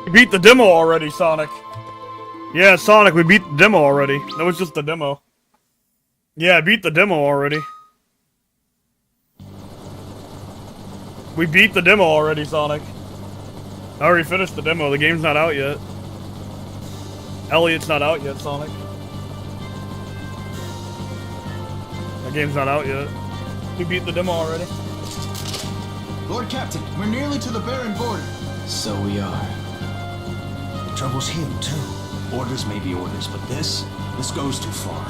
We beat the demo already, Sonic. Yeah, Sonic, we beat the demo already. That was just the demo. Yeah, I beat the demo already. We beat the demo already, Sonic. I already finished the demo. The game's not out yet. Elliot's not out yet, Sonic. The game's not out yet. We beat the demo already. Lord Captain, we're nearly to the Baron border. So we are. The trouble's him, too. Orders may be orders, but this goes too far.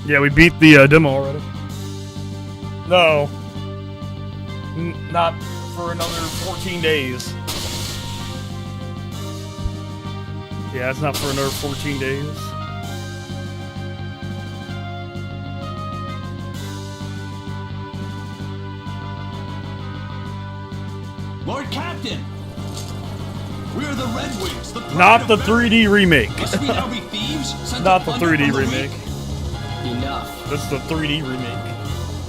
Yeah, we beat the demo already. No. Not for another 14 days. Yeah, it's not for another 14 days. Lord Captain! We're the Red Wings, the Not the 3D remake. Must we now be thieves? Not the 3D remake. Enough. This is the 3D remake.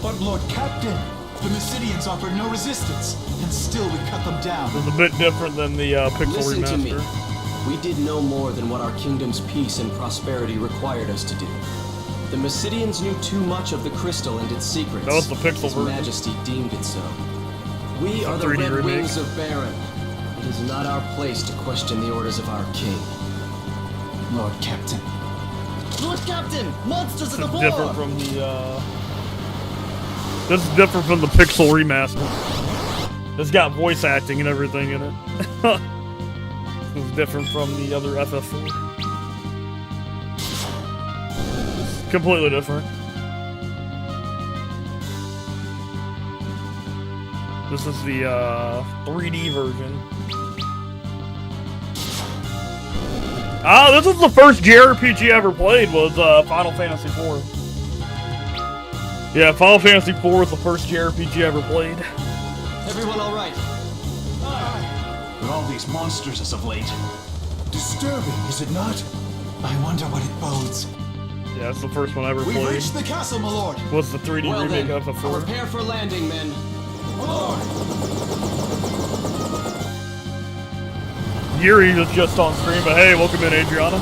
But Lord Captain, the Mysidians offered no resistance, and still we cut them down. It's a bit different than the Pixel Listen to me. remaster. We did no more than what our kingdom's peace and prosperity required us to do. The Mysidians knew too much of the crystal and its secrets. That was the Pixel His version. Majesty deemed it so. We are the 3D Red remake. Wings of Baron. It is not our place to question the orders of our king. Lord Captain. Lord Captain! Monsters This is different from the This is different from the Pixel remaster. It's got voice acting and everything in it. It's different from the other FF4. It's completely different. This is the 3D version. Ah, this is the first JRPG I ever played, was Final Fantasy IV. Yeah, Final Fantasy IV was the first JRPG I ever played. Everyone all right? But all these monsters as of late. Disturbing, is it not? I wonder what it bodes. Yeah, that's the first one I ever We've played. reached the castle, my lord. Was the 3D Well remake then, of FF4. prepare for landing, men. My lord. Yuri was just on stream, but hey, welcome in, Adriana.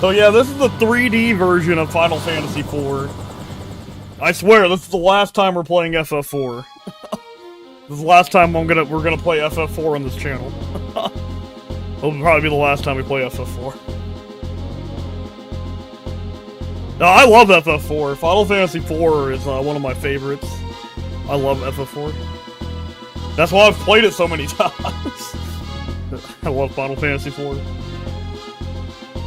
So yeah, this is the 3D version of Final Fantasy IV. I swear, this is the last time we're playing FF4. This is the last time we're gonna play FF4 on this channel. It'll probably be the last time we play FF4. No, I love FF4. Final Fantasy IV is one of my favorites. I love FF4. That's why I've played it so many times. I love Final Fantasy IV.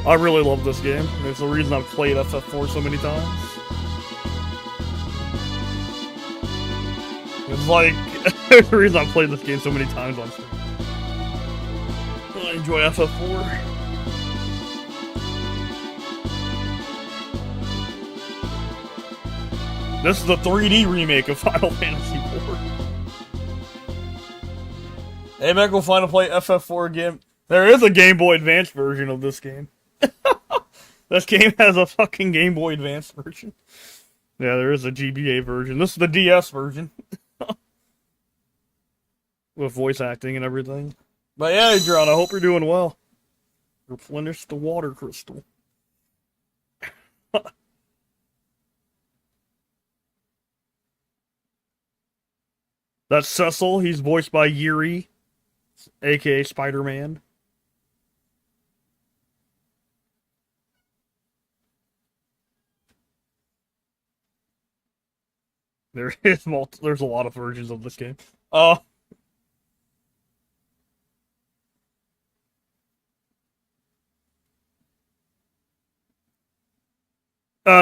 I really love this game. It's the reason I've played FF4 so many times. It's like the reason I've played this game so many times on stream. I enjoy FF4. This is the 3D remake of Final Fantasy IV. Hey, Mac, we'll finally play FF4 again. There is a Game Boy Advance version of this game. This game has a fucking Game Boy Advance version. Yeah, there is a GBA version. This is the DS version. With voice acting and everything. But yeah, Adrian, I hope you're doing well. Replenish the water crystal. That's Cecil. He's voiced by Yuri, aka Spider-Man. There's a lot of versions of this game.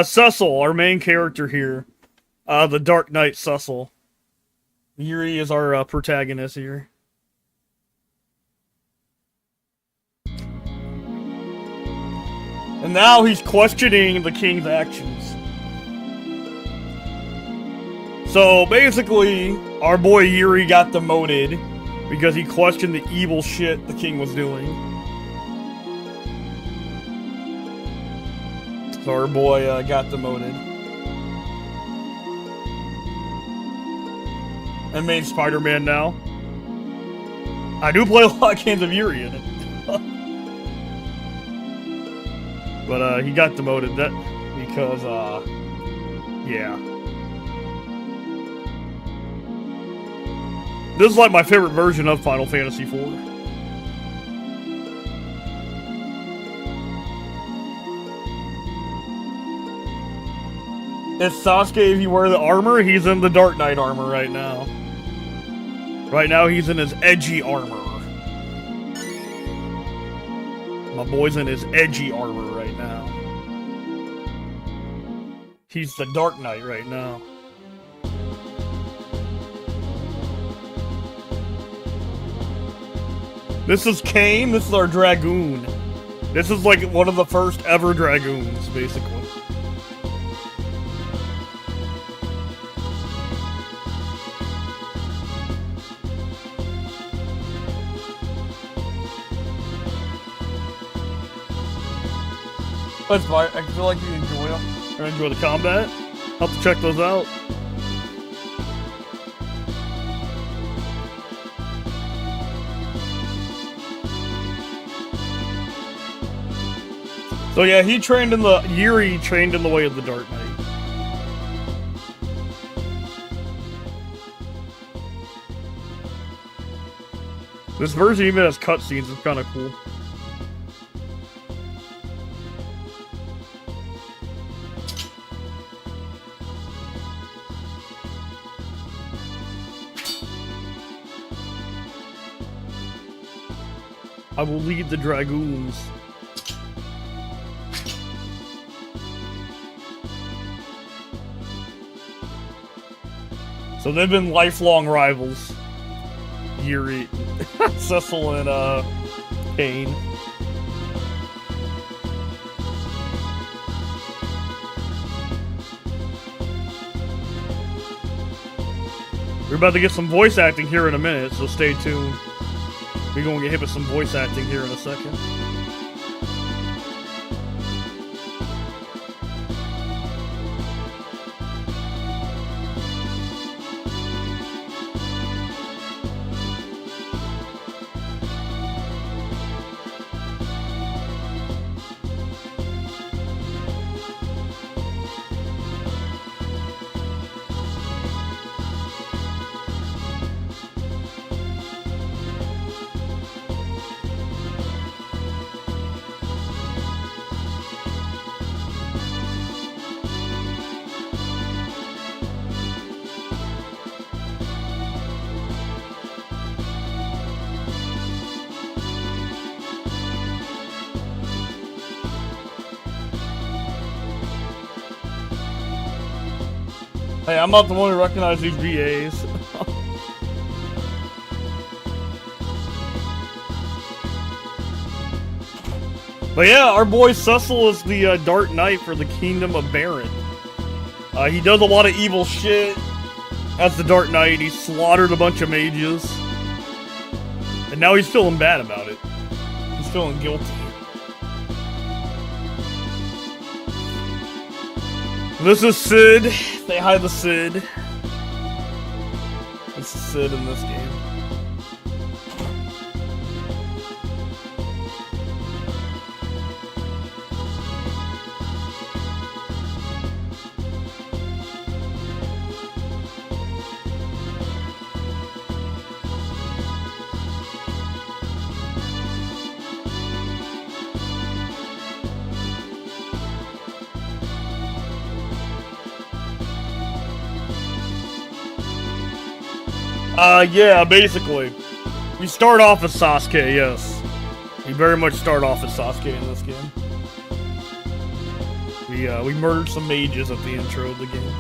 Cecil, our main character here. The Dark Knight Cecil. Yuri is our protagonist here. And now he's questioning the king's actions. So basically, our boy Yuri got demoted because he questioned the evil shit the king was doing. So our boy got demoted. And made Spider-Man now. I do play a lot of games of Yuri in it. But he got demoted that because yeah. This is like my favorite version of Final Fantasy IV. It's Sasuke if you wear the armor. He's in the Dark Knight armor right now. Right now he's in his edgy armor. My boy's in his edgy armor right now. He's the Dark Knight right now. This is Kane. This is our Dragoon. This is like one of the first ever Dragoons, basically. That's fine. I feel like you enjoy them. Or enjoy the combat. I'll have to check those out. So yeah, Yuri trained in the way of the Dark Knight. This version even has cutscenes, it's kinda cool. I will lead the Dragoons. So they've been lifelong rivals. Yuri, Cecil, and Kane. We're about to get some voice acting here in a minute, so stay tuned. We're gonna get hit with some voice acting here in a second. Hey, I'm not the one who recognized these VAs. But yeah, our boy Cecil is the Dark Knight for the Kingdom of Baron. He does a lot of evil shit as the Dark Knight. He slaughtered a bunch of mages. And now he's feeling bad about it. He's feeling guilty. This is Sid. Say hi to Sid. This is Sid in this game. Yeah, basically. We start off as Sasuke, yes. We very much start off as Sasuke in this game. We murdered some mages at the intro of the game.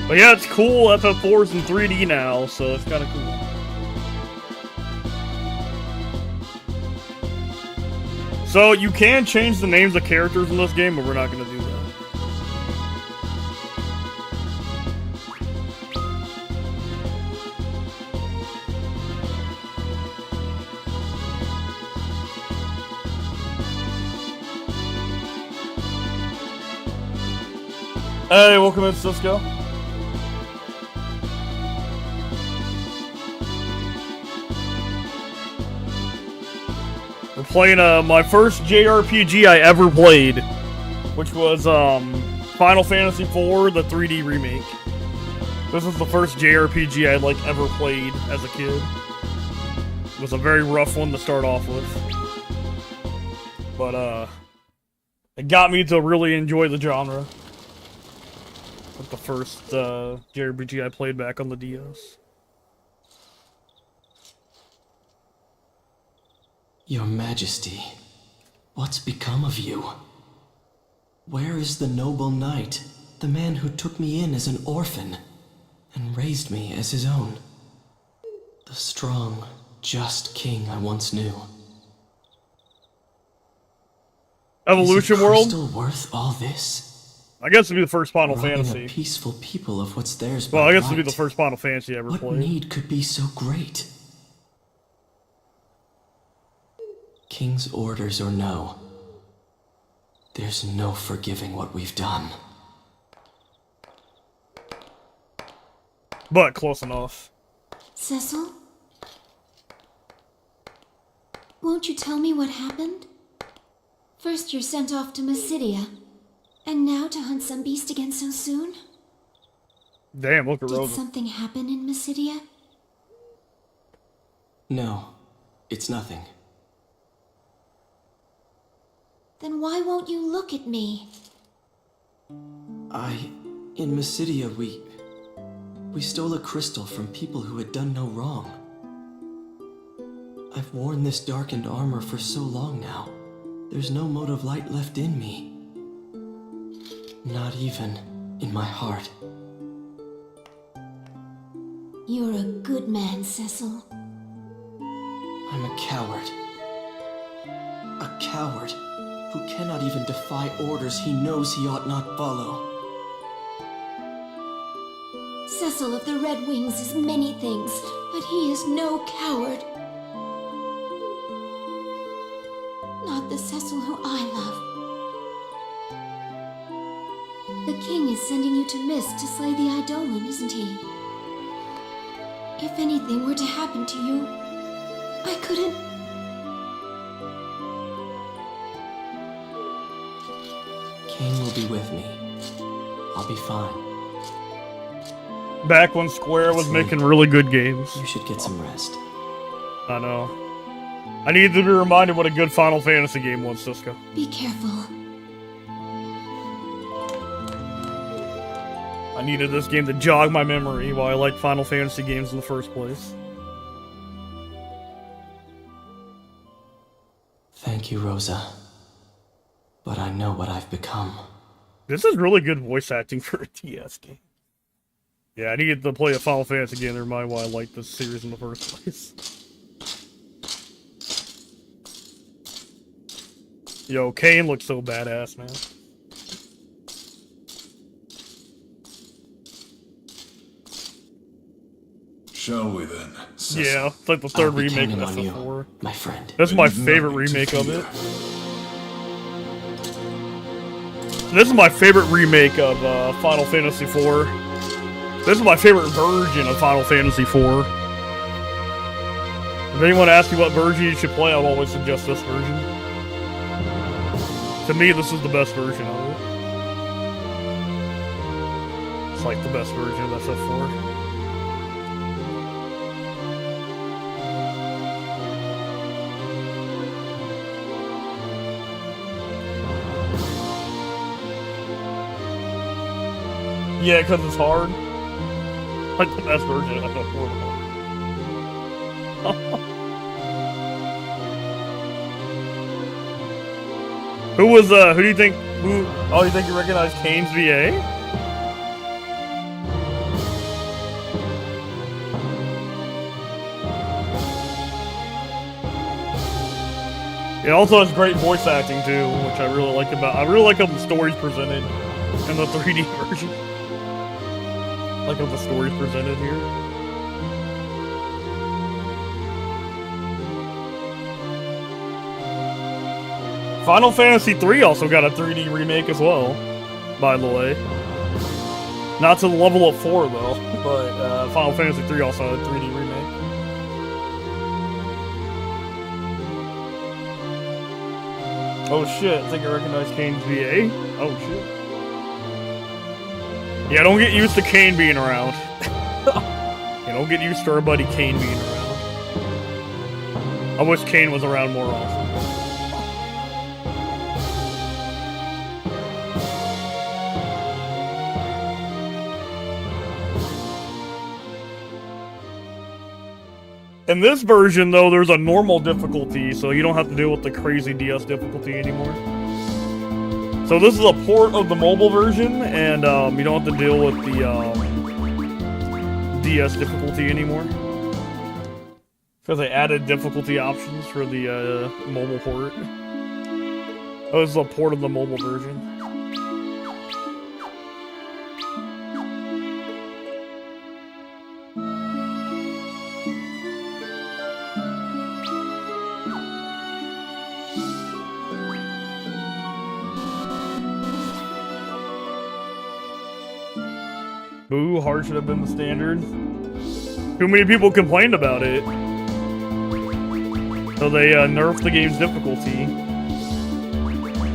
But yeah, it's cool. FF4's in 3D now, so it's kind of cool. So you can change the names of characters in this game, but we're not going to do that. Hey, welcome in, Cisco. We're playing my first JRPG I ever played, which was Final Fantasy IV, the 3D remake. This is the first JRPG I'd like ever played as a kid. It was a very rough one to start off with, but it got me to really enjoy the genre. Like the first JRPG I played back on the DS. Your Majesty, what's become of you? Where is the noble knight, the man who took me in as an orphan and raised me as his own? The strong, just king I once knew. Evolution Is a World? crystal worth all this? I guess it'd be the first Final Robbing Fantasy. a peaceful people of what's theirs Well, by I guess it'd be right. the first Final Fantasy I ever What played. need could be so great? King's orders or no, there's no forgiving what we've done. But close enough. Cecil? Won't you tell me what happened? First you're sent off to Mysidia, and now to hunt some beast again so soon? Damn, look at Did Rosa. something happen in Mysidia? No, it's nothing. Then why won't you look at me? In Mysidia, we stole a crystal from people who had done no wrong. I've worn this darkened armor for so long now. There's no mote of light left in me. Not even in my heart. You're a good man, Cecil. I'm a coward. A coward who cannot even defy orders he knows he ought not follow. Cecil of the Red Wings is many things, but he is no coward. Not the Cecil who I love. The king is sending you to Mist to slay the Eidolon, isn't he? If anything were to happen to you, I couldn't... Cain will be with me. I'll be fine. Back when Square was making really good games. You should get some rest. I know. I need to be reminded what a good Final Fantasy game was, Cisco. Be careful. I needed this game to jog my memory why I like Final Fantasy games in the first place. Thank you, Rosa. But I know what I've become. This is really good voice acting for a DS game. Yeah, I needed to play a Final Fantasy game to remind why I like this series in the first place. Yo, Cain looks so badass, man. Shall we then? Cecil? Yeah, it's like the I'll third be remake counting of on you, FF4. my friend. This is my Then favorite nothing to remake of fear. it. This is my favorite remake of Final Fantasy IV. This is my favorite version of Final Fantasy IV. If anyone asks you what version you should play, I'll always suggest this version. To me, this is the best version of it. It's like the best version of FF4. Yeah, because it's hard. Like the best version of FF4. Who do you think, oh, you think you recognize Kane's VA? It also has great voice acting too, which I really like about, I really like how the story's presented in the 3D version. Like how the story's presented here. Final Fantasy III also got a 3D remake as well, by the way. Not to the level of 4 though, but Final Fantasy 3 also had a 3D remake. Oh shit, I think I recognize Kane's VA. Oh shit. Yeah, don't get used to Kane being around. Yeah, don't get used to our buddy Kane being around. I wish Kane was around more often. In this version, though, there's a normal difficulty, so you don't have to deal with the crazy DS difficulty anymore. So this is a port of the mobile version, and you don't have to deal with the DS difficulty anymore. Because they added difficulty options for the mobile port. Oh, this is a port of the mobile version. Boo, hard should have been the standard. Too many people complained about it. So they nerfed the game's difficulty.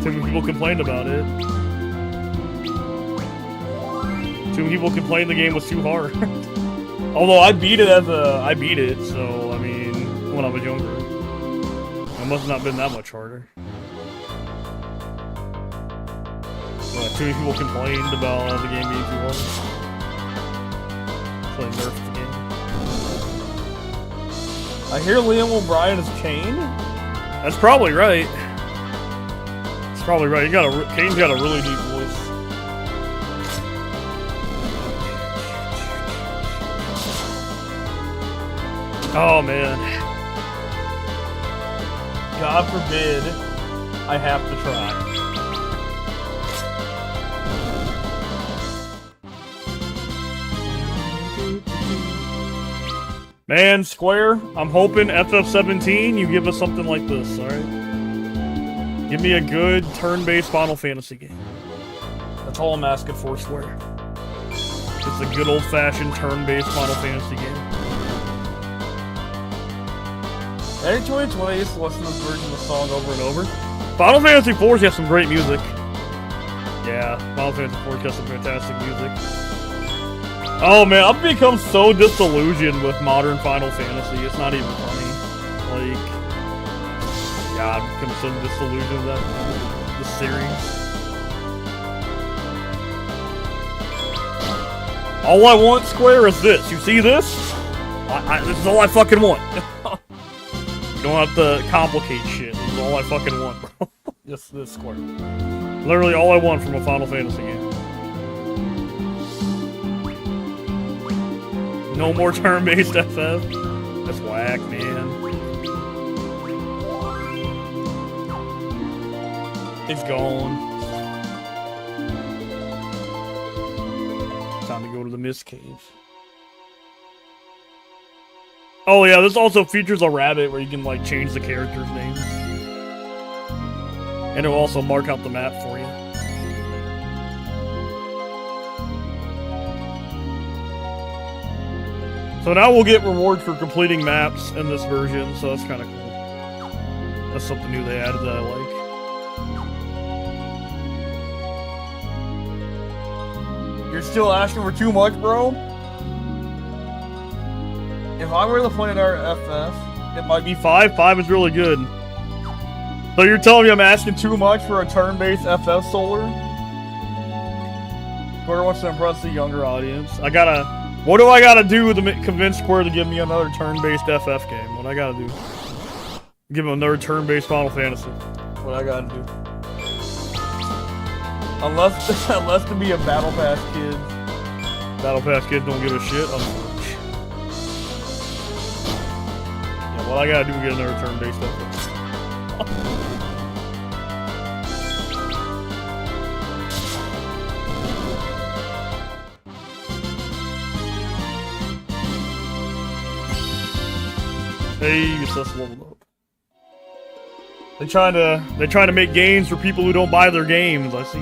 Too many people complained about it. Too many people complained the game was too hard. Although I beat it so I mean, when I was younger. It must not have been that much harder. But too many people complained about the game being too hard. So they nerfed the game. I hear Liam O'Brien is Kane? That's probably right. That's probably right. Kane's got a really deep voice. Oh man. God forbid I have to try. Man, Square, I'm hoping FF17 you give us something like this, alright? Give me a good turn-based Final Fantasy game. That's all I'm asking for, Square. Just a good old-fashioned turn-based Final Fantasy game. Every 2020, used to listen to this version of the song over and over. Final Fantasy 4's got some great music. Yeah, Final Fantasy 4's got some fantastic music. Oh man, I've become so disillusioned with modern Final Fantasy, it's not even funny. Like, yeah, I've become so disillusioned with that, the series. All I want, Square, is this. You see this? This is all I fucking want. You don't have to complicate shit. This is all I fucking want, bro. Just this, Square. Literally all I want from a Final Fantasy game. No more turn-based FF. That's whack, man. It's gone. Time to go to the Mist Cave. Oh yeah, this also features a rabbit where you can like change the characters' names. And it'll also mark out the map for you. So now we'll get rewards for completing maps in this version, so that's kind of cool. That's something new they added that I like. You're still asking for too much, bro? If I were to play another FF, it might be 5. 5 is really good. So you're telling me I'm asking too much for a turn-based FF Solar? Square wants to impress the younger audience. What do I gotta do to convince Square to give me another turn-based FF game? What I gotta do? Give him another turn-based Final Fantasy. What I gotta do? Unless to be a Battle Pass kid. Battle Pass kids don't give a shit. Yeah, what I gotta do to get another turn-based FF. Hey, you just leveled up. They're trying to make games for people who don't buy their games. I see.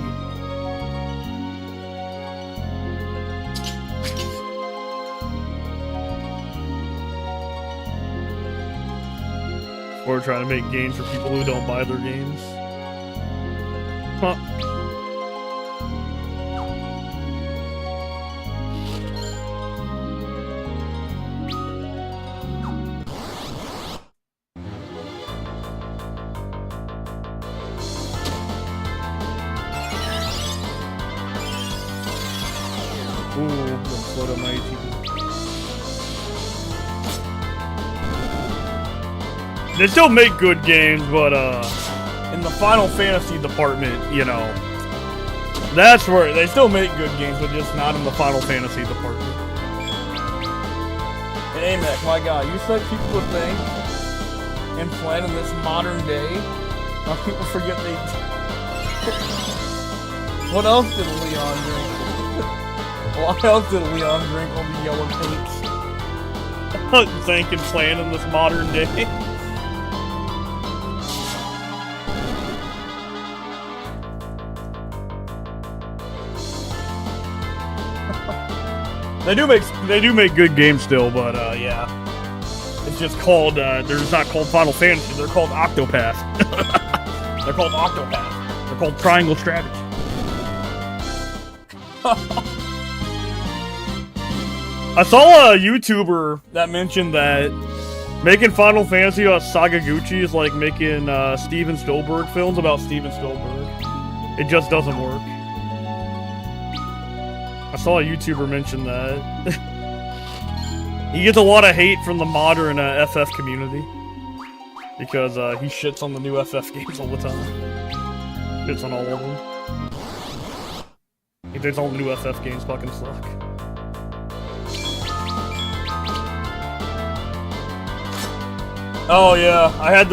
Or trying to make games for people who don't buy their games. Huh. Ooh, don't slow down my ATV. They still make good games, but in the Final Fantasy department, you know, that's where they still make good games, but just not in the Final Fantasy department. And AMAC, my God, you said people would think and plan in this modern day. Now people forget they. What else did Leon drink? What else did Leon drink on the yellow paint? Think and plan in this modern day. They do make good games still, but yeah. It's just called they're just not called Final Fantasy, they're called Octopath. They're called Octopath. They're called Triangle Strategy. I saw a YouTuber that mentioned that making Final Fantasy about Sakaguchi is like making Steven Spielberg films about Steven Spielberg. It just doesn't work. I saw a YouTuber mention that. He gets a lot of hate from the modern FF community. Because he shits on the new FF games all the time. Shits on all of them. He thinks all the new FF games fucking suck. Oh yeah, I had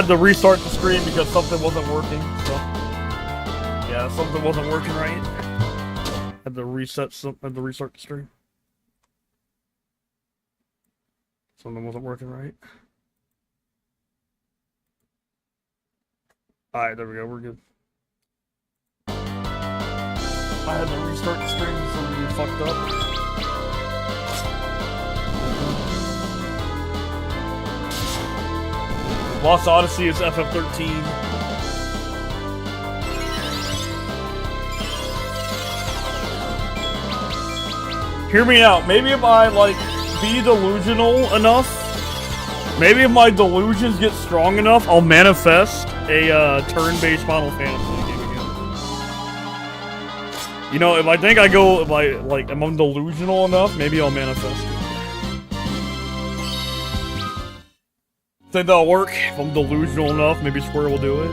to restart the stream because something wasn't working, so. Yeah, something wasn't working right. Had to restart the stream. Something wasn't working right. Alright, there we go, we're good. I had to restart the stream because something fucked up. Lost Odyssey is FF13. Hear me out. Maybe if I, like, be delusional enough, maybe if my delusions get strong enough, I'll manifest a turn-based Final Fantasy game again. You know, if I think I go, if I, like, am I delusional enough, maybe I'll manifest it. Think that'll work? If I'm delusional enough, maybe Square will do it.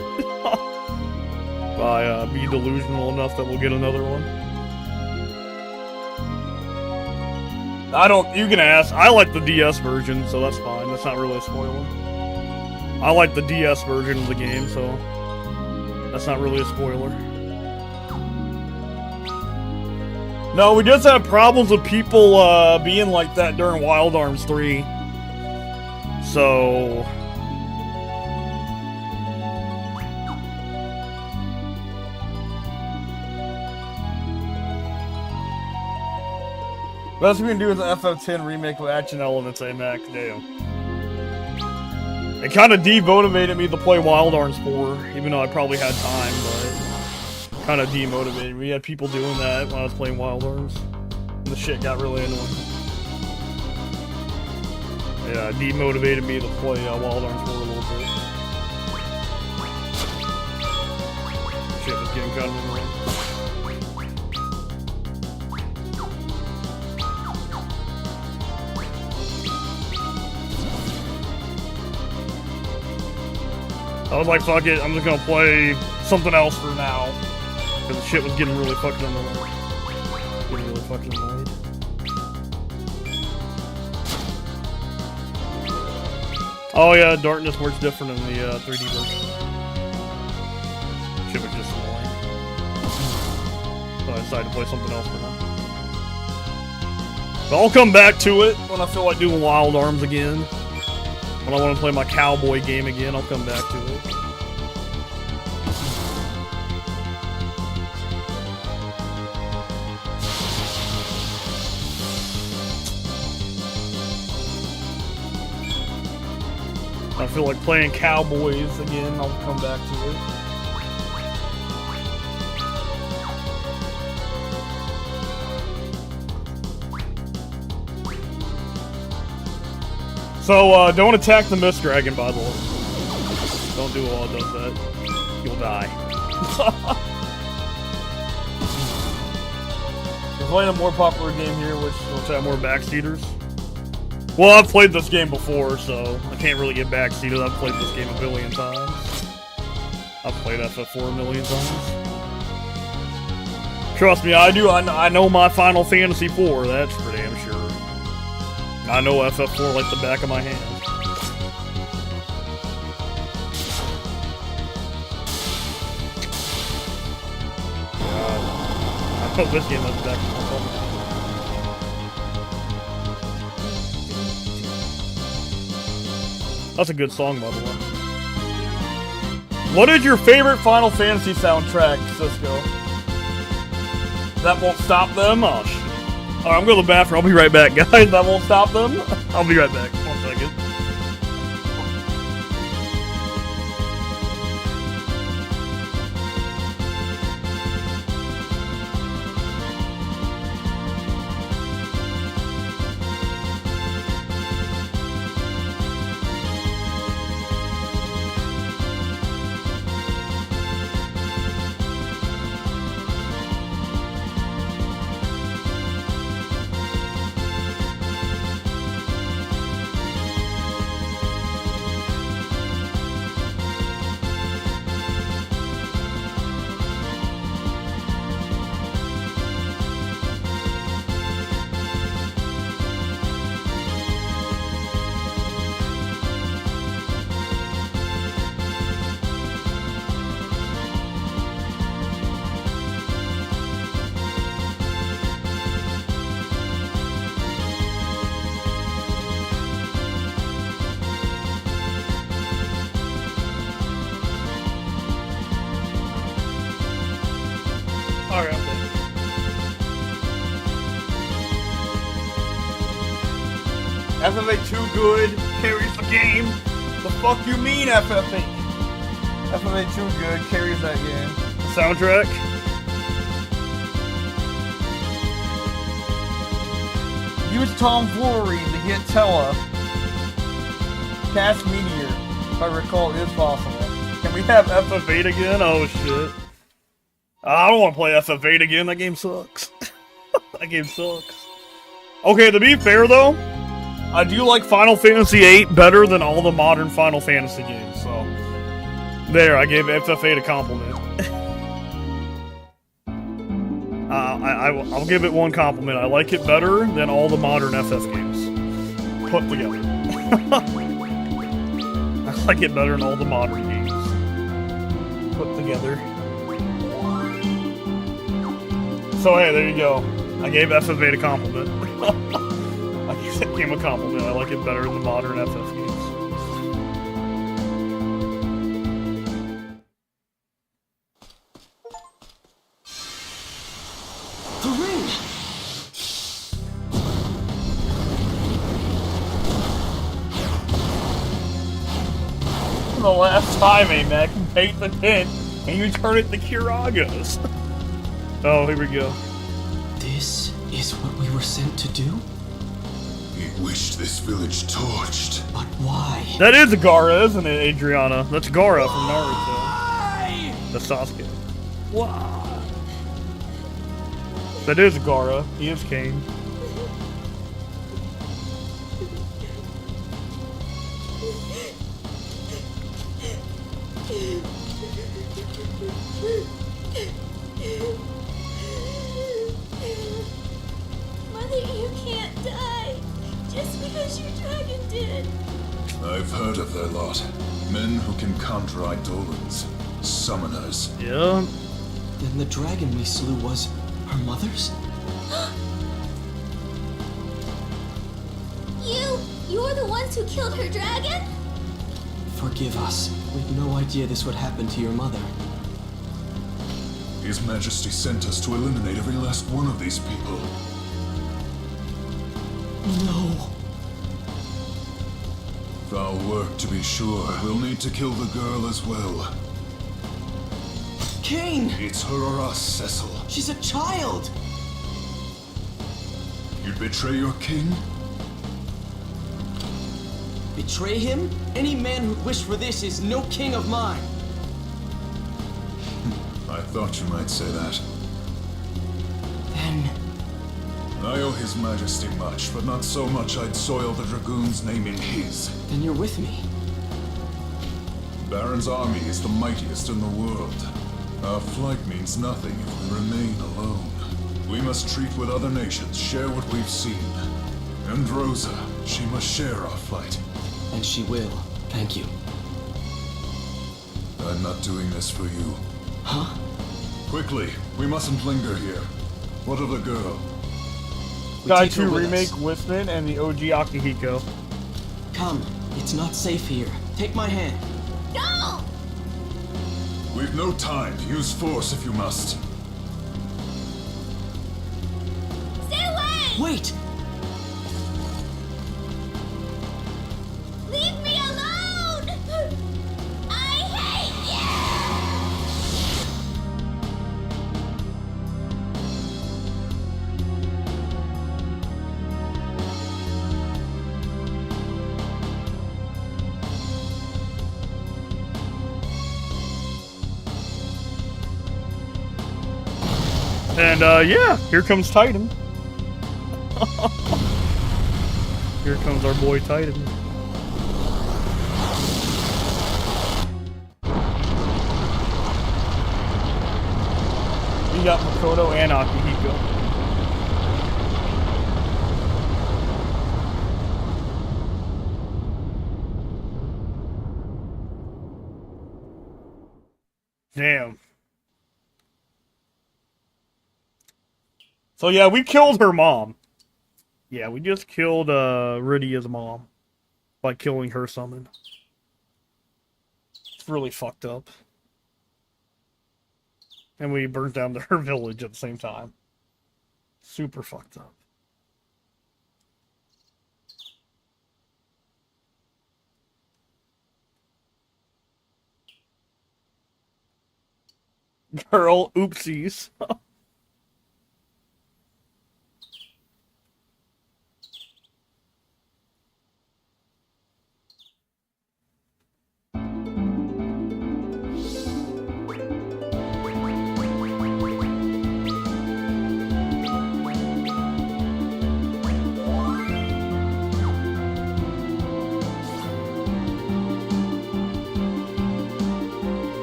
If I be delusional enough that we'll get another one. You can ask. I like the DS version, so that's fine. That's not really a spoiler. I like the DS version of the game, so that's not really a spoiler. No, we just had problems with people being like that during Wild Arms 3. So best we can do is an FF10 remake with action elements, AMAC. Damn. It kind of demotivated me to play Wild Arms 4, even though I probably had time, but kind of demotivated me. We had people doing that when I was playing Wild Arms, and the shit got really annoying. Yeah, it demotivated me to play Wild Arms 4 a little bit. Shit was getting kind of annoying. I was like, fuck it, I'm just gonna play something else for now. Because the shit was getting really fucking annoying. Getting really fucking annoyed. Oh yeah, Darkness works different in the 3D version. Shit was just annoying. So I decided to play something else for now. But I'll come back to it when I feel like doing Wild Arms again. When I want to play my cowboy game again, I'll come back to it. I feel like playing Cowboys again. I'll come back to it. So, don't attack the Mist Dragon, by the way. Don't do all does that. You'll die. We're playing a more popular game here, which have more backseaters. Well, I've played this game before, so I can't really get backseated. I've played this game a billion times. I've played FF4 a million times. Trust me, I do. I know my Final Fantasy IV, that's for damn sure. I know FF4 like the back of my hand. I know this game like the back of my hand. That's a good song, by the way. What is your favorite Final Fantasy soundtrack, Cisco? That won't stop them? Oh, shit. Alright, I'm going to the bathroom. I'll be right back, guys. That won't stop them? I'll be right back. 1 second. Alright, FF8 too good, carries the game. The fuck you mean FF8? FF8 too good, carries that game. Soundtrack? Use tomfoolery to get Tella. Cast Meteor, if I recall, is possible. Can we have FF8 again? Oh shit. I don't want to play FF8 again, that game sucks. That game sucks. Okay, to be fair though, I do like Final Fantasy VIII better than all the modern Final Fantasy games, so... There, I gave FF8 a compliment. I'll give it one compliment. I like it better than all the modern FF games put together. I like it better than all the modern games put together. So hey, there you go. I gave FF8 a compliment. I gave him a compliment. I like it better than the modern FF games. The ring! The last time, Mac, you paint the tent and you turn it to Kiragos. Oh, here we go. This is what we were sent to do? He wished this village torched. But why? That is Gaara, isn't it, Adriana? That's Gaara from Naruto. That's Sasuke. Why? That is Gaara. He is Kane. Mother, you can't die. Just because your dragon did. I've heard of their lot. Men who can conjure eidolons. Summoners. Yeah. Then the dragon we slew was her mother's? You're the ones who killed her dragon? Forgive us. We'd no idea this would happen to your mother. His Majesty sent us to eliminate every last one of these people. No. Foul work, to be sure. We'll need to kill the girl as well. Kane! It's her or us, Cecil. She's a child! You'd betray your king? Betray him? Any man who'd wish for this is no king of mine. I thought you might say that. Then... I owe His Majesty much, but not so much I'd soil the Dragoon's name in his. then you're with me. Baron's army is the mightiest in the world. Our flight means nothing if we remain alone. We must treat with other nations, share what we've seen. And Rosa, she must share our flight. And she will. Thank you. I'm not doing this for you. Huh? Quickly, we mustn't linger here. What of the girl? We Guy take her 2 with Remake, us. Wisman, and the OG Akihiko. Come. It's not safe here. Take my hand. No! We've no time. Use force if you must. Stay away! Wait! Leave me alone! I hate you! And, yeah, here comes Titan. Here comes our boy Titan. We got Makoto and Akihiko. Damn. So yeah, we killed her mom. Yeah, we just killed Rydia's mom by killing her summon. It's really fucked up. And we burnt down her village at the same time. Super fucked up. Girl, oopsies.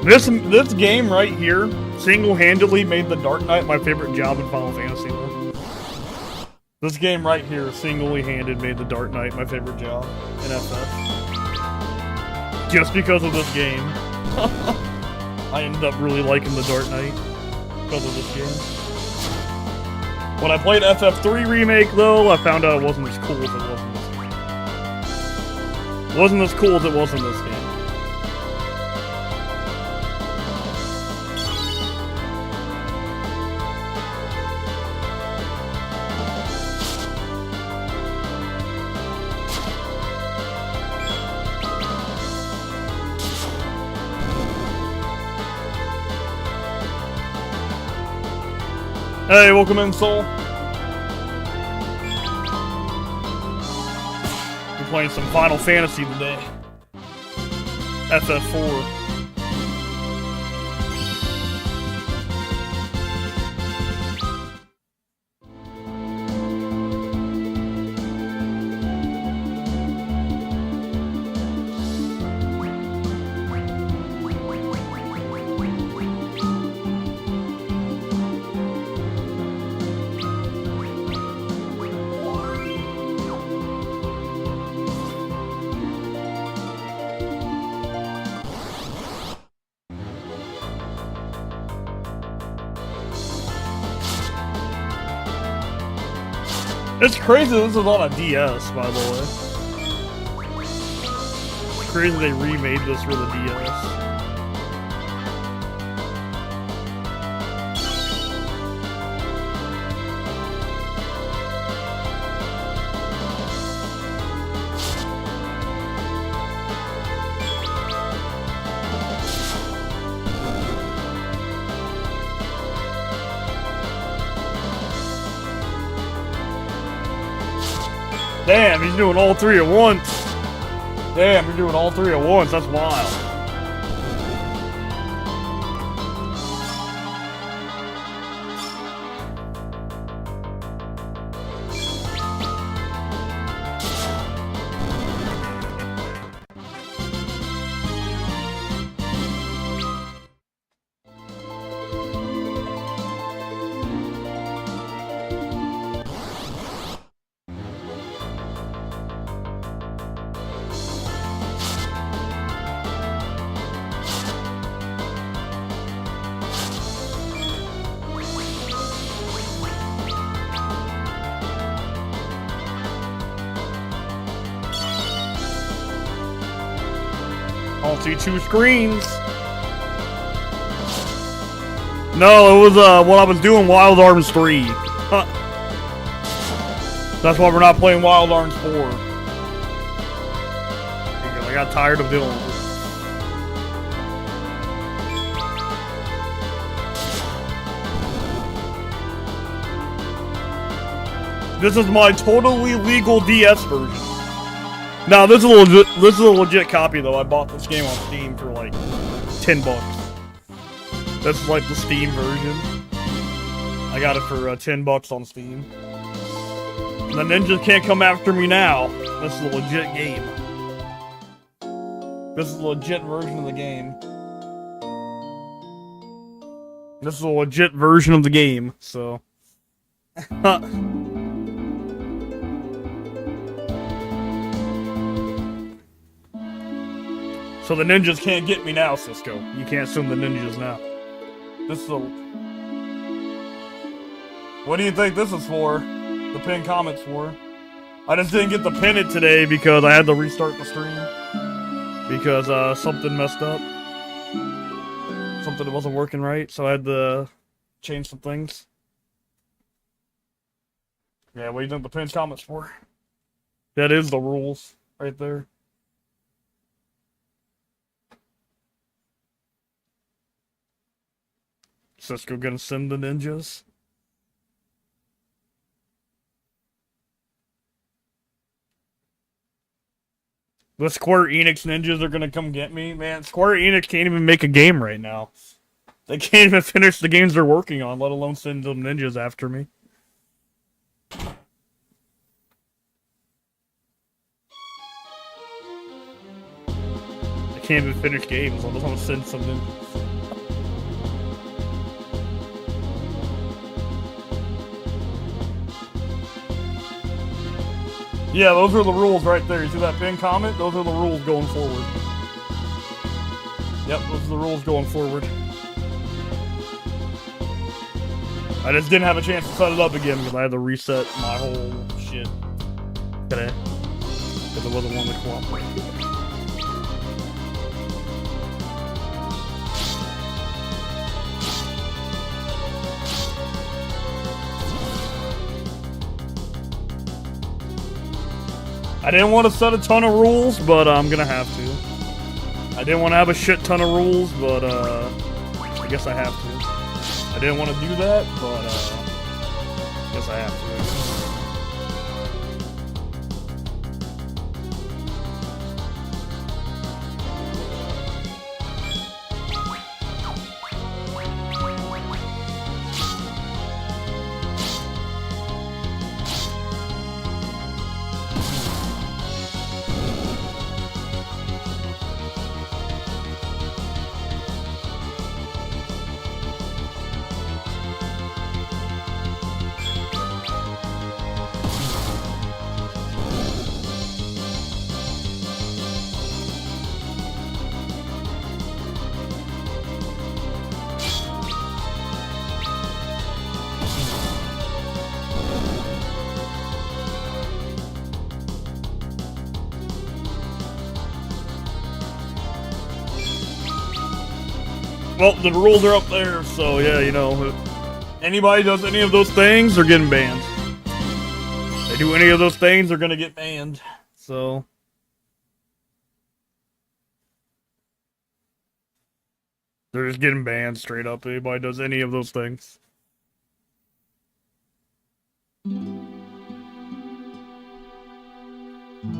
This game right here single-handedly made the Dark Knight my favorite job in Final Fantasy 1. This game right here single-handed made the Dark Knight my favorite job in FF. Just because of this game. I ended up really liking the Dark Knight because of this game. When I played FF3 Remake though, I found out it wasn't as cool as it was in this game. It wasn't as cool as it was in this game. Hey, welcome in, Soul. We're playing some Final Fantasy today. FF4. It's crazy this is on a DS, by the way. It's crazy they remade this for the DS. Damn, he's doing all three at once. Damn, you're doing all three at once. That's wild. I don't see two screens. No, it was what I was doing Wild Arms 3. Huh. That's why we're not playing Wild Arms 4. Because I got tired of dealing with it. This is my totally legal DS version. Now this is a legit copy though. I bought this game on Steam for like $10. This is like the Steam version. I got it for $10 on Steam. And the ninjas can't come after me now. This is a legit game. This is a legit version of the game. This is a legit version of the game, so. So the ninjas can't get me now, Cisco. You can't send the ninjas now. This is a... What do you think this is for? The pin comments for? I just didn't get to pin it today because I had to restart the stream. Because something messed up. Something that wasn't working right, so I had to change some things. Yeah, what do you think the pin comments for? That is the rules right there. Cisco gonna send the ninjas. The Square Enix ninjas are gonna come get me. Man, Square Enix can't even make a game right now. They can't even finish the games they're working on, let alone send them ninjas after me. They can't even finish games, let alone send some ninjas. Yeah, those are the rules right there. You see that pin comment? Those are the rules going forward. Yep, those are the rules going forward. I just didn't have a chance to set it up again because I had to reset my whole shit today. Because it wasn't one to cooperate. I didn't want to set a ton of rules, but I'm gonna have to. I didn't want to have a shit ton of rules, but I guess I have to. I didn't want to do that, but I guess I have to. Well, the rules are up there, so yeah, you know, if anybody does any of those things, they're getting banned. If they do any of those things, they're gonna get banned. So they're just getting banned straight up. If anybody does any of those things. Alright,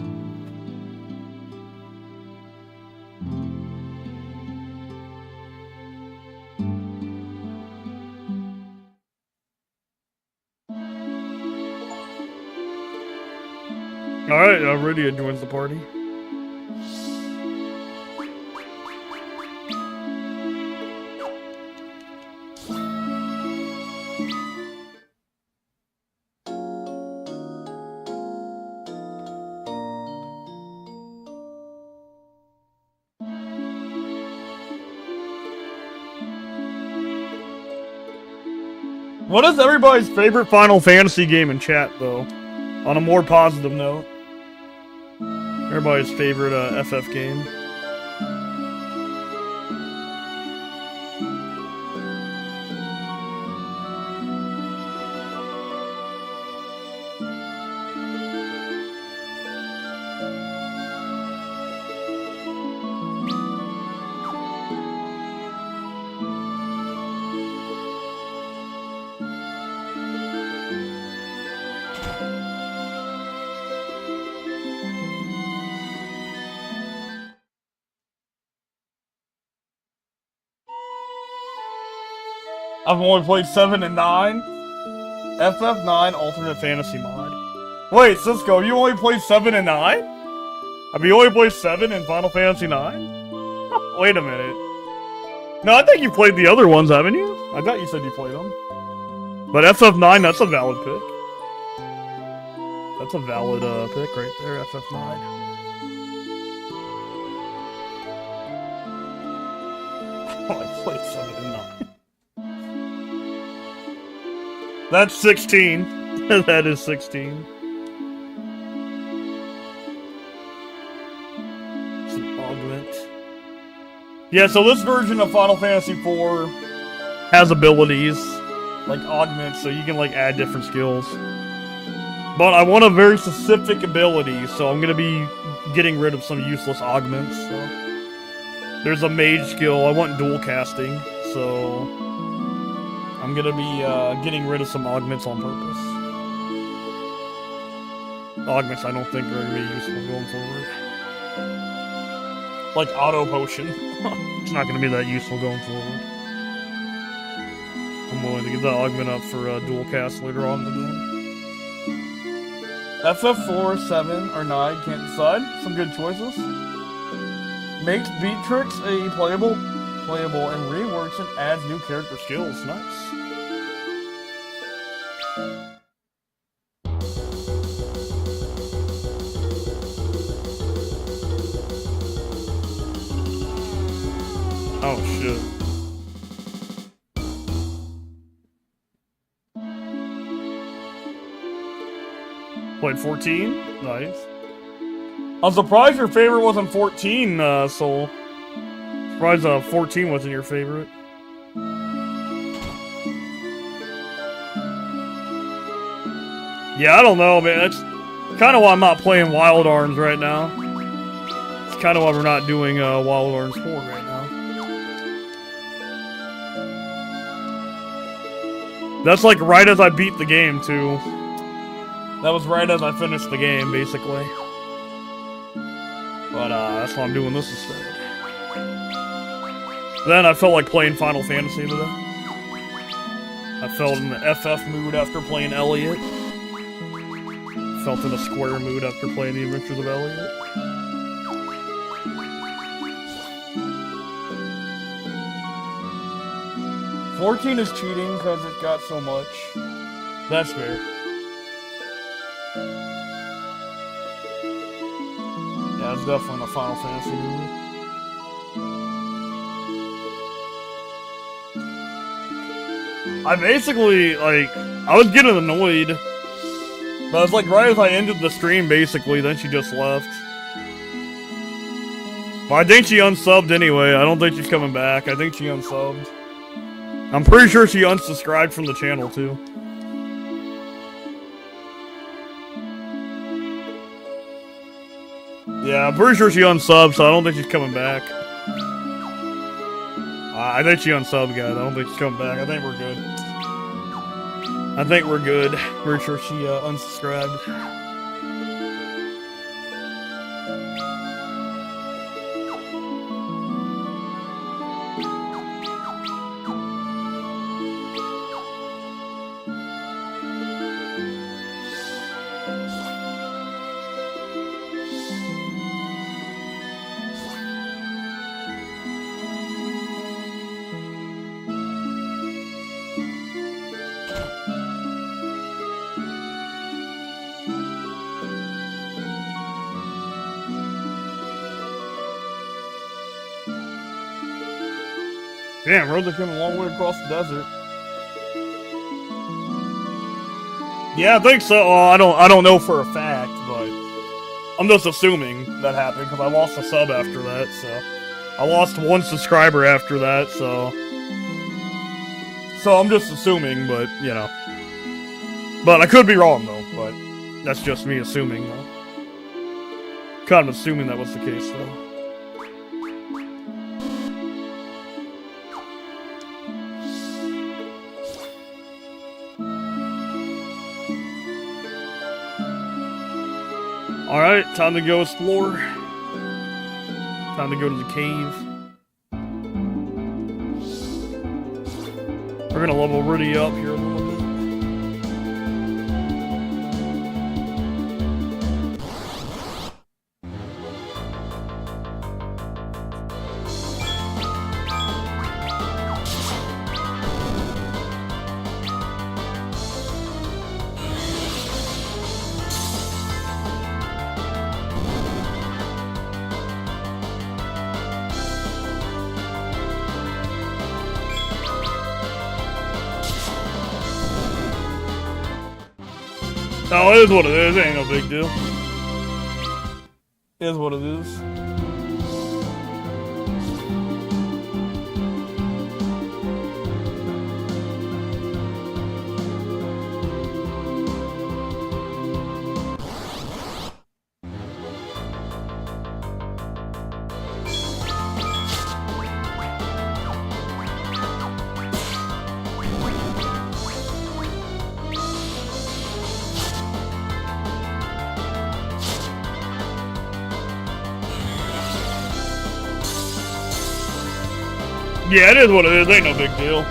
Rydia joins the party. What is everybody's favorite Final Fantasy game in chat, though? On a more positive note. Everybody's favorite FF game. I've only played 7 and 9. FF9 Alternate Fantasy mod. Wait, Cisco, you only played 7 and 9? Have you only played 7 in Final Fantasy 9? Wait a minute. No, I think you played the other ones, haven't you? I thought you said you played them. But FF9, that's a valid pick. That's a valid pick right there, FF9. I played 7 and 9. That's 16. That is 16. It's an augment. Yeah, so this version of Final Fantasy IV has abilities, like augments, so you can like add different skills. But I want a very specific ability, so I'm gonna be getting rid of some useless augments. So. There's a mage skill. I want dual casting, so I'm gonna be getting rid of some augments on purpose. Augments I don't think are gonna be useful going forward. Like auto potion. It's not gonna be that useful going forward. I'm willing to give that augment up for dual cast later on in the game. FF4, 7, or 9, can't decide. Some good choices. Makes Beatrix a playable, and reworks and adds new character skills. Nice. Oh shit. Played 14? Nice. I'm surprised your favorite wasn't 14, Soul. Surprised 14 wasn't your favorite. Yeah, I don't know, man. That's kind of why I'm not playing Wild Arms right now. It's kind of why we're not doing Wild Arms 4 right now. That's like right as I beat the game, too. That was right as I finished the game, basically. But that's why I'm doing this instead. Then I felt like playing Final Fantasy today. I felt in the FF mood after playing Elliot. Felt in a Square mood after playing The Adventures of Elliot. $14 is cheating because it got so much. That's fair. Yeah, it's definitely a Final Fantasy movie. I basically, like, I was getting annoyed. But it was like right as I ended the stream, basically, then she just left. But I think she unsubbed anyway. I don't think she's coming back. I think she unsubbed. I'm pretty sure she unsubscribed from the channel, too. Yeah, I'm pretty sure she unsubbed, so I don't think she's coming back. I think she unsubbed, guys. I don't think she's coming back. I think we're good. I think we're good. Pretty sure she unsubscribed. Damn, Rosa came a long way across the desert. Yeah, I think so. I don't know for a fact, but I'm just assuming that happened because I lost a sub after that. So I lost 1 subscriber after that. So I'm just assuming, but you know. But I could be wrong though. But that's just me assuming though. Kind of assuming that was the case though. Alright, time to go explore. Time to go to the cave. We're gonna level Rudy up here a little bit. Oh, it is what it is. It ain't no big deal. It is what it is. Yeah, it is what it is. Ain't no big deal.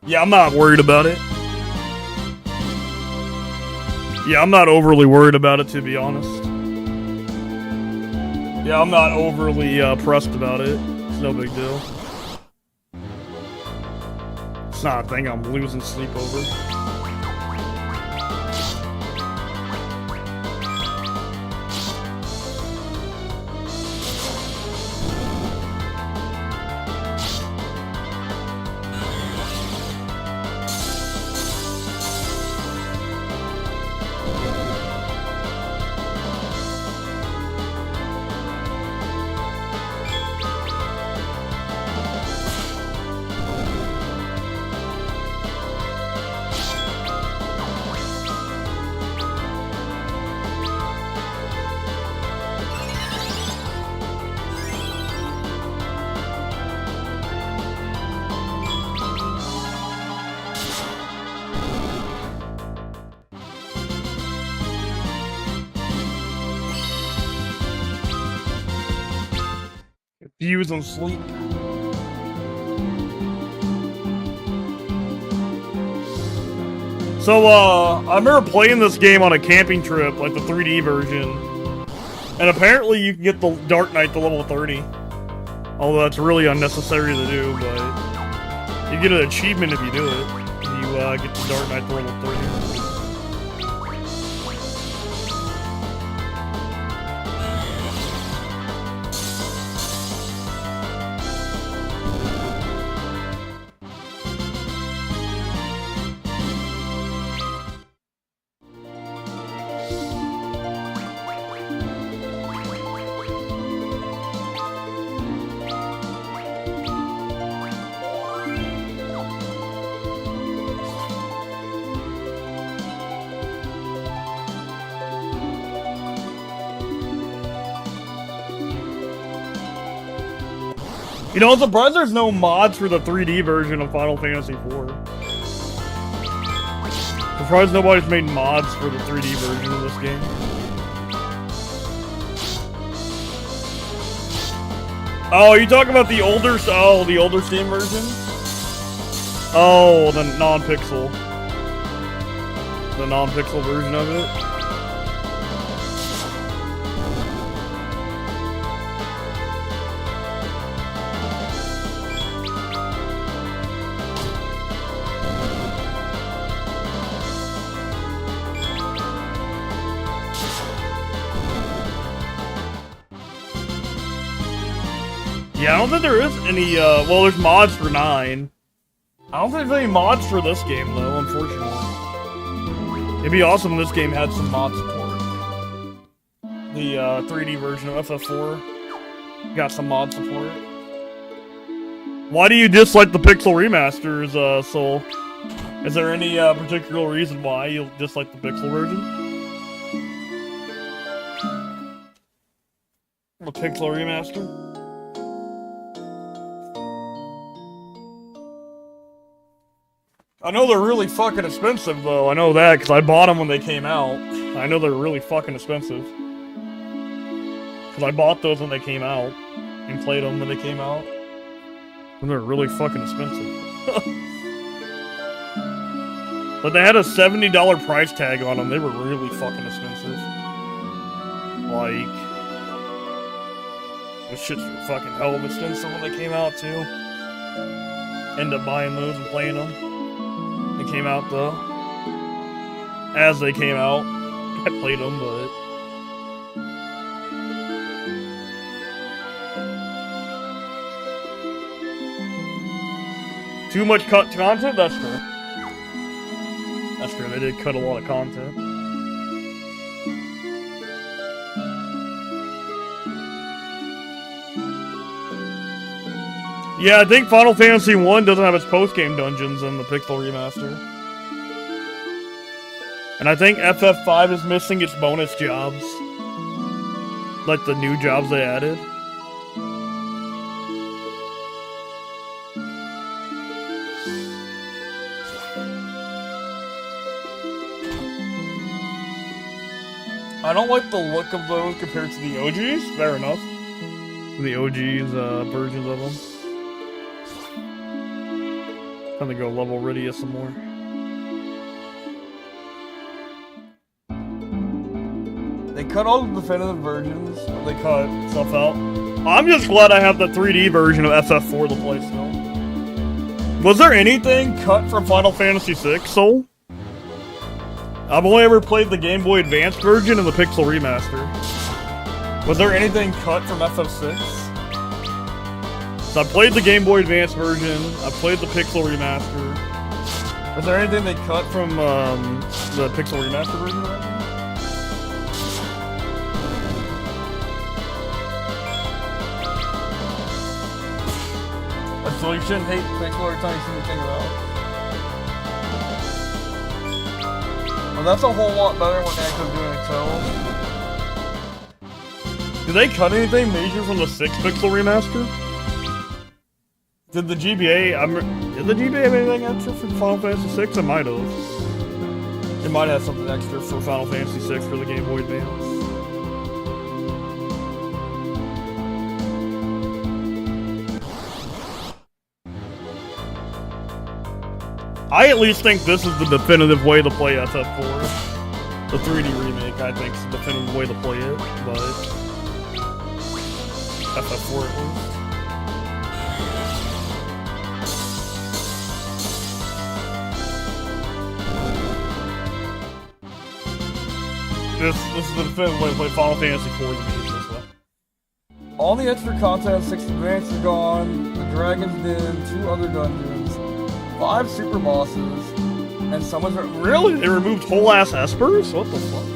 Yeah, I'm not worried about it. Yeah, I'm not overly worried about it, to be honest. Yeah, I'm not overly pressed about it. It's no big deal. It's not a thing I'm losing sleep over. Views on sleep. So, I remember playing this game on a camping trip, like the 3D version. And apparently you can get the Dark Knight to level 30. Although that's really unnecessary to do, but you get an achievement if you do it. You get the Dark Knight to level 30. You know, I'm surprised there's no mods for the 3D version of Final Fantasy IV. Surprised nobody's made mods for the 3D version of this game. Oh, are you talking about the older Steam version? Oh, the non-pixel. The non-pixel version of it? Yeah, I don't think there is any, well, there's mods for 9. I don't think there's any mods for this game, though, unfortunately. It'd be awesome if this game had some mod support. The, 3D version of FF4 got some mod support. Why do you dislike the Pixel remasters, Soul? Is there any, particular reason why you dislike the Pixel version? The Pixel remaster? I know they're really fucking expensive, though. I know that, because I bought them when they came out. I know they're really fucking expensive. Because I bought those when they came out. And played them when they came out. And they're really fucking expensive. But they had a $70 price tag on them. They were really fucking expensive. Like... those shits were fucking hell of expensive when they came out, too. Ended up buying those and playing them. They came out though. As they came out, I played them, but too much content? That's true. That's true, they did cut a lot of content. Yeah, I think Final Fantasy 1 doesn't have its post-game dungeons in the Pixel remaster. And I think FF5 is missing its bonus jobs. Like the new jobs they added. I don't like the look of those compared to the OGs. Fair enough. The OGs versions of them. Time to go level Rydia some more. They cut all the definitive versions. They cut stuff out. I'm just glad I have the 3D version of FF4 to play still. Was there anything cut from Final Fantasy VI, Soul? I've only ever played the Game Boy Advance version and the Pixel remaster. Was there anything cut from FF6? So I played the Game Boy Advance version, I played the Pixel remaster. Was there anything they cut from the Pixel remaster version of that? So you shouldn't hate Pixel every time you see anything about it. Well, that's a whole lot better when Namco's doing Excel. Did they cut anything major from the 6 Pixel remaster? Did the GBA have anything extra for Final Fantasy 6? It might have. It might have something extra for Final Fantasy 6 for the Game Boy Advance. I at least think this is the definitive way to play FF4. The 3D remake, I think, is the definitive way to play it, but FF4 at least. This is the definitive way to play Final Fantasy 4 to me, this way. All the extra content, 6 advance is gone, the Dragon's Den, 2 other dungeons, 5 super bosses, and someone's... Really? They removed whole-ass Espers? What the fuck?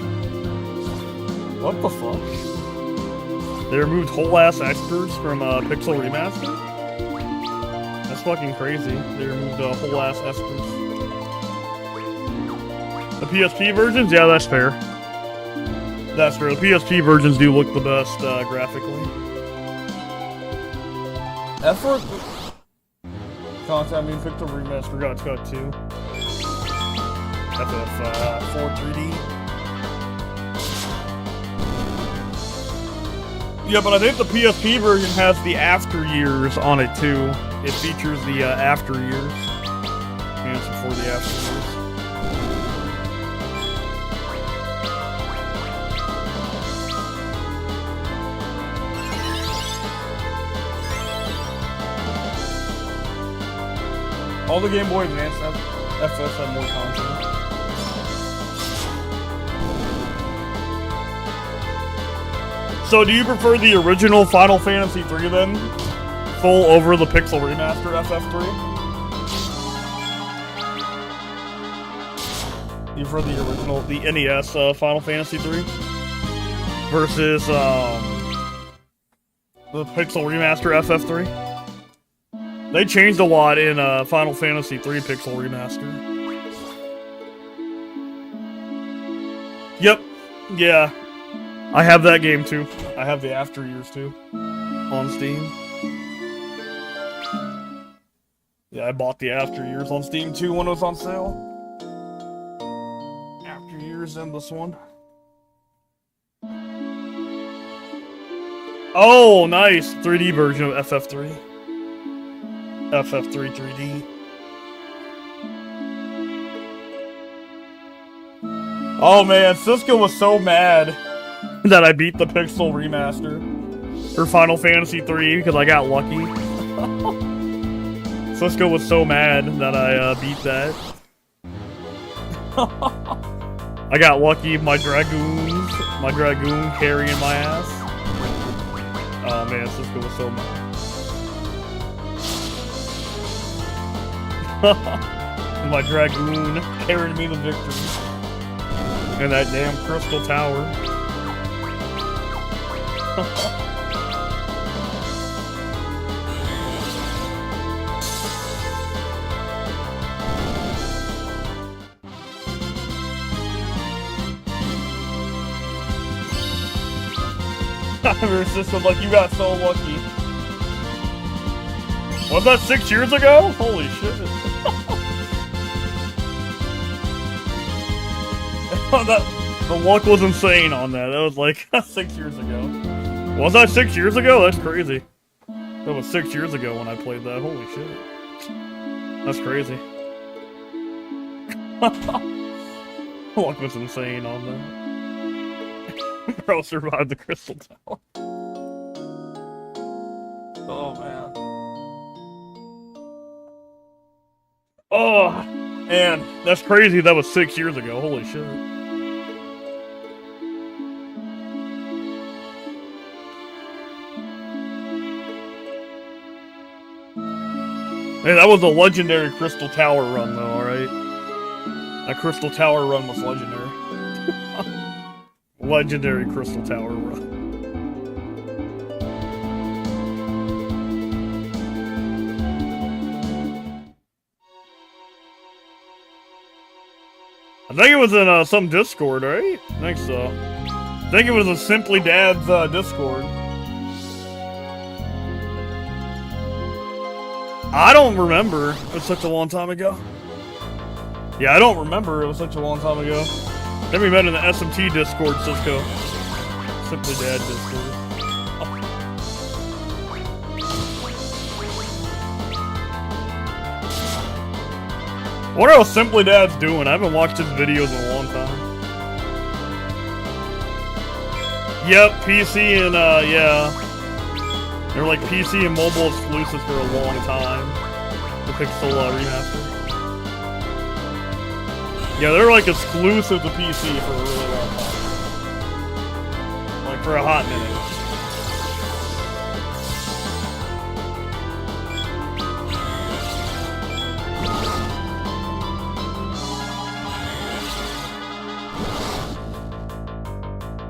What the fuck? They removed whole-ass Espers from Pixel Remaster? That's fucking crazy. They removed whole-ass Espers. The PSP versions? Yeah, that's fair. That's fair. The PSP versions do look the best graphically. F4... Content, Pixel Remaster got cut too. FF4 3D. Yeah, but I think the PSP version has the after years on it too. It features the after years. And it's before the after years. All the Game Boy Advance FS have more content. So do you prefer the original Final Fantasy 3 then? full over the pixel remaster FF3. You've heard the original, the NES Final Fantasy 3 versus the pixel remaster FF3. They changed a lot in Final Fantasy 3 pixel remaster. Yep, yeah, I have that game too. I have the After Years too on Steam. Yeah, I bought the After Years on Steam too when it was on sale. After Years and this one. Oh, nice! 3D version of FF3. FF3 3D. Oh man, Cisco was so mad that I beat the Pixel Remaster for Final Fantasy 3 because I got lucky. Cisco was so mad that I beat that. I got lucky, my Dragoon carrying my ass. Oh man, Cisco was so mad. My Dragoon carried me to victory. And that damn Crystal Tower. Her sister like, you got so lucky. Was that 6 years ago? Holy shit. The luck was insane on that. That was like 6 years ago. Was that 6 years ago? That's crazy. That was 6 years ago when I played that. Holy shit. That's crazy. Luck was insane on that. Bro survived the Crystal Tower. Oh man. Oh, man, that's crazy. That was 6 years ago. Holy shit. Hey, that was a legendary Crystal Tower run, though, alright? That Crystal Tower run was legendary. Legendary Crystal Tower run. I think it was in some Discord, right? I think so. I think it was a Simply Dad's Discord. I don't remember. It was such a long time ago. Yeah, I don't remember. It was such a long time ago. Then we met in the SMT Discord, Cisco. Simply Dad Discord. What else Simply Dad's doing? I haven't watched his videos in a long time. Yep, PC and, yeah. They were like PC and mobile exclusives for a long time. The Pixel Remaster. Yeah, they're like exclusive to PC for a really long time. Like for a hot minute.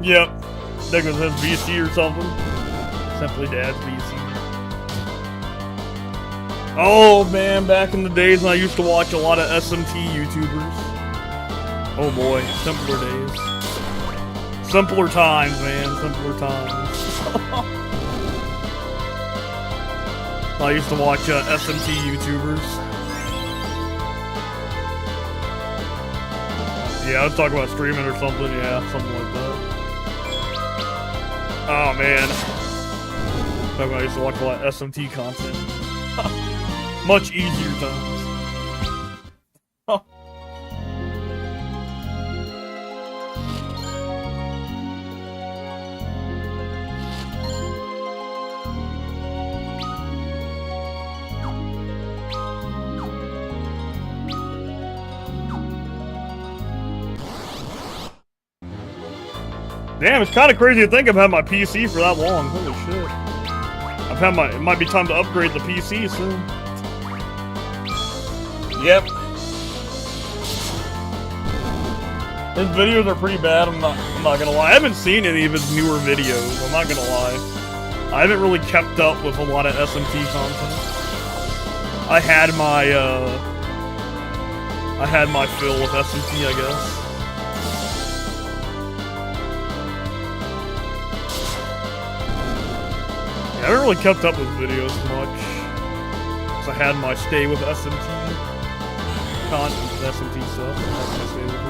Yep. I think it was his VC or something. Simply Dad's VC. Oh man, back in the days when I used to watch a lot of SMT YouTubers. Oh boy, simpler days. Simpler times, man, simpler times. I used to watch SMT YouTubers. Yeah, I was talking about streaming or something, yeah, something like that. Oh man. I used to watch a lot of SMT content. Much easier times. Damn, it's kind of crazy to think I've had my PC for that long. Holy shit. It might be time to upgrade the PC soon. Yep. His videos are pretty bad, I'm not gonna lie. I haven't seen any of his newer videos, I'm not gonna lie. I haven't really kept up with a lot of SMT content. I had my fill with SMT, I guess. Yeah, I haven't really kept up with videos much. Cause I had my stay with SMT content, SMT stuff. I had my stay with it.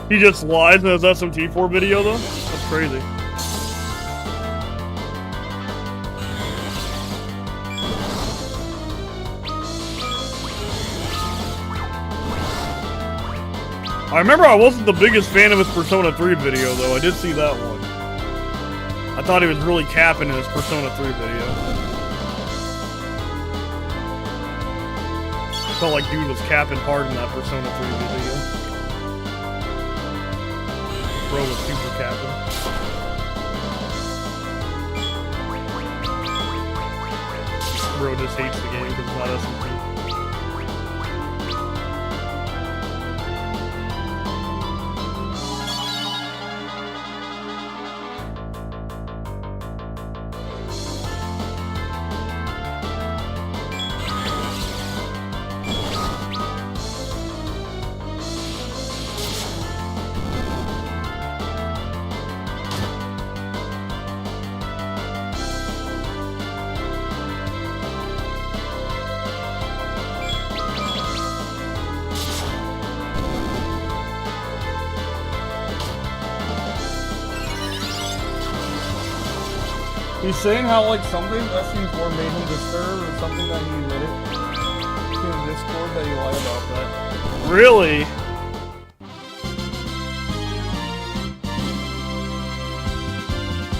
He just lies in his SMT4 video, though? That's crazy. I remember I wasn't the biggest fan of his Persona 3 video, though. I did see that one. I thought he was really capping in his Persona 3 video. I felt like dude was capping hard in that Persona 3 video. Bro was super capping. Bro just hates the game because it's not SMT. He's saying how, like, something SC4 made him disturb or something that he admitted in Discord that he lied about that. Really?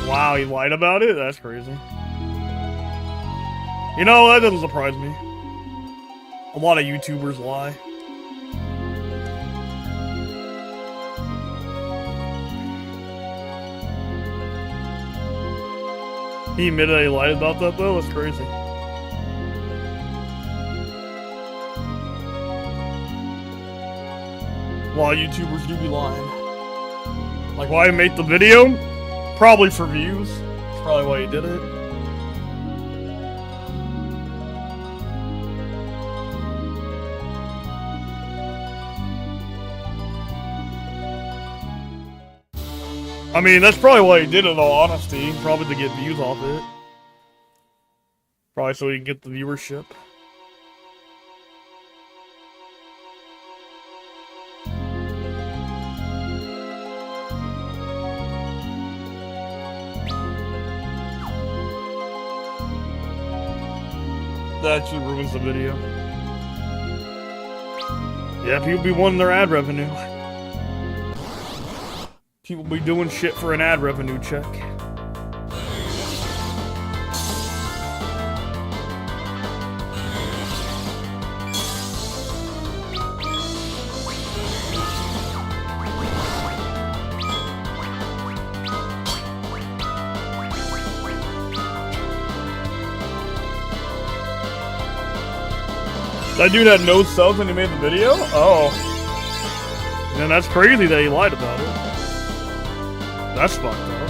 Wow, he lied about it? That's crazy. You know, that doesn't surprise me. A lot of YouTubers lie. He admitted that he lied about that, though? That's crazy. A lot of YouTubers do be lying. Like, why he made the video? Probably for views. That's probably why he did it. I mean, that's probably why he did it, in all honesty. Probably to get views off it. Probably so he can get the viewership. That actually ruins the video. Yeah, people be wanting their ad revenue. People be doing shit for an ad revenue check. That dude had no subs when he made the video? Oh. Then that's crazy that he lied about it. That's fucked up.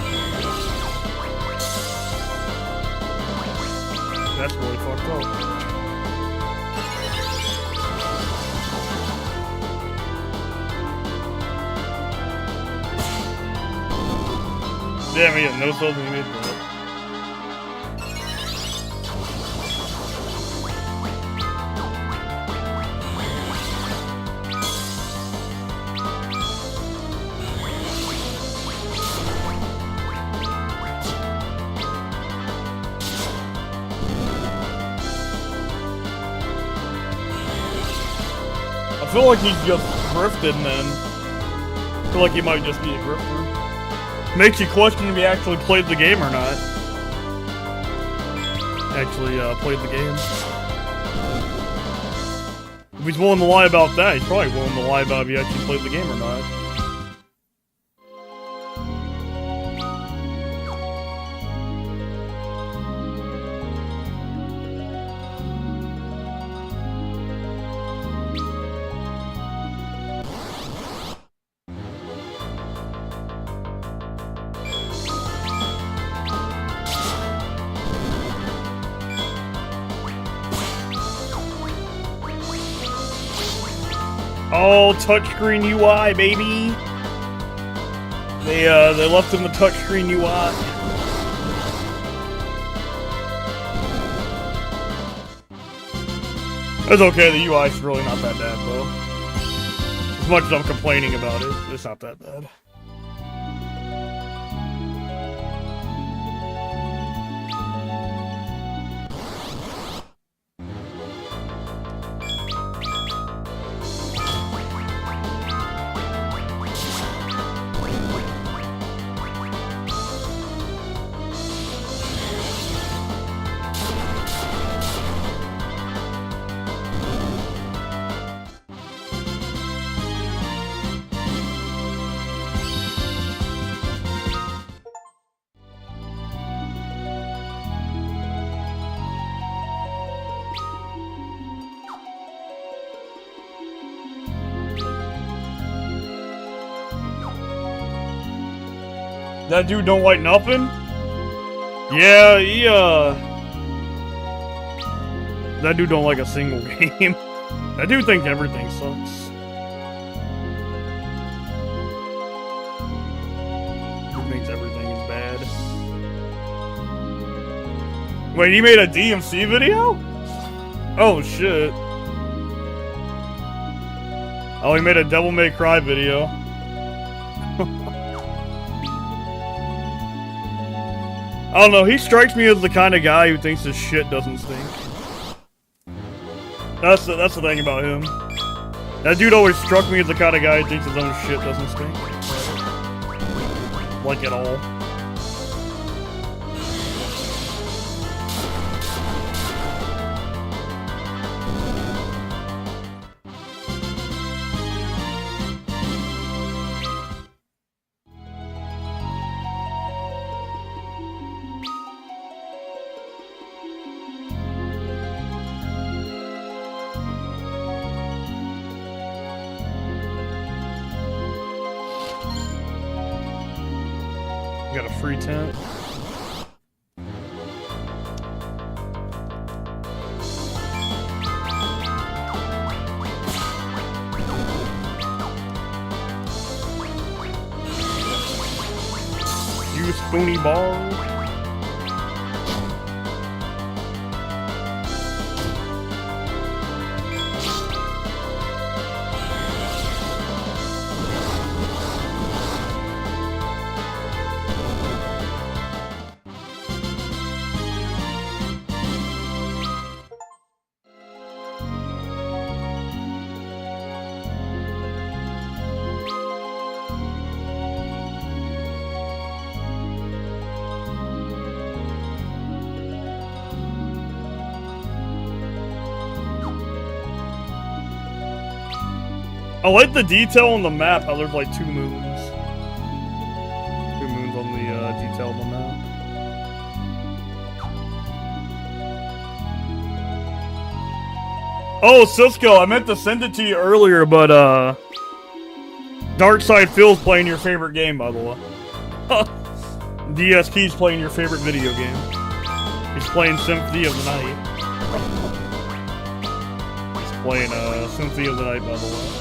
That's really fucked up. Damn, he had no subs when he made that. feel like he's just grifted, man. I feel like he might just be a grifter. Makes you question if he actually played the game or not. Actually, played the game. If he's willing to lie about that, he's probably willing to lie about if he actually played the game or not. Oh, touchscreen UI, baby! They left him the touchscreen UI. It's okay, the UI is really not that bad, though. As much as I'm complaining about it, it's not that bad. That dude don't like nothing? Yeah, that dude don't like a single game. That dude thinks everything sucks. He thinks everything is bad. Wait, he made a DMC video? Oh shit. Oh, he made a Devil May Cry video. I don't know, he strikes me as the kind of guy who thinks his shit doesn't stink. That's the thing about him. That dude always struck me as the kind of guy who thinks his own shit doesn't stink. Like at all. Got a free tent. Use spoony bar. I like the detail on the map, how there's like two moons. Two moons on the detail on the map. Oh, Cisco, I meant to send it to you earlier, but Darkside Phil's playing your favorite game, by the way. DSP's playing your favorite video game. He's playing Symphony of the Night. He's playing Symphony of the Night, by the way.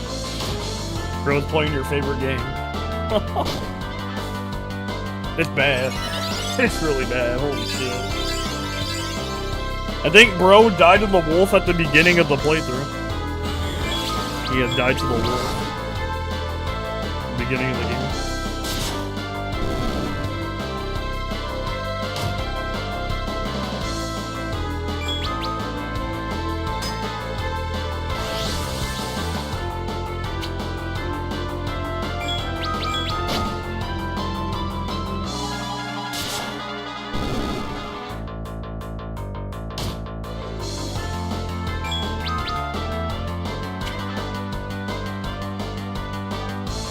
Bro's playing your favorite game. It's bad. It's really bad. Holy shit. I think Bro died to the wolf at the beginning of the playthrough. He had died to the wolf. At the beginning of the game.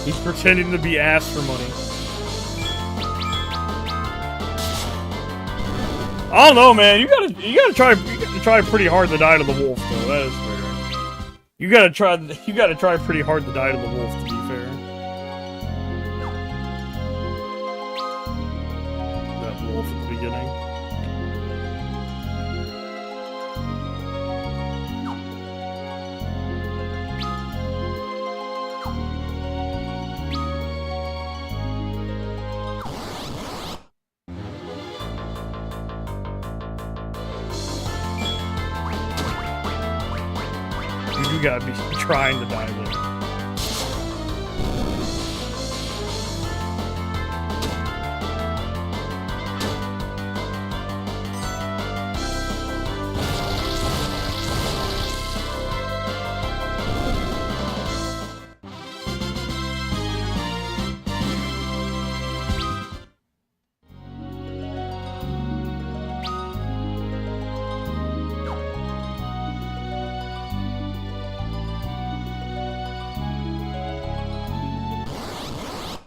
He's pretending to be asked for money. I don't know, man. You gotta try pretty hard to die to the wolf, though. That is fair. You gotta try pretty hard to die to the wolf, to be fair. That wolf at the beginning. You gotta be trying to die there.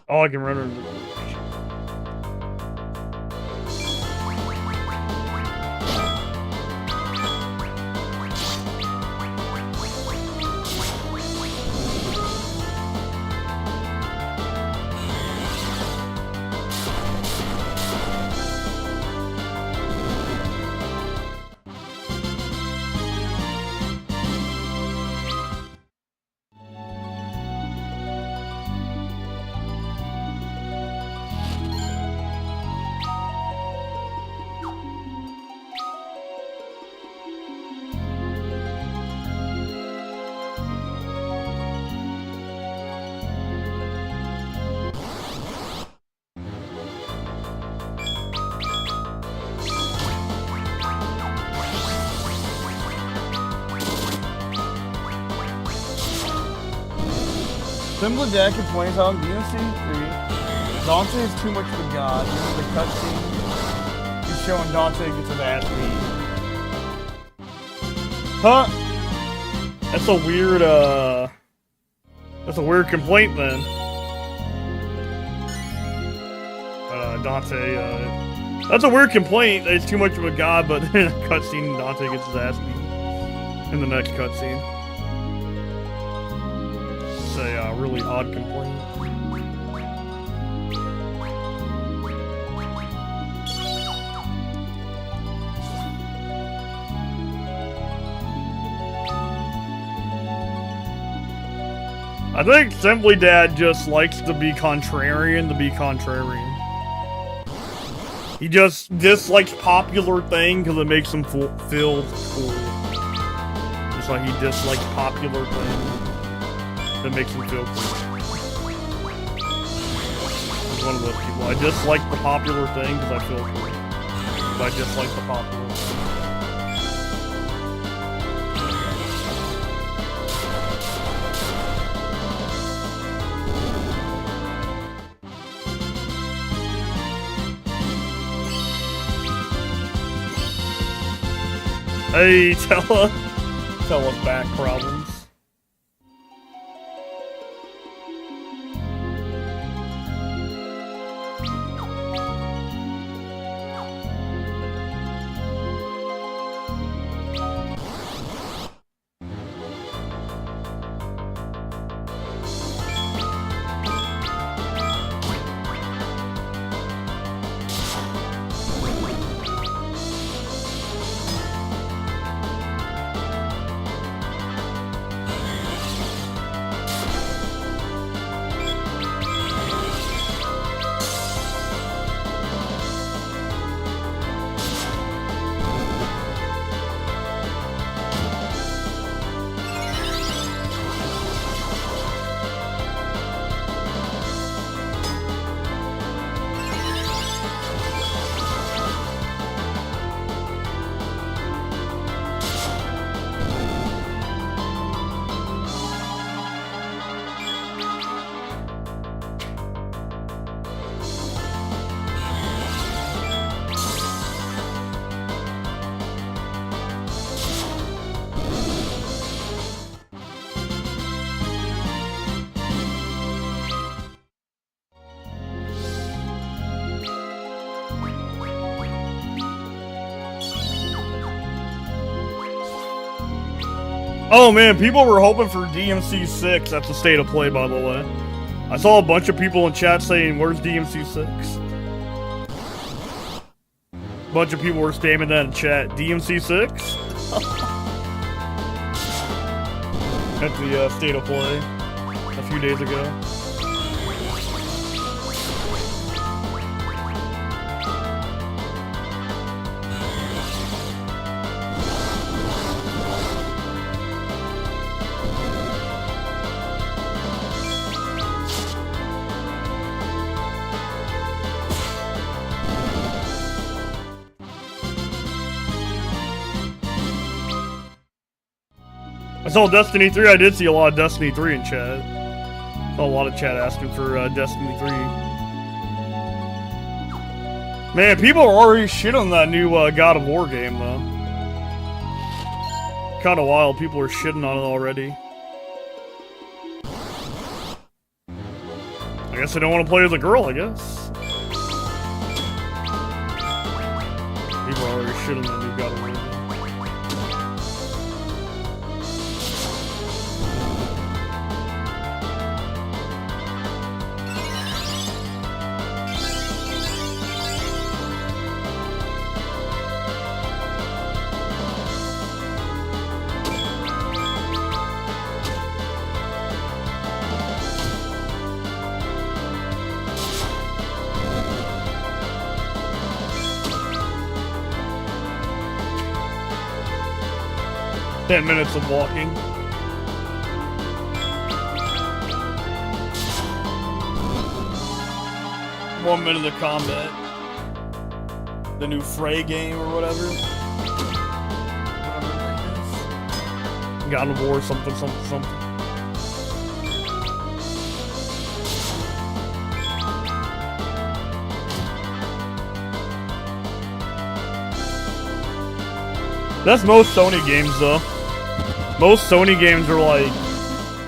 Oh, I can run under the bridge. Simple Jack complains how in DMC 3, Dante is too much of a god. Remember the cutscene? He's showing Dante gets his ass beat. Huh? That's a weird complaint then. Dante, that's a weird complaint that he's too much of a god, but in a cutscene, Dante gets his ass beat in the next cutscene. It's a really odd complaint. I think Simply Dad just likes to be contrarian to be contrarian. He just dislikes popular thing because it makes him feel cool. Just like he dislikes popular thing that makes him feel cool. He's one of those people. I dislike the popular thing because I feel cool. But I dislike the popular thing. Hey, tell us back problems. Oh man, people were hoping for DMC 6 at the State of Play, by the way. I saw a bunch of people in chat saying, where's DMC 6? A bunch of people were spamming that in chat. DMC 6? At the State of Play a few days ago. 'I saw Destiny 3. I did see a lot of Destiny 3 in chat. Saw a lot of chat asking for Destiny 3. Man, people are already shit on that new God of War game, though. Kinda wild, people are shitting on it already. I guess they don't want to play as a girl, I guess. People are already shitting on that new God of War game. 10 minutes of walking. One minute of combat. The new Frey game or whatever. God of War, something, something, something. That's most Sony games, though. Most Sony games are like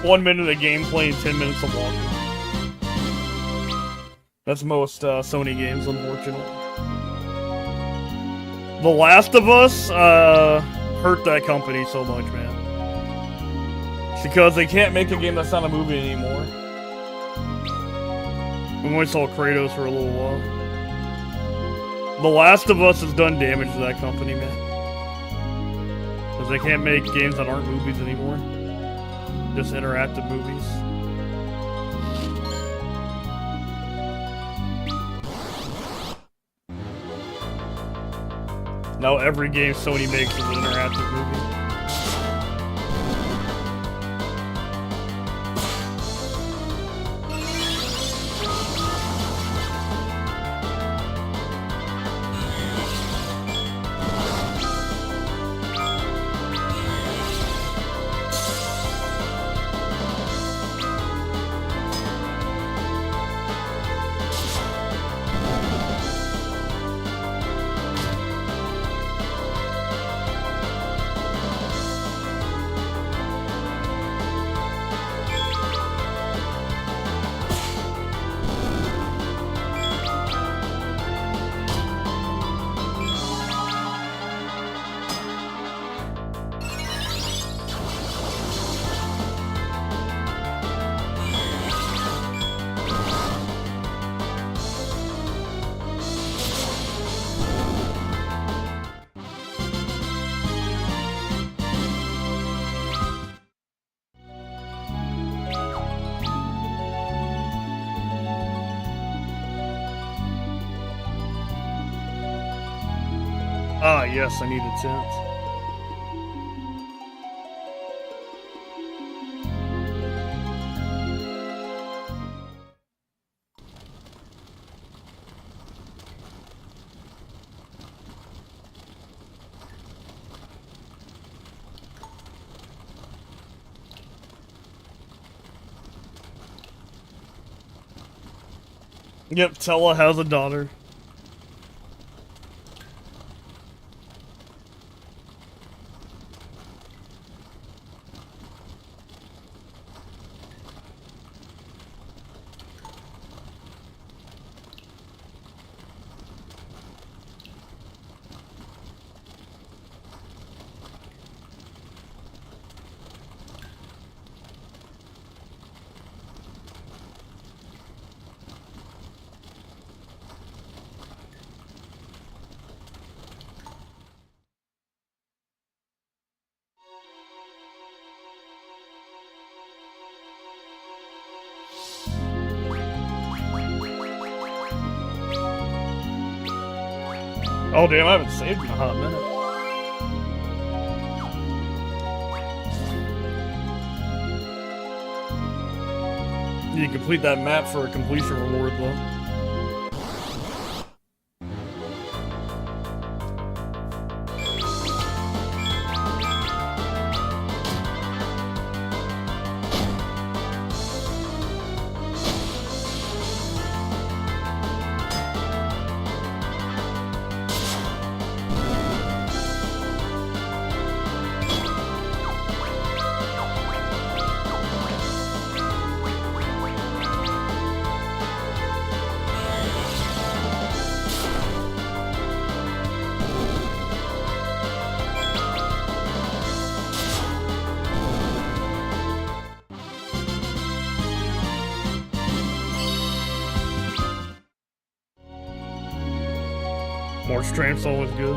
1 minute of gameplay and 10 minutes of walking. That's most Sony games, unfortunately. The Last of Us hurt that company so much, man. It's because they can't make a game that's not a movie anymore. We only saw Kratos for a little while. The Last of Us has done damage to that company, man. Because they can't make games that aren't movies anymore. Just interactive movies. Now every game Sony makes is an interactive movie. Ah, yes, I need a tent. Yep, Tella has a daughter. Oh damn, I haven't saved in a hot minute. You can complete that map for a completion reward though. More strength's always good.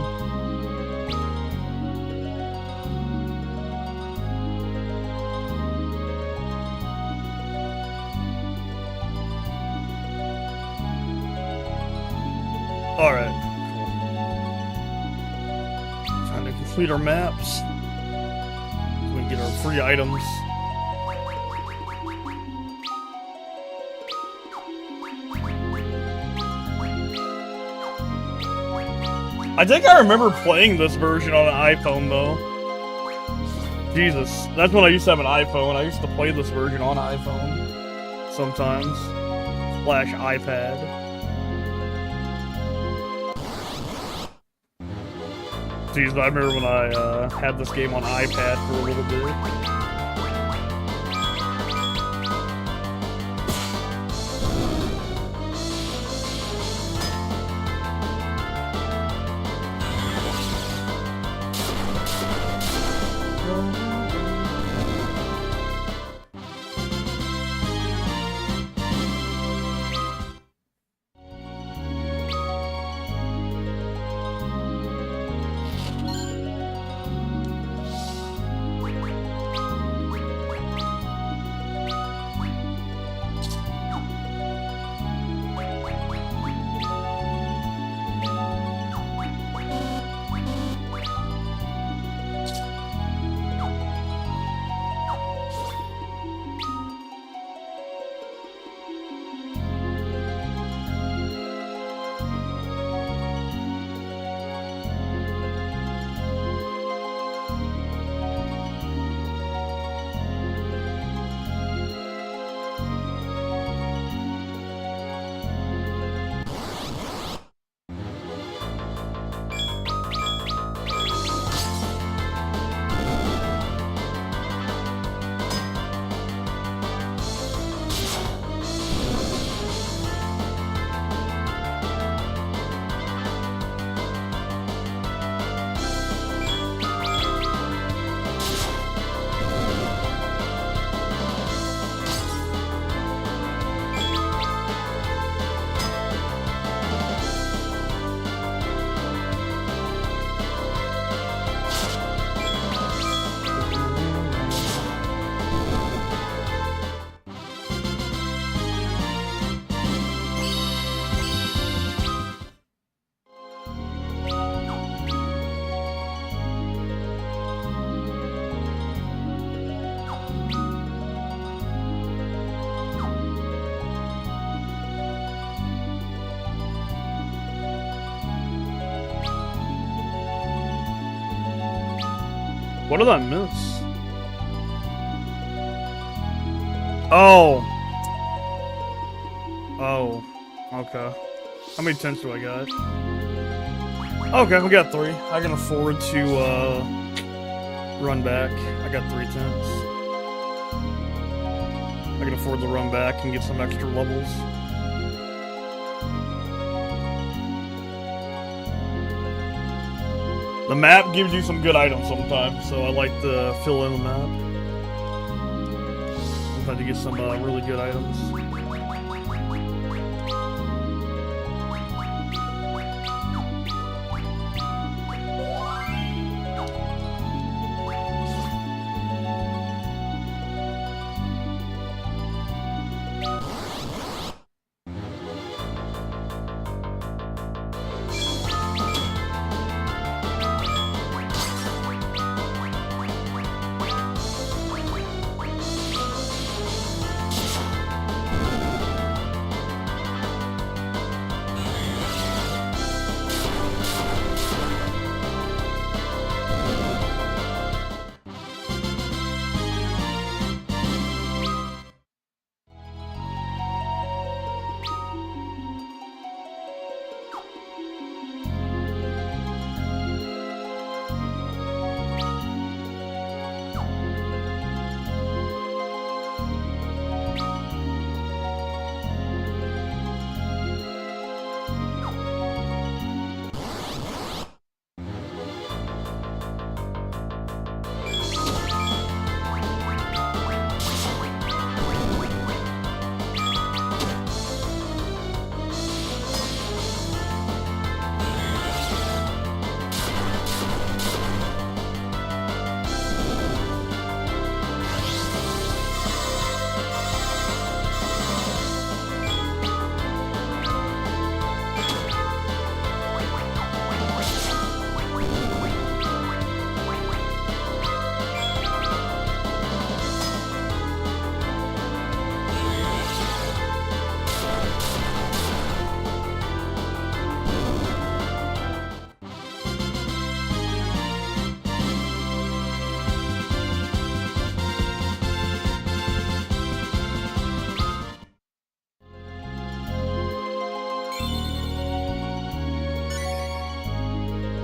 Alright, cool. Trying to complete our maps. So we can get our free items. I think I remember playing this version on an iPhone, though. Jesus, that's when I used to have an iPhone. I used to play this version on iPhone sometimes. Slash iPad. Jesus, I remember when I had this game on iPad for a little bit. What did I miss? Oh. Oh. Okay. How many tents do I got? Okay, we got 3. I can afford to, run back. I got 3 tents. I can afford to run back and get some extra levels. The map gives you some good items sometimes, so I like to fill in the map. Sometimes you get some really good items.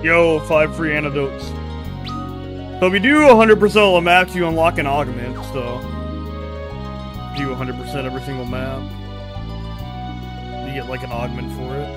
Yo, 5 free antidotes. So if you do 100% of the maps, you unlock an augment, so... do 100% every single map. You get like an augment for it.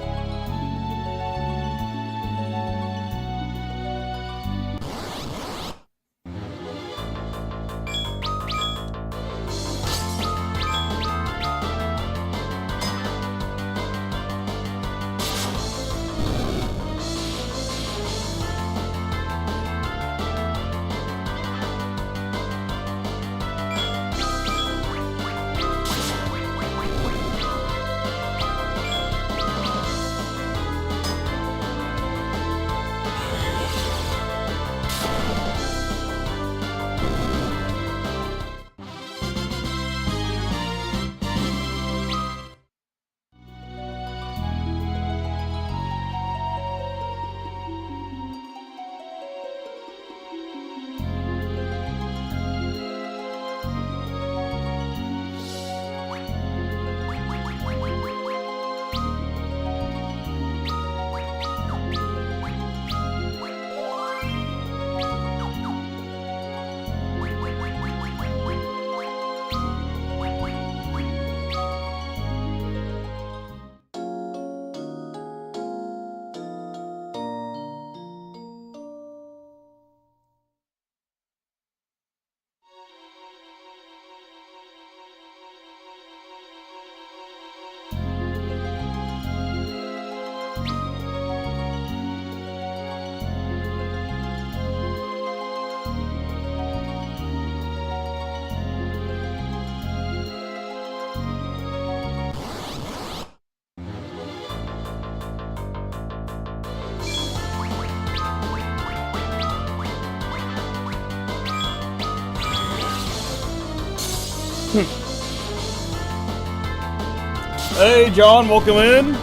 Hey, John, welcome in.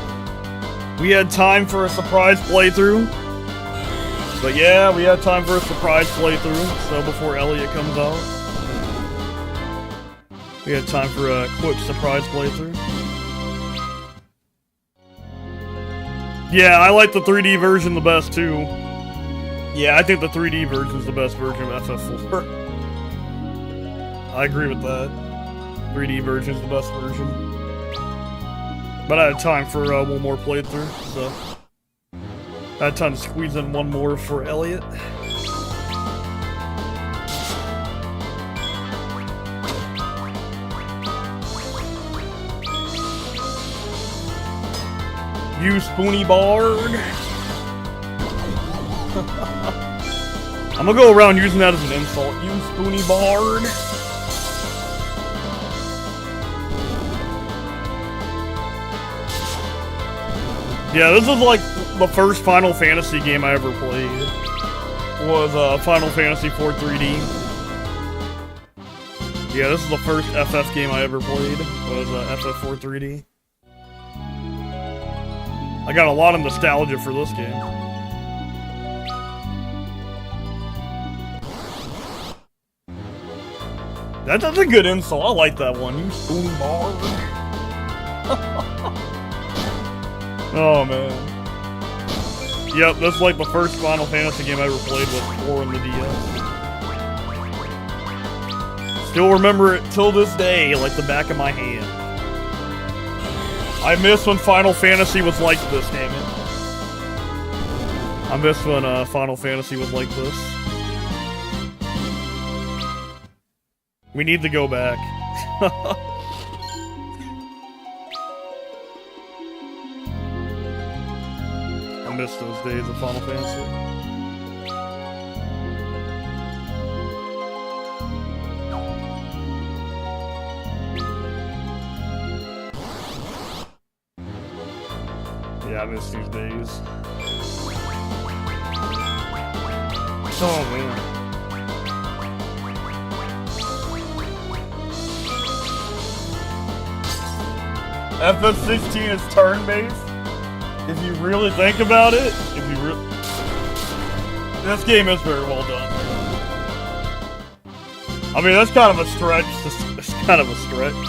We had time for a surprise playthrough. But yeah, we had time for a surprise playthrough, so before Elliot comes out. We had time for a quick surprise playthrough. Yeah, I like the 3D version the best too. Yeah, I think the 3D version is the best version of FF4. I agree with that. 3D version is the best version. But I had time for one more playthrough, so... I had time to squeeze in one more for Elliot. You spoony bard! I'm gonna go around using that as an insult. You spoony bard! Yeah, this is like the first Final Fantasy game I ever played. Was Final Fantasy IV 3D. Yeah, this is the first FF game I ever played. Was FF4 3D. I got a lot of nostalgia for this game. That's a good insult. I like that one. You spoon bard. Oh man. Yep, that's like the first Final Fantasy game I ever played was 4 on the DS. Still remember it till this day, like the back of my hand. I miss when Final Fantasy was like this, damn it. I miss when Final Fantasy was like this. We need to go back. I miss those days of Final Fantasy. Yeah, I miss these days. Oh man. FF16 is turn-based. If you really think about it, this game is very well done. I mean, that's kind of a stretch. It's kind of a stretch.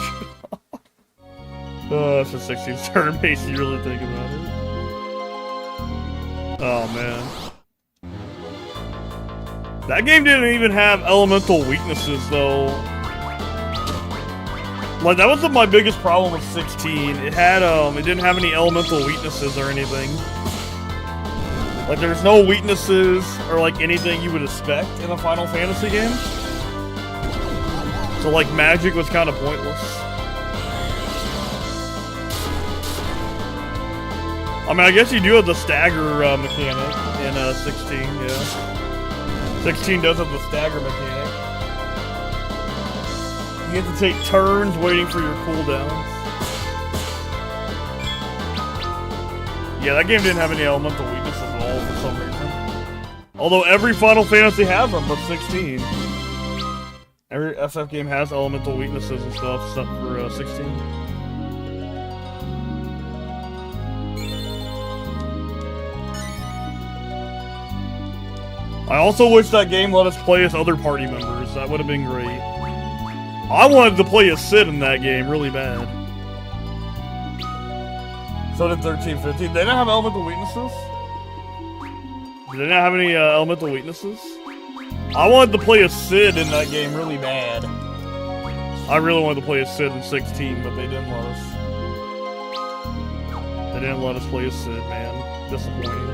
FF16 is turn-based. You really think about it. Oh man. That game didn't even have elemental weaknesses, though. Like, that was my biggest problem with 16. It had, it didn't have any elemental weaknesses or anything. Like, there's no weaknesses or, like, anything you would expect in a Final Fantasy game. So, like, magic was kind of pointless. I mean, I guess you do have the stagger mechanic in 16, yeah. 16 does have the stagger mechanic. You have to take turns waiting for your cooldowns. Yeah, that game didn't have any elemental weaknesses at all for some reason. Although every Final Fantasy has them, but 16. Every FF game has elemental weaknesses and stuff, except for 16. I also wish that game let us play as other party members. That would have been great. I wanted to play as Cid in that game really bad. So did 13, 15. They didn't have elemental weaknesses? Did they not have any elemental weaknesses? I wanted to play as Cid in that game really bad. I really wanted to play as Cid in 16, but they didn't let us. They didn't let us play as Cid, man. Disappointing.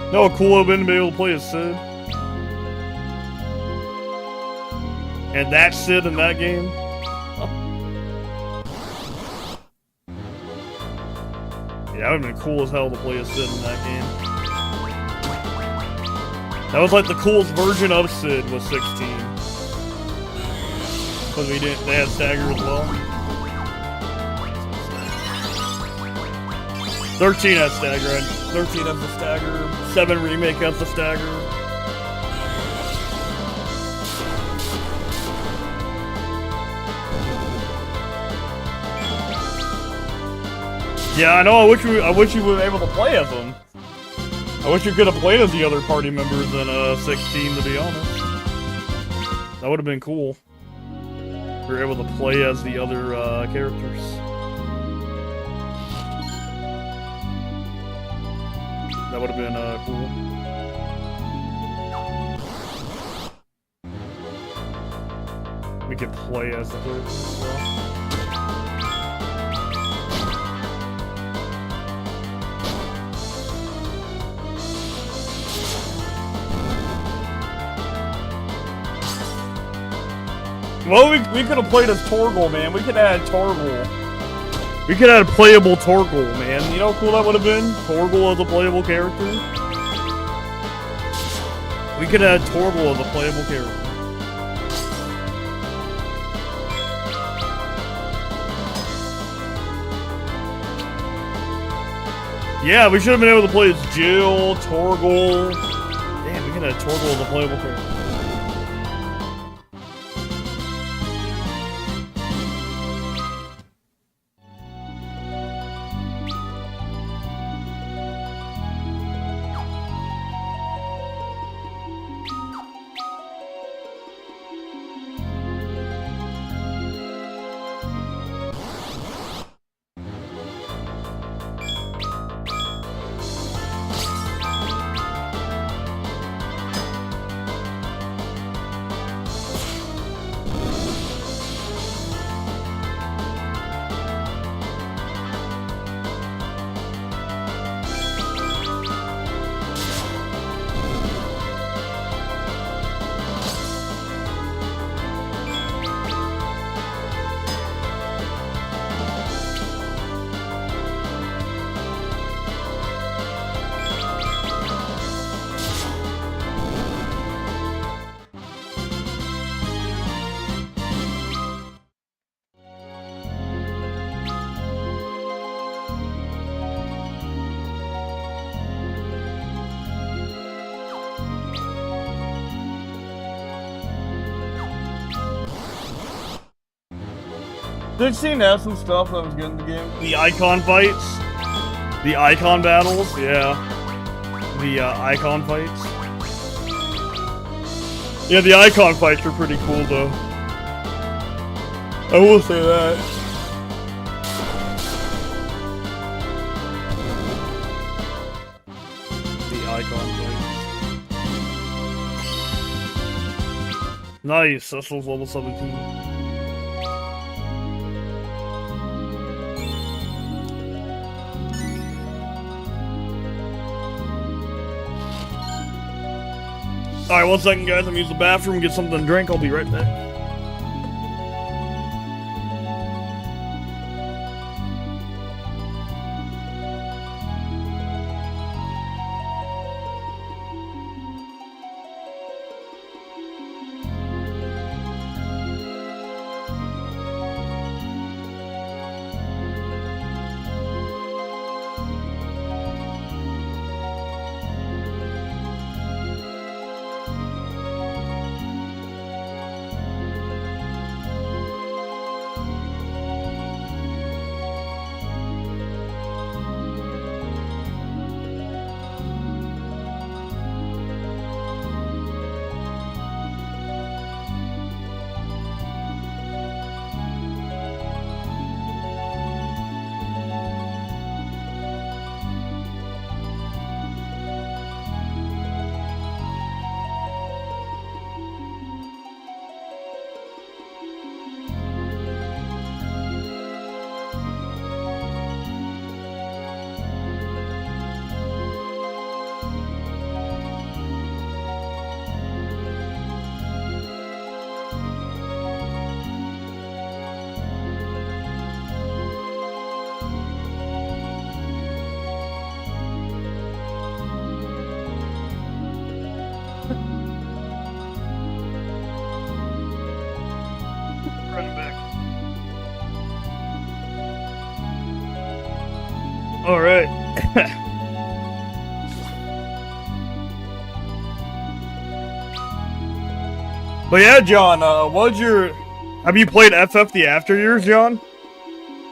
You know how cool it would have been to be able to play as Cid? And that Cid in that game? Yeah, that would have been cool as hell to play as Cid in that game. That was like the coolest version of Cid was 16. Because they had stagger as well. 13 has stagger, 13 has the stagger, 7 Remake has the stagger. Yeah, I know, I wish you would have been able to play as them. I wish you could have played as the other party members in 16, to be honest. That would have been cool. If you were able to play as the other characters. That would have been cool. We could play as the characters as well. Well, we could have played as Torgal, man. We could have had Torgal. We could have had a playable Torgal, man. You know how cool that would have been? Torgal as a playable character? We could have had Torgal as a playable character. Yeah, we should have been able to play as Jill, Torgal. Damn, we could have had Torgal as a playable character. Did she have some stuff that was good in the game? The icon fights? The icon battles? Yeah. The icon fights? Yeah, the icon fights were pretty cool though. I will say that. The icon fights. Nice, Cecil's level 17. Alright, 1 second, guys. I'm gonna use the bathroom, get something to drink. I'll be right back. Running back. All right. But yeah, John, have you played FF The After Years, John?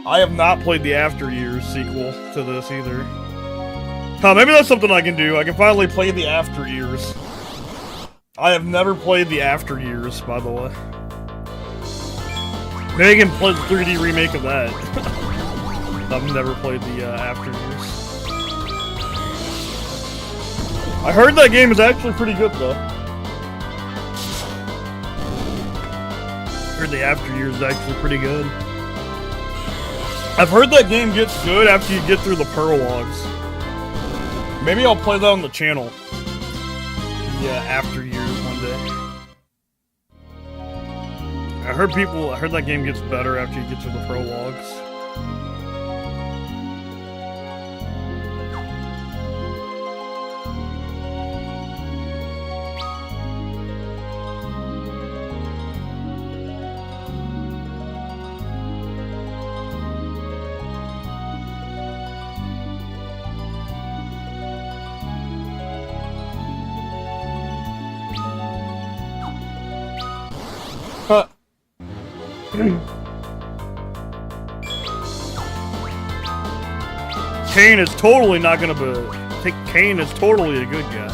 I have not played the After Years sequel to this either. Maybe that's something I can do. I can finally play the After Years. I have never played the After Years, by the way. Maybe I can play the 3D remake of that. I've never played the After Years. I heard that game is actually pretty good, though. I heard the After Years is actually pretty good. I've heard that game gets good after you get through the prologues. Maybe I'll play that on the channel. Yeah, After Years one day. I heard that game gets better after you get to the prologues. Kane is totally not gonna be. Kane is totally a good guy.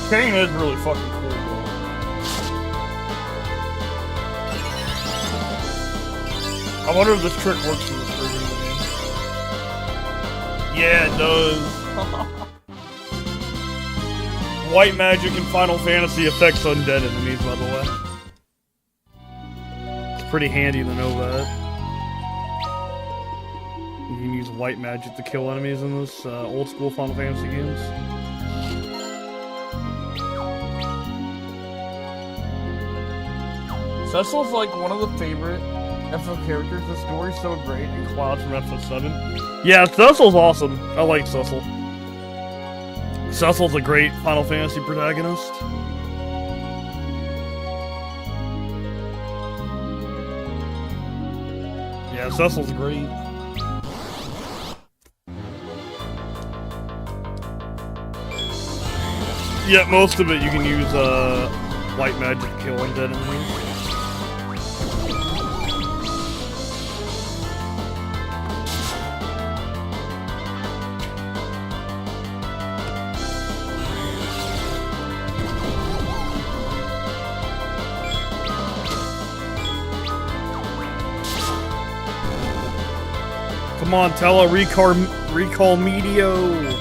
Kane is really fucking cool, though. I wonder if this trick works in this version of the game. Yeah, it does. White magic in Final Fantasy affects undead enemies, by the way. It's pretty handy to know that. You can use white magic to kill enemies in this old school Final Fantasy games. Cecil's like one of the favorite FF characters. The story's so great, and Cloud from FF7. Yeah, Cecil's awesome. I like Cecil. Cecil's a great Final Fantasy protagonist. Yeah, Cecil's great. Yeah, most of it you can use white magic to kill undead enemies. Montella Recall Medio.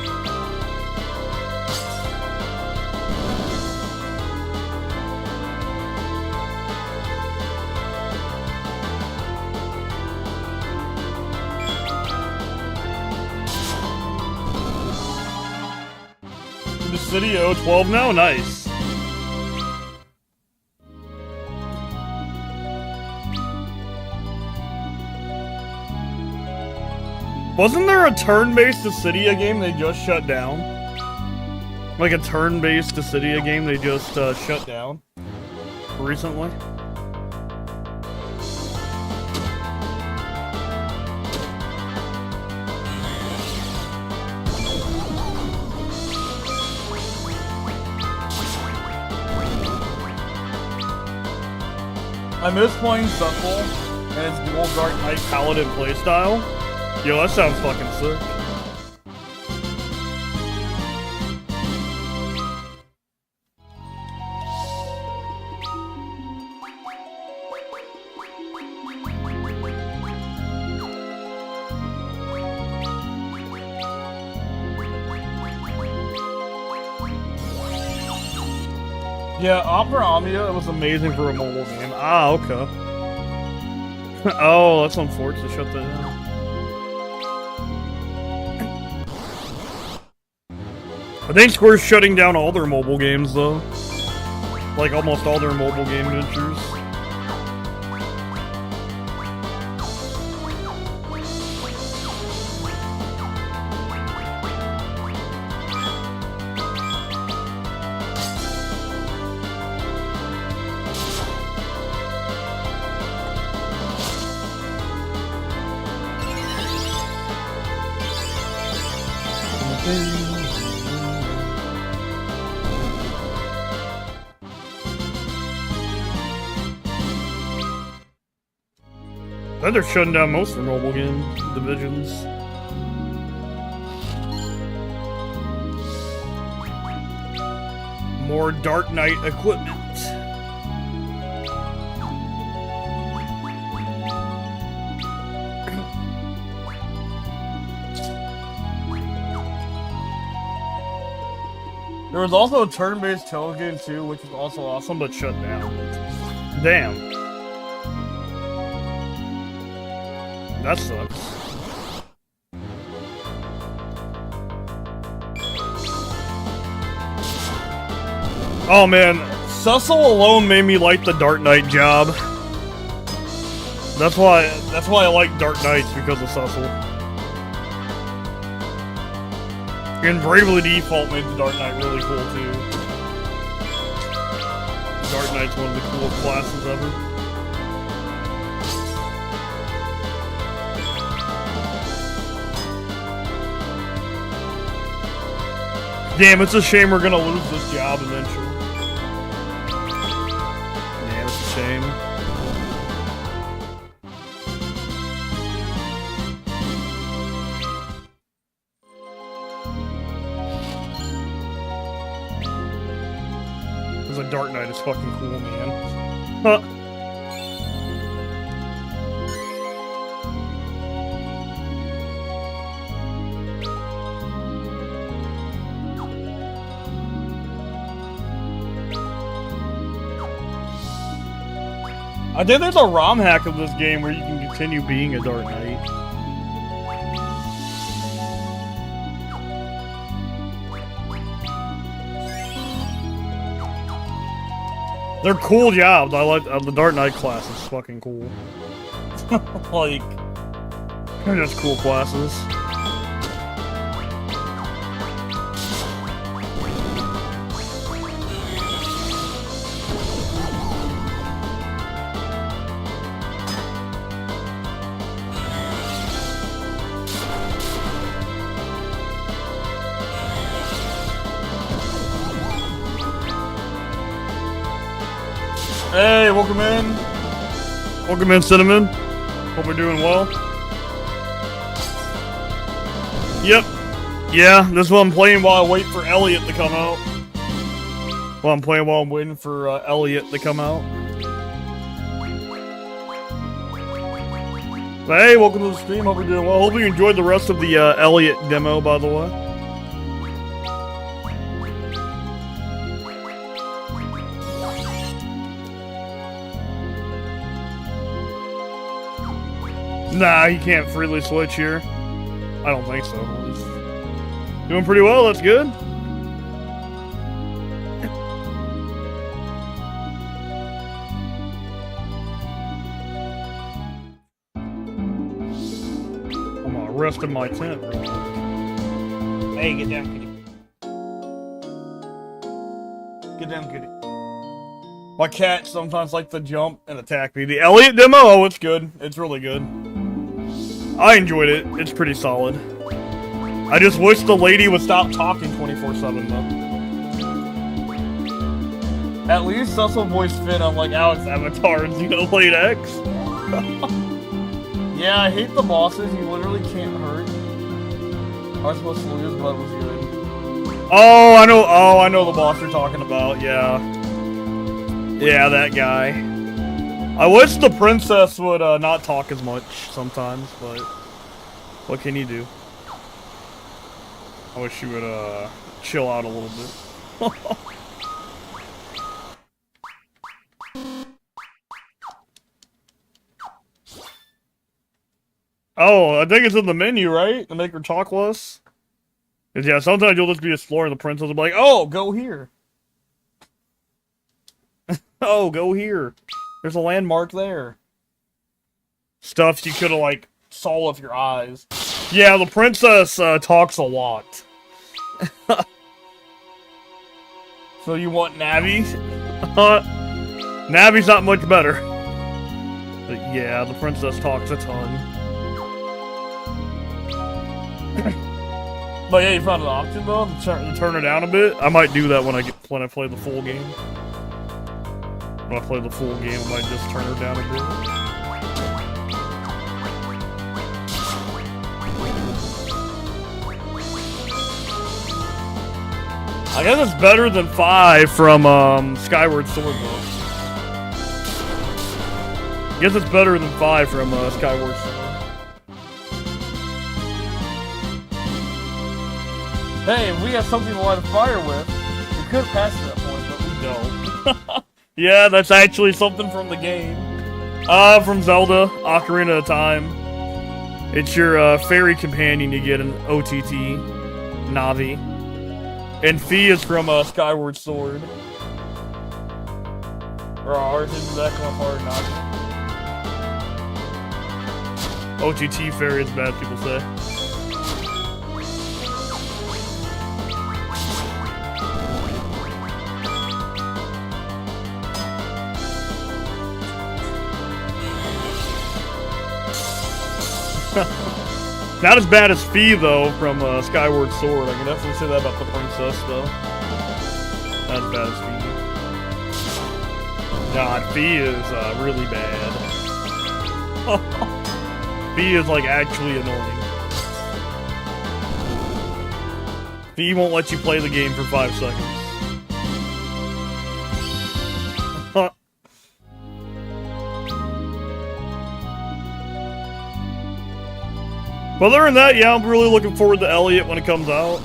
City 012 now? Nice. Wasn't there a turn-based Dissidia game they just shut down? Like a turn-based Dissidia game they just shut down recently? I miss playing Sunfall and its dual Dark Knight Paladin playstyle. Yo, that sounds fucking sick. Yeah, Opera Omnia was amazing for a mobile game. Ah, okay. Oh, that's unfortunate. Shut that down. I think Square's shutting down all their mobile games, though. Like, almost all their mobile game ventures. I think they're shutting down most of their mobile game divisions. More Dark Knight equipment. There was also a turn-based Tell game too, which was also awesome, but shut down. Damn. That sucks. Oh man, Cecil alone made me like the Dark Knight job. That's why I like Dark Knights, because of Cecil. And Bravely Default made the Dark Knight really cool too. Dark Knight's one of the coolest classes ever. Damn, it's a shame we're gonna lose this job eventually. Damn, it's a shame. Because the Dark Knight is fucking cool, man. Huh. I think there's a ROM hack of this game where you can continue being a Dark Knight. They're cool jobs. I like the Dark Knight class is fucking cool. Like, they're just cool classes. Hey, welcome in. Welcome in, Cinnamon. Hope we're doing well. Yep. Yeah, this is what I'm playing while I wait for Elliot to come out. While I'm waiting for Elliot to come out. But hey, welcome to the stream. Hope you're doing well. Hope you enjoyed the rest of the Elliot demo, by the way. Nah, he can't freely switch here. I don't think so. Doing pretty well, that's good. I'm gonna rest in my tent. Hey, get down, kitty. Get down, kitty. My cat sometimes likes to jump and attack me. The Elliot demo? Oh, it's good. It's really good. I enjoyed it. It's pretty solid. I just wish the lady would stop talking 24/7 though. At least that's what voice fit on like Alex Avatar and Xenoblade X. Yeah, I hate the bosses. You literally can't hurt. I was supposed to lose, but it was good. Oh, I know. Oh, I know the boss you're talking about. Yeah. Yeah, that guy. I wish the princess would not talk as much sometimes, but what can you do? I wish she would chill out a little bit. Oh, I think it's in the menu, right? To make her talk less? 'Cause yeah, sometimes you'll just be exploring, the princess will be like, oh, go here. Oh, go here. There's a landmark there. Stuff you could've, like, saw with your eyes. Yeah, the princess talks a lot. So you want Navi? Navi's not much better. But yeah, the princess talks a ton. But yeah, you found an option though to turn it down a bit. I might do that when I play the full game. When I play the full game, I might just turn her down a bit. I guess it's better than 5 from Skyward Sword though. I guess it's better than 5 from Skyward Sword. Hey, if we have something to light a fire with, we could pass that point, but we don't. Yeah, that's actually something from the game. From Zelda, Ocarina of Time. It's your fairy companion you get in OTT, Navi. And Fi is from Skyward Sword. Or ours isn't that kind of hard, Navi. OTT fairy is bad, people say. Not as bad as Fi though from Skyward Sword. I can definitely say that about the princess though. Not as bad as Fi. God, Fi is really bad. Fi is like actually annoying. Fi won't let you play the game for 5 seconds. But other than that, yeah, I'm really looking forward to Elliot when it comes out.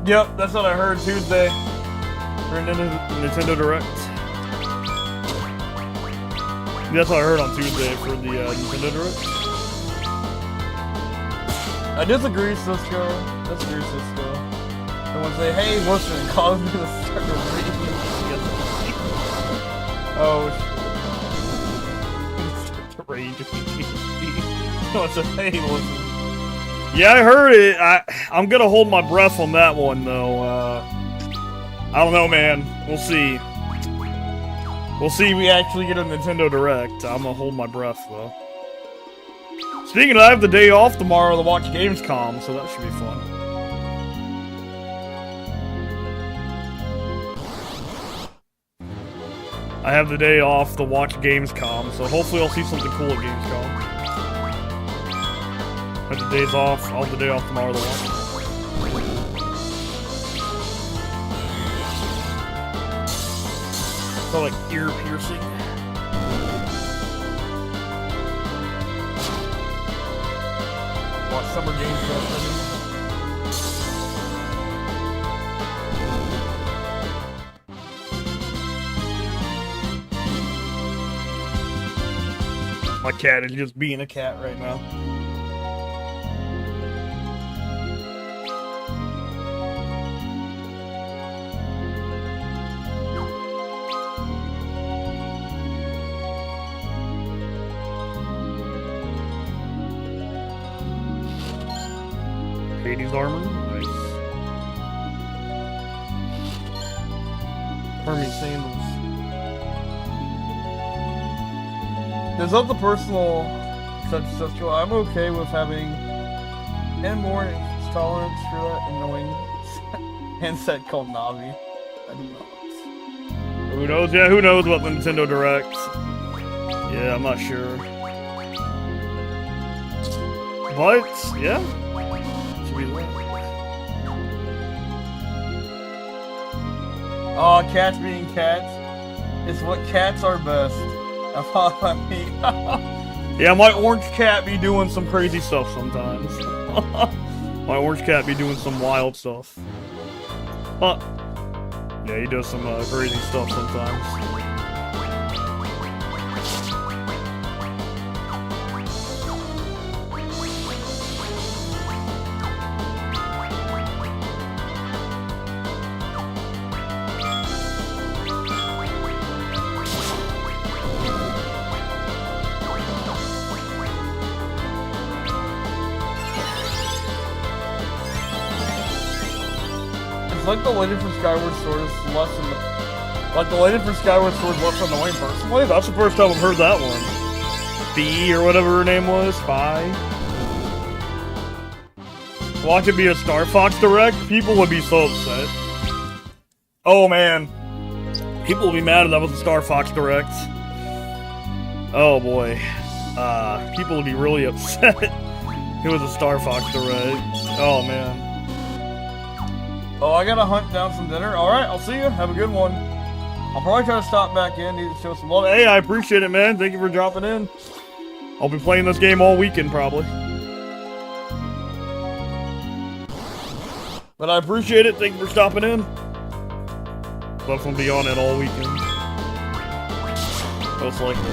Yep, that's what I heard Tuesday for Nintendo Direct. That's what I heard on Tuesday for the Nintendo Direct. I disagree, Cisco. Disagree, Cisco. Someone say, hey, listen, cause me to start to read. Oh, shit. Rage What's a hey, listen. Yeah, I heard it. I'm gonna hold my breath on that one though. I don't know, man. We'll see. We'll see if we actually get a Nintendo Direct. I'm gonna hold my breath though. Speaking of, I have the day off tomorrow to watch Gamescom, so that should be fun. I have the day off to watch Gamescom, so hopefully I'll see something cool at Gamescom. I have the days off, I'll have the day off tomorrow to watch. So like ear piercing. Watch Summer Games Fest. My cat is just being a cat right now. Hades armor, nice. Hermes sandals. Is that the personal such I'm okay with having and more tolerance for that annoying handset called Navi. I do not. Who knows? Yeah, who knows what the Nintendo Direct? Yeah, I'm not sure. But yeah. Should be that. Oh, cats being cats. It's what cats are best. Yeah, my orange cat be doing some crazy stuff sometimes. My orange cat be doing some wild stuff. Yeah, he does some crazy stuff sometimes. Like the Legend for Skyward Sword is less than like the Legend for Skyward Sword is less annoying personally. That's the first time I've heard that one. Fee or whatever her name was, Fi. Watch it be a Star Fox Direct, people would be so upset. Oh man. People would be mad if that was a Star Fox Direct. Oh boy. People would be really upset if it was a Star Fox Direct. Oh man. Oh, I gotta hunt down some dinner. Alright, I'll see you. Have a good one. I'll probably try to stop back in, need to show some love. Hey, I appreciate it, man. Thank you for dropping in. I'll be playing this game all weekend, probably. But I appreciate it. Thank you for stopping in. Definitely be on it all weekend. Most likely.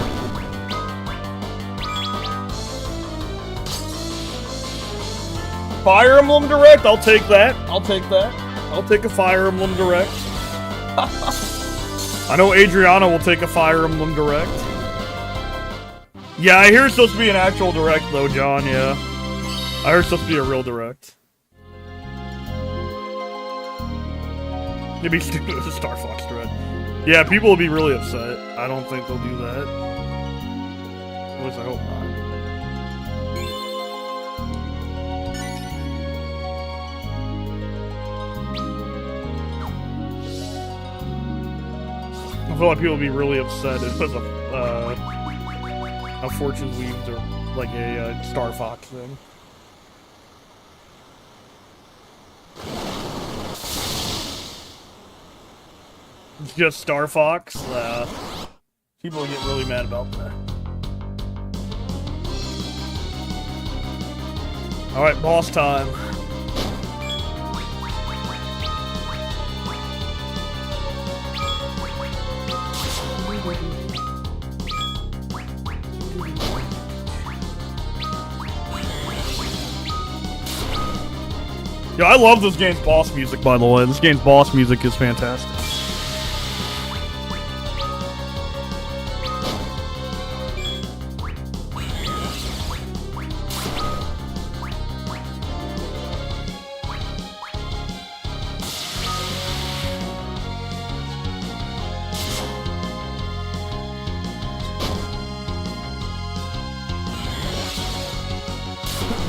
Fire Emblem Direct? I'll take that. I'll take that. I'll take a Fire Emblem Direct. I know Adriana will take a Fire Emblem Direct. Yeah, I hear it's supposed to be an actual Direct, though, John, yeah. I heard it's supposed to be a real Direct. It'd be stupid with a Star Fox Direct. Yeah, people will be really upset. I don't think they'll do that. At least I hope not. I feel like people would be really upset if it was a Fortune's Weaved or like a Star Fox thing. It's just Star Fox. People would get really mad about that. Alright, boss time. Yeah, I love this game's boss music, by the way. This game's boss music is fantastic.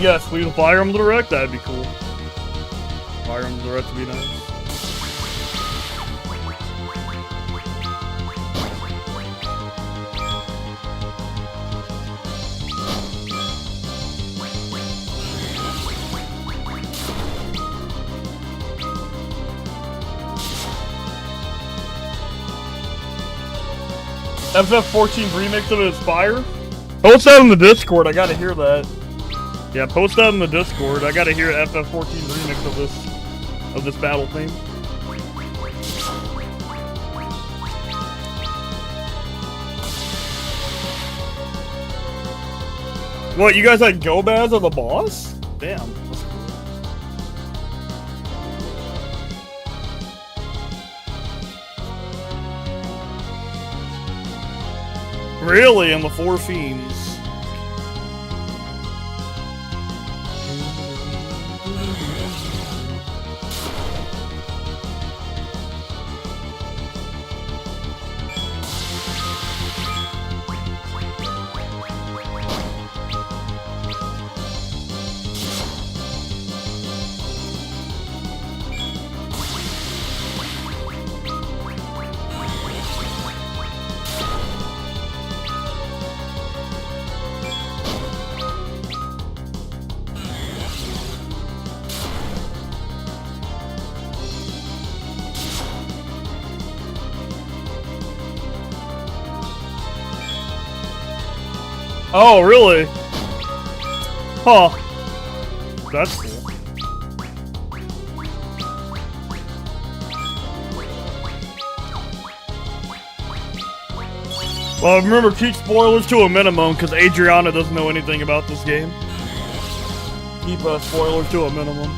Yes, we will Fire Emblem Direct, that'd be cool. Fire Emblem Direct would be nice. FF14 remix of Inspire? Post that in the Discord, I gotta hear that. Yeah, post that in the Discord. I gotta hear FF14 remix of this battle theme. What, you guys had Gobaz as the boss? Damn. That's cool. Really? And the Four Fiends? Oh, really? Huh. That's cool. Well, remember, keep spoilers to a minimum, because Adriana doesn't know anything about this game. Keep spoilers to a minimum.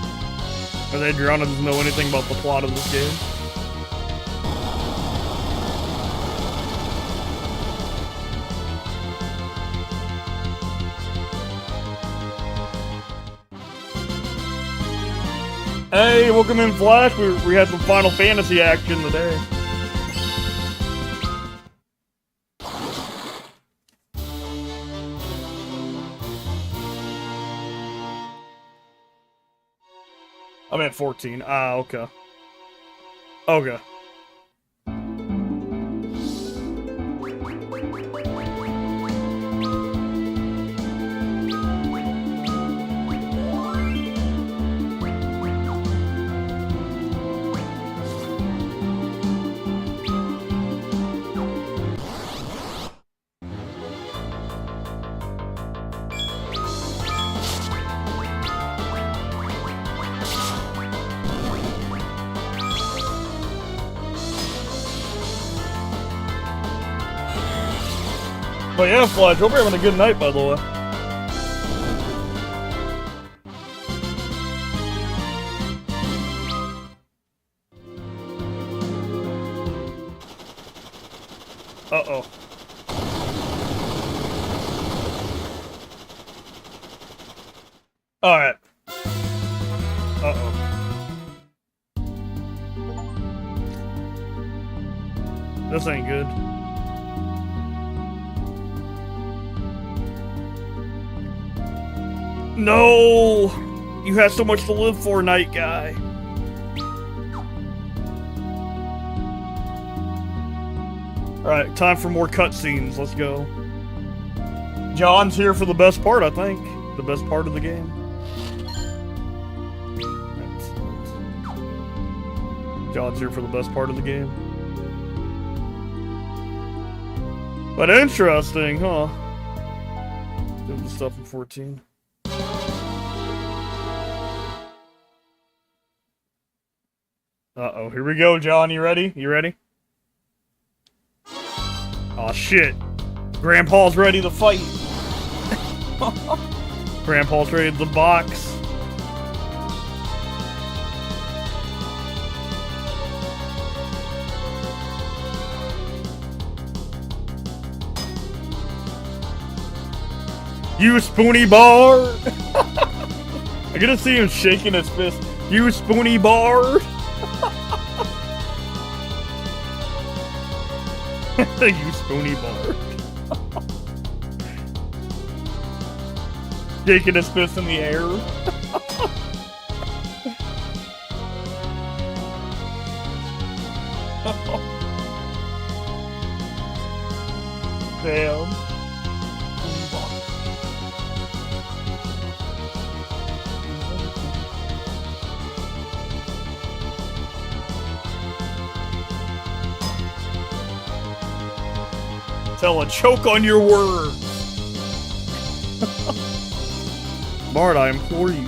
Because Adriana doesn't know anything about the plot of this game. Hey, welcome in Flash. We had some Final Fantasy action today. I'm at 14. Ah, okay. Okay. But yeah, Flash, hope you're having a good night, by the way. Uh-oh. Alright. Uh-oh. This ain't good. No! You have so much to live for, Night Guy. Alright, time for more cutscenes. Let's go. John's here for the best part, I think. The best part of the game. Excellent. John's here for the best part of the game. But interesting, huh? Doing the stuff in 14. Uh-oh, here we go, John. You ready? You ready? Aw, shit. Grandpa's ready to fight. Grandpa's ready to box. You spoony bar! I gotta see him shaking his fist. You spoony bar! You spoony bar. Shaking his fist in the air. Damn. Tell a choke on your words. Bard, I implore you.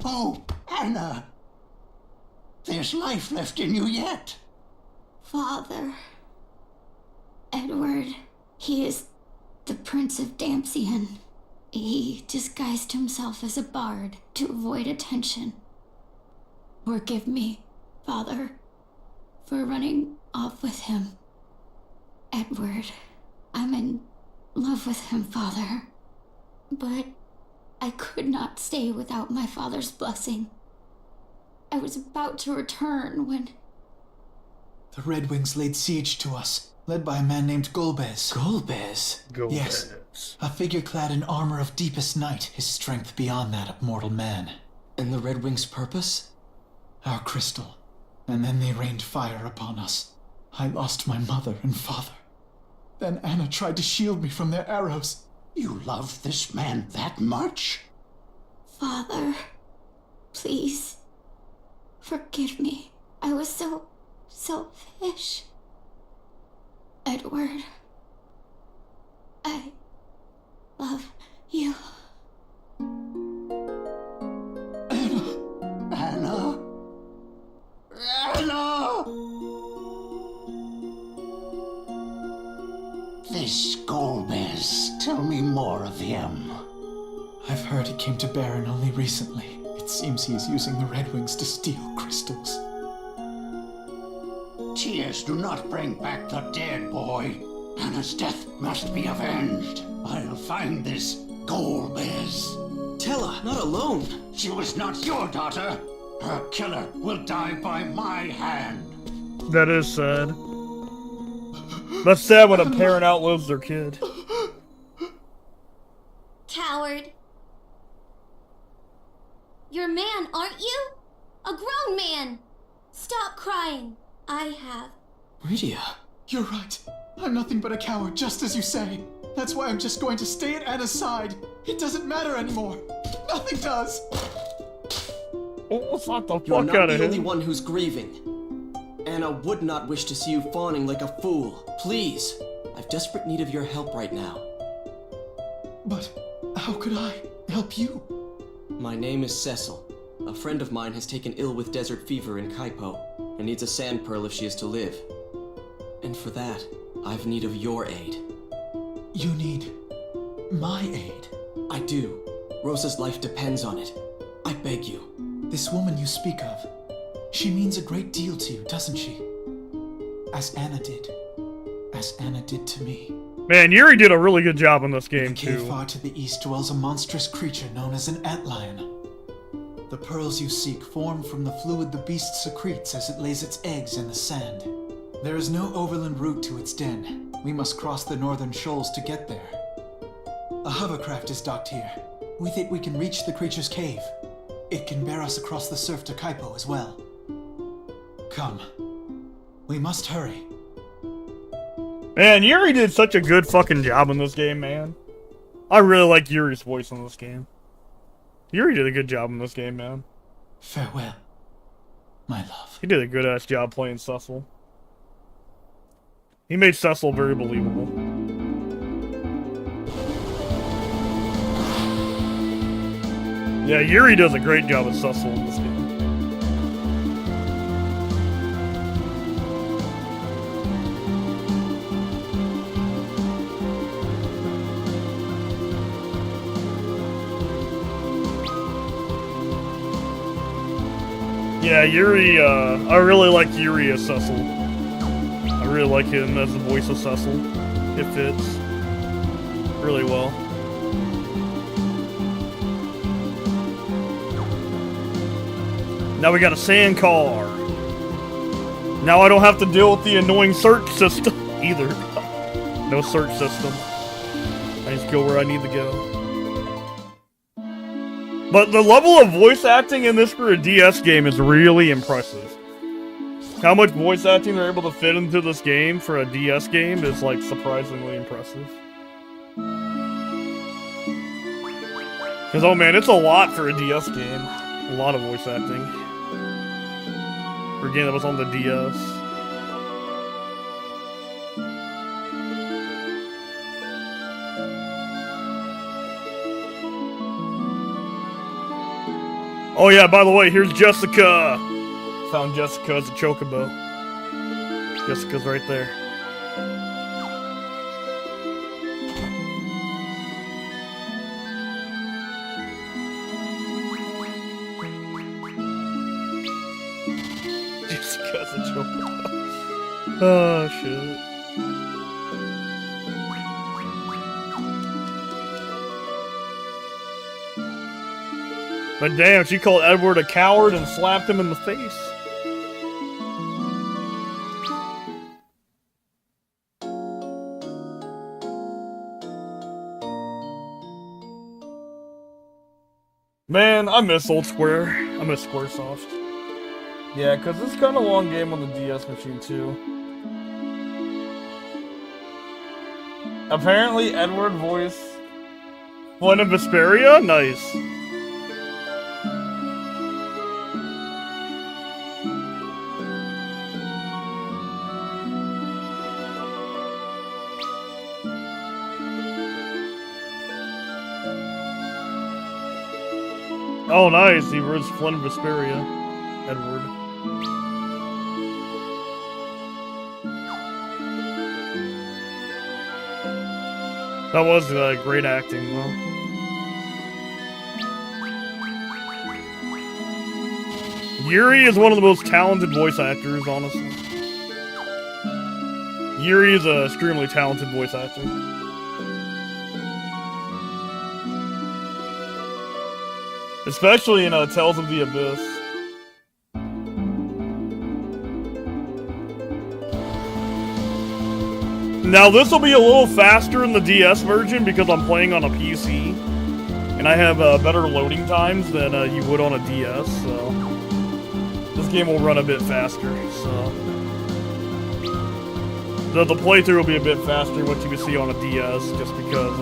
Oh, Anna! There's life left in you yet. Father. Edward, he is the Prince of Dampian. He disguised himself as a bard to avoid attention. Forgive me, Father, for running off with him. Edward, I'm in love with him, Father. But I could not stay without my father's blessing. I was about to return when... The Red Wings laid siege to us, led by a man named Golbez. Golbez? Yes, a figure clad in armor of deepest night, his strength beyond that of mortal man. And the Red Wings' purpose? Our crystal. And then they rained fire upon us. I lost my mother and father. Then Anna tried to shield me from their arrows. You love this man that much? Father, please, forgive me. I was so selfish. Edward, I love you. Anna? Anna! This Golbez, tell me more of him. I've heard he came to Baron only recently. It seems he is using the Red Wings to steal crystals. Tears do not bring back the dead, boy. Anna's death must be avenged. I'll find this Golbez. Tella, not alone! She was not your daughter. Her killer will die by my hand. That is sad. That's sad when a parent outlives their kid. Coward. You're a man, aren't you? A grown man. Stop crying. I have. Rydia. You're right. I'm nothing but a coward, just as you say. That's why I'm just going to stay at Anna's side. It doesn't matter anymore. Nothing does. Oh, let's knock the You're fuck not out of the only him. one who's grieving. Anna would not wish to see you fawning like a fool. Please, I've desperate need of your help right now. But how could I help you? My name is Cecil. A friend of mine has taken ill with desert fever in Kaipo and needs a sand pearl if she is to live. And for that, I've need of your aid. You need my aid. I do. Rosa's life depends on it. I beg you. This woman you speak of, she means a great deal to you, doesn't she? As Anna did. As Anna did to me. Man, Yuri did a really good job in this In game, a cave too. far to the east dwells a monstrous creature known as an antlion. The pearls you seek form from the fluid the beast secretes as it lays its eggs in the sand. There is no overland route to its den. We must cross the northern shoals to get there. A hovercraft is docked here. With it we can reach the creature's cave. It can bear us across the surf to Kaipo as well. Come. We must hurry. Man, Yuri did such a good fucking job in this game, man. I really like Yuri's voice in this game. Yuri did a good job in this game, man. Farewell, my love. He did a good-ass job playing Cecil. He made Cecil very believable. Yeah, Yuri does a great job as Cecil in this game. Yeah, Yuri, I really like Yuri as Cecil. I really like him as the voice of Cecil. It fits really well. Now we got a sand car. Now I don't have to deal with the annoying search system either. No search system. I just go where I need to go. But the level of voice acting in this for a DS game is really impressive. How much voice acting they're able to fit into this game for a DS game is, like, surprisingly impressive. Because, oh man, it's a lot for a DS game. A lot of voice acting. For a game that was on the DS. Oh yeah, by the way, here's Jessica! Found Jessica as a chocobo. Jessica's right there. Jessica's a chocobo. Oh shit. But damn, she called Edward a coward and slapped him in the face. Man, I miss Old Square. I miss Squaresoft. Yeah, because it's kind of a long game on the DS machine, too. Apparently, Edward voiced Flynn of Vesperia? Nice. Oh, nice. He was Flynn of Vesperia. Edward. That was great acting, though. Yuri is one of the most talented voice actors, honestly. Yuri is an extremely talented voice actor. Especially in Tales of the Abyss. Now this will be a little faster in the DS version because I'm playing on a PC. And I have better loading times than you would on a DS, so... This game will run a bit faster, so... The playthrough will be a bit faster than what you can see on a DS, just because,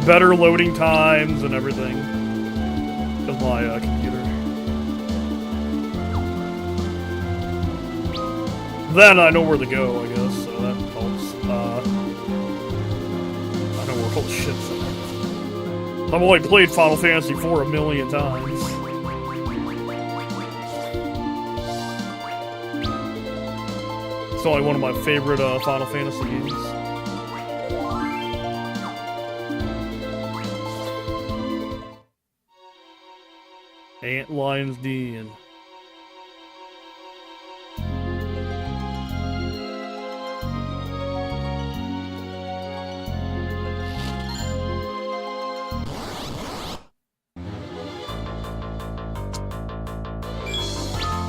better loading times and everything. Because my computer. Then I know where to go, I guess, so that helps. I know where all the shit's at. I've only played Final Fantasy IV 1,000,000 times. It's only one of my favorite Final Fantasy games. Antlion's Den.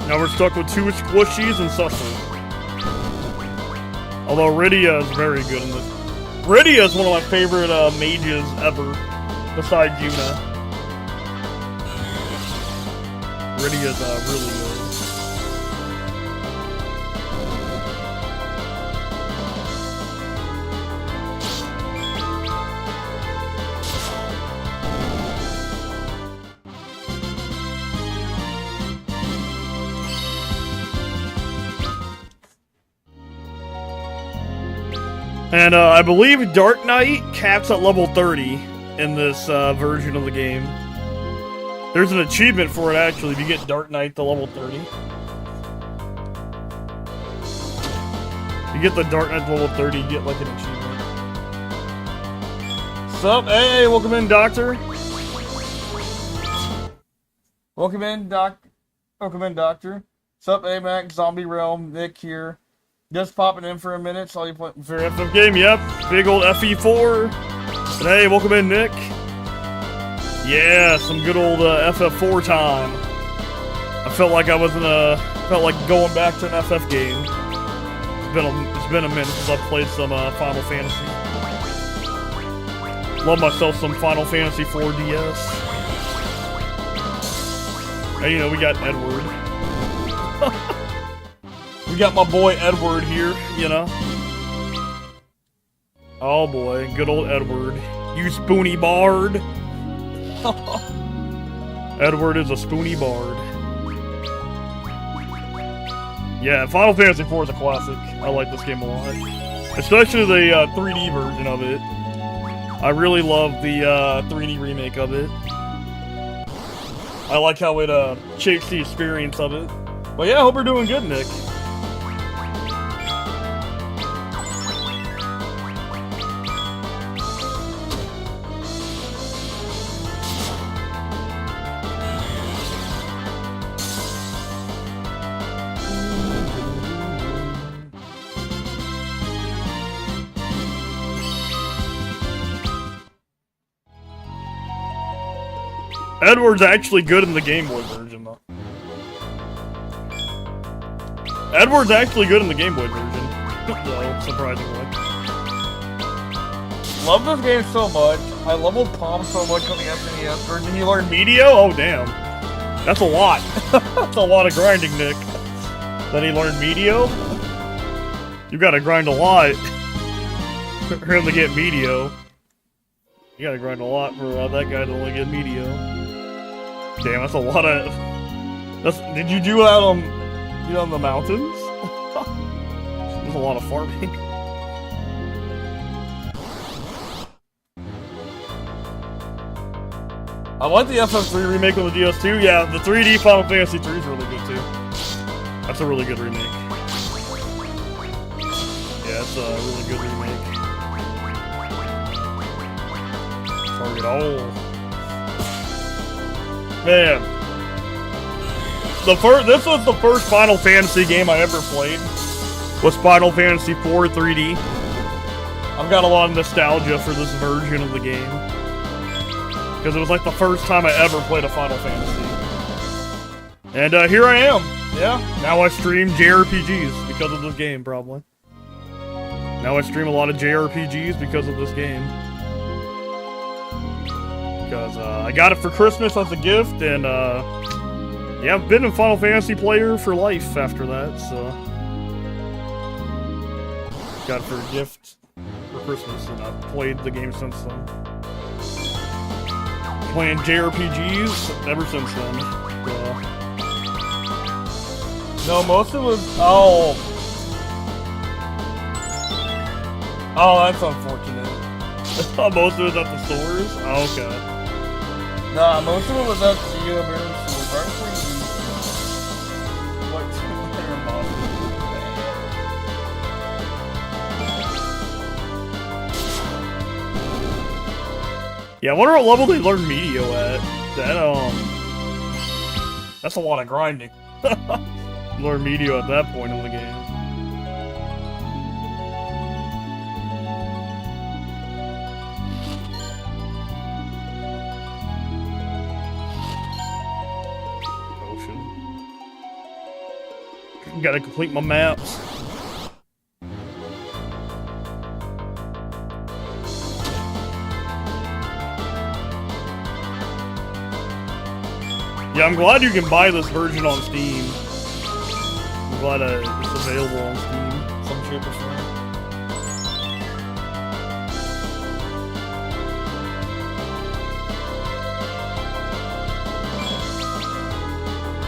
Now we're stuck with 2 squishies and Cecil. Although Rydia is very good in this. Rydia is one of my favorite mages ever, besides Yuna. Rydia's really good. And I believe Dark Knight caps at level 30 in this version of the game. There's an achievement for it, actually, if you get Dark Knight to level 30. If you get the Dark Knight to level 30, you get, like, an achievement. Sup? Hey, welcome in, Doctor. Welcome in, Doctor. Sup, AMAC, Zombie Realm, Nick here. Just popping in for a minute, saw you play for your FF game, yep. Big old FE4. And hey, welcome in, Nick. Yeah, some good old FF4 time. I felt like I was felt like going back to an FF game. It's been a minute since I've played some Final Fantasy. Love myself some Final Fantasy 4 DS. And, you know, we got Edward. We got my boy Edward here, you know. Oh boy, good old Edward. You spoony bard. Edward is a spoony bard. Yeah, Final Fantasy IV is a classic. I like this game a lot. Especially the 3D version of it. I really love the 3D remake of it. I like how it shapes the experience of it. But yeah, I hope you're doing good, Nick. Edward's actually good in the Game Boy version, though. Edward's actually good in the Game Boy version, though, surprisingly. Love this game so much. I leveled Palm so much on the SNES version. You learned Medio? Oh, damn. That's a lot. That's a lot of grinding, Nick. Then he learned Medio? You gotta grind a lot for him to get Medio. You gotta grind a lot for that guy to only get Medio. Damn, that's a lot of... Did you do that on, you know, in the mountains? There's a lot of farming. I like the FF3 remake on the DS2. Yeah, the 3D Final Fantasy 3 is really good too. That's a really good remake. Yeah, it's a really good remake. Target all. Man, this was the first Final Fantasy game I ever played. Was Final Fantasy IV 3D. I've got a lot of nostalgia for this version of the game because it was like the first time I ever played a Final Fantasy. And here I am. Yeah, now I stream JRPGs because of this game, probably. Now I stream a lot of JRPGs because of this game. Because I got it for Christmas as a gift, and yeah, I've been a Final Fantasy player for life after that, so got it for a gift for Christmas, and I've played the game since then. Playing JRPGs ever since then. No, most of it was... Oh, that's unfortunate. Most of it was at the stores? Oh, okay. Nah, most of it was at the American stores. Actually, like, they're in Boston. Yeah, I wonder what level they learned Medio at. That's a lot of grinding. Learn Medio at that point in the game. Gotta complete my maps. Yeah, I'm glad you can buy this version on Steam. I'm glad it's available on Steam, some shape or form.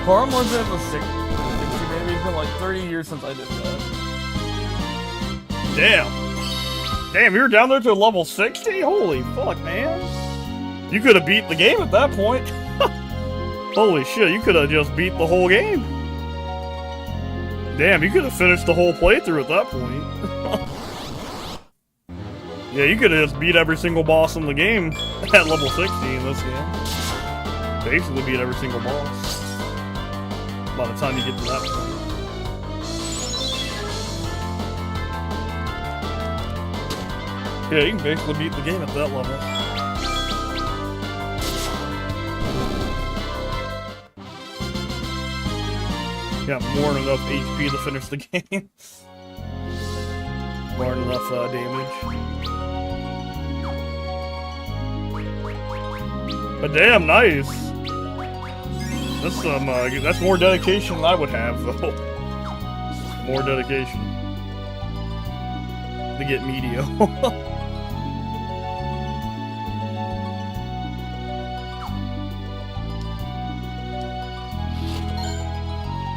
Farm was at the 60. Maybe it's been like 30 years since I did that. Damn. Damn, you were down there to level 60? Holy fuck, man. You could have beat the game at that point. Holy shit, you could have just beat the whole game. Damn, you could have finished the whole playthrough at that point. Yeah, you could have just beat every single boss in the game at level 60 in this game. Basically beat every single boss by the time you get to that point. Yeah, you can basically beat the game at that level. Got more than enough HP to finish the game. More than enough damage. But damn, nice. That's more dedication than I would have, though. More dedication. To get Medio.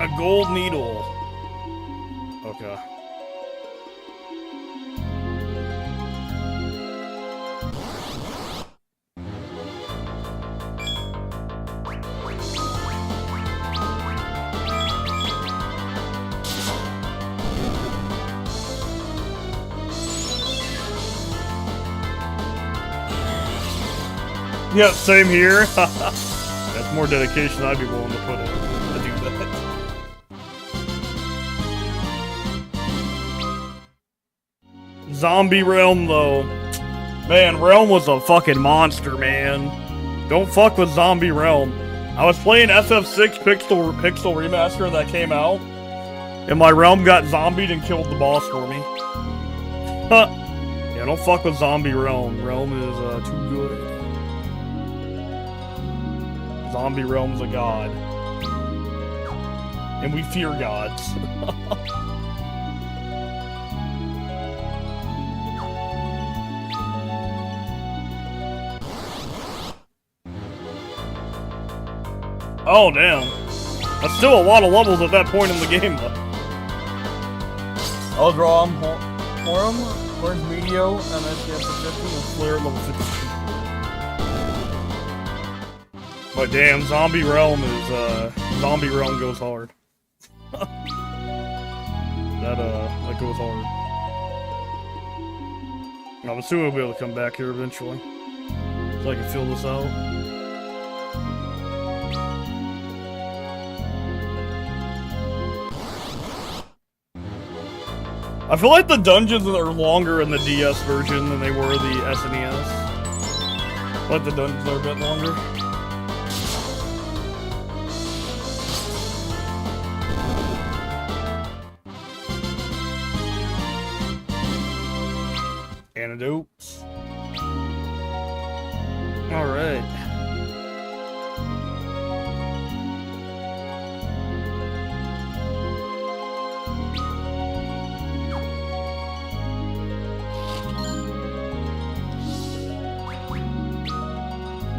A gold needle. Okay. Yeah, same here. That's more dedication than I'd be willing to put in to do that. Zombie Realm, though. Man, Realm was a fucking monster, man. Don't fuck with Zombie Realm. I was playing FF6 Pixel Remaster that came out, and my Realm got zombied and killed the boss for me. Yeah, don't fuck with Zombie Realm. Realm is too good. Zombie Realm's a god. And we fear gods. Oh, damn. That's still a lot of levels at that point in the game, though. I'll draw him, Forum, Orange Medio, and then she has to 50, and Flare at level 52. But damn, Zombie Realm goes hard. that goes hard. I'm assuming we'll be able to come back here eventually. So I can fill this out. I feel like the dungeons are longer in the DS version than they were the SNES. Like the dungeons are a bit longer. Antidotes. Alright.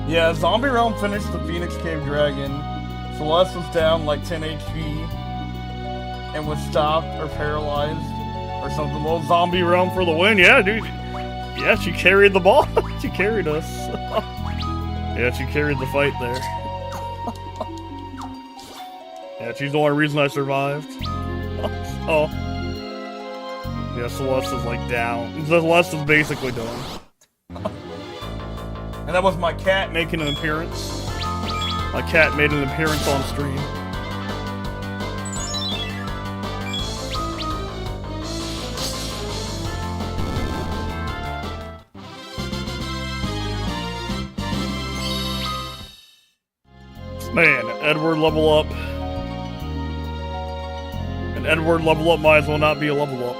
Yeah, Zombie Realm finished the Phoenix Cave Dragon. Celeste was down like 10 HP and was stopped or paralyzed or something. Well, Zombie Realm for the win. Yeah, dude. Yeah, she carried the ball. She carried us. Yeah, she carried the fight there. Yeah, she's the only reason I survived. Oh. Yeah, Celeste is like down. Celeste is basically done. And that was my cat making an appearance. My cat made an appearance on stream. Man, Edward level up. And Edward level up might as well not be a level up.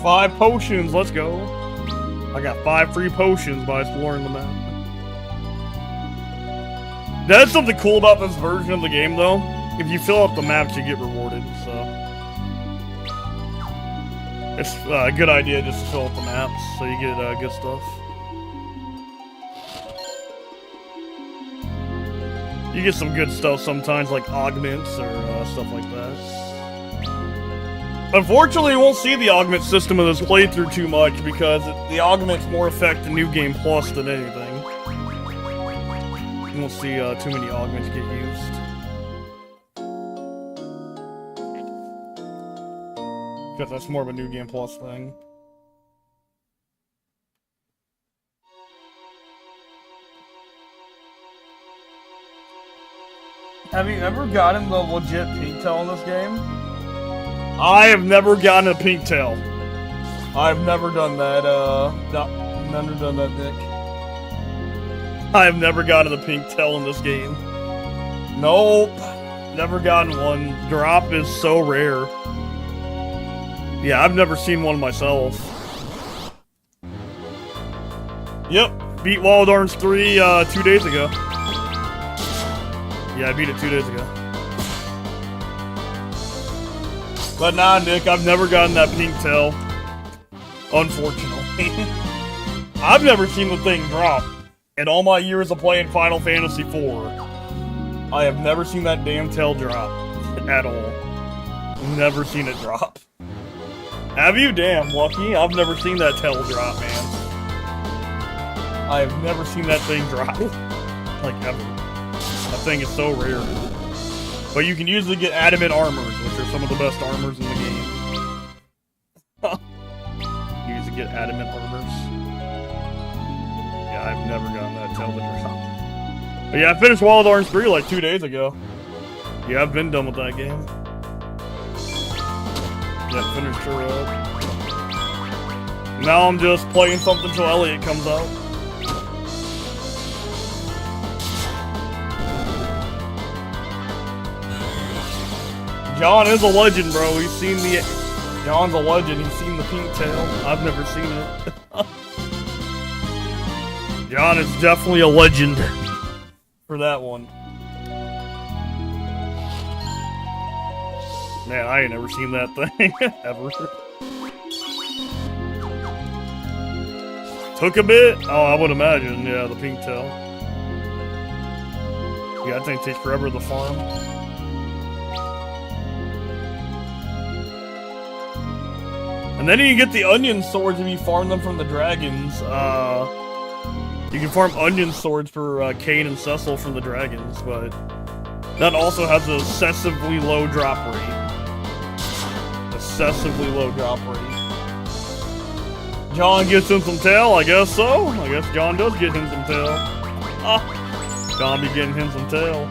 Five potions, let's go. I got 5 free potions by exploring the map. That's something cool about this version of the game, though. If you fill up the maps, you get rewarded, so. It's a good idea just to fill up the maps, so you get good stuff. You get some good stuff sometimes, like augments or stuff like that. Unfortunately, you won't see the augment system in this playthrough too much because the augments more affect the New Game Plus than anything. You won't see too many augments get used. because that's more of a New Game Plus thing. Have you ever gotten the legit pink tail in this game? I have never gotten a pink tail. I've never done that, never done that, Nick. I have never gotten a pink tail in this game. Nope. Never gotten one. Drop is so rare. Yeah, I've never seen one myself. Yep. Beat Wild Arms 3, 2 days ago. Yeah, I beat it 2 days ago. But nah, Nick, I've never gotten that pink tail. Unfortunately. I've never seen the thing drop. In all my years of playing Final Fantasy IV, I have never seen that damn tail drop. At all. Never seen it drop. Have you? Damn, lucky. I've never seen that tail drop, man. I have never seen that thing drop. Like, ever. That thing is so rare. But you can usually get adamant armors, which are some of the best armors in the game. You usually get adamant armors. Yeah, I've never gotten that tail to drop. But yeah, I finished Wild Arms 3 like 2 days ago. Yeah, I've been done with that game. Yeah, finished her up. Now I'm just playing something till Elliot comes out. John is a legend, bro. He's seen the... John's a legend. He's seen the pink tail. I've never seen it. John is definitely a legend for that one. Man, I ain't never seen that thing. Ever. Took a bit? Oh, I would imagine. Yeah, the pink tail. Yeah, that thing takes forever to farm. And then you can get the onion swords if you farm them from the dragons. You can farm onion swords for Cain and Cecil from the dragons, but that also has an excessively low drop rate. Excessively low drop rate. John gets him some tail, I guess so. I guess John does get him some tail. John be getting him some tail.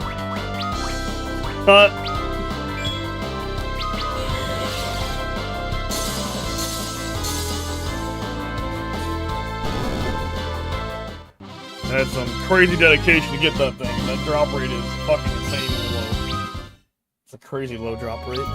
That's some crazy dedication to get that thing. That drop rate is fucking insanely low. It's a crazy low drop rate.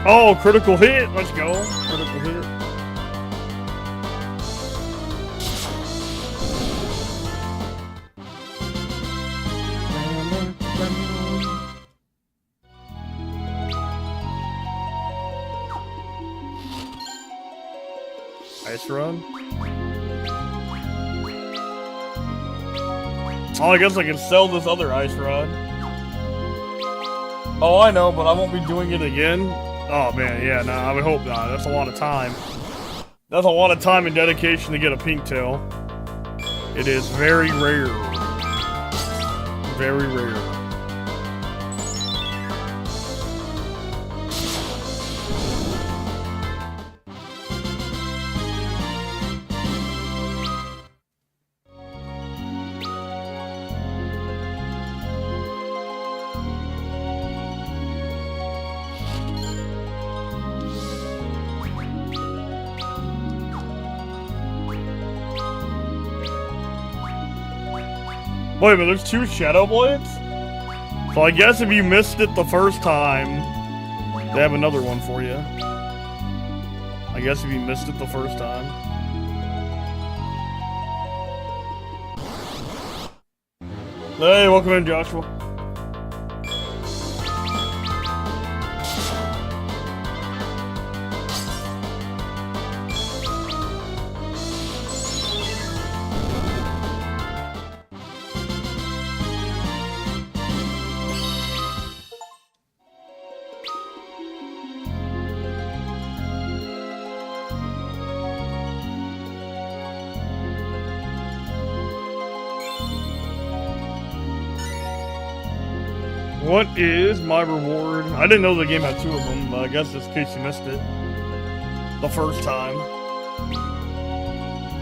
Oh, critical hit! Let's go. Critical hit. Ice run. Oh, I guess I can sell this other ice rod. Oh, I know, but I won't be doing it again. Oh man, yeah, no, I would hope not. That's a lot of time. That's a lot of time and dedication to get a pink tail. It is very rare. Very rare. Wait a minute, there's 2 Shadow Blades? So I guess if you missed it the first time, they have another one for you. I guess if you missed it the first time. Hey, welcome in, Joshua. What is my reward? I didn't know the game had 2 of them, but I guess just in case you missed it. The first time.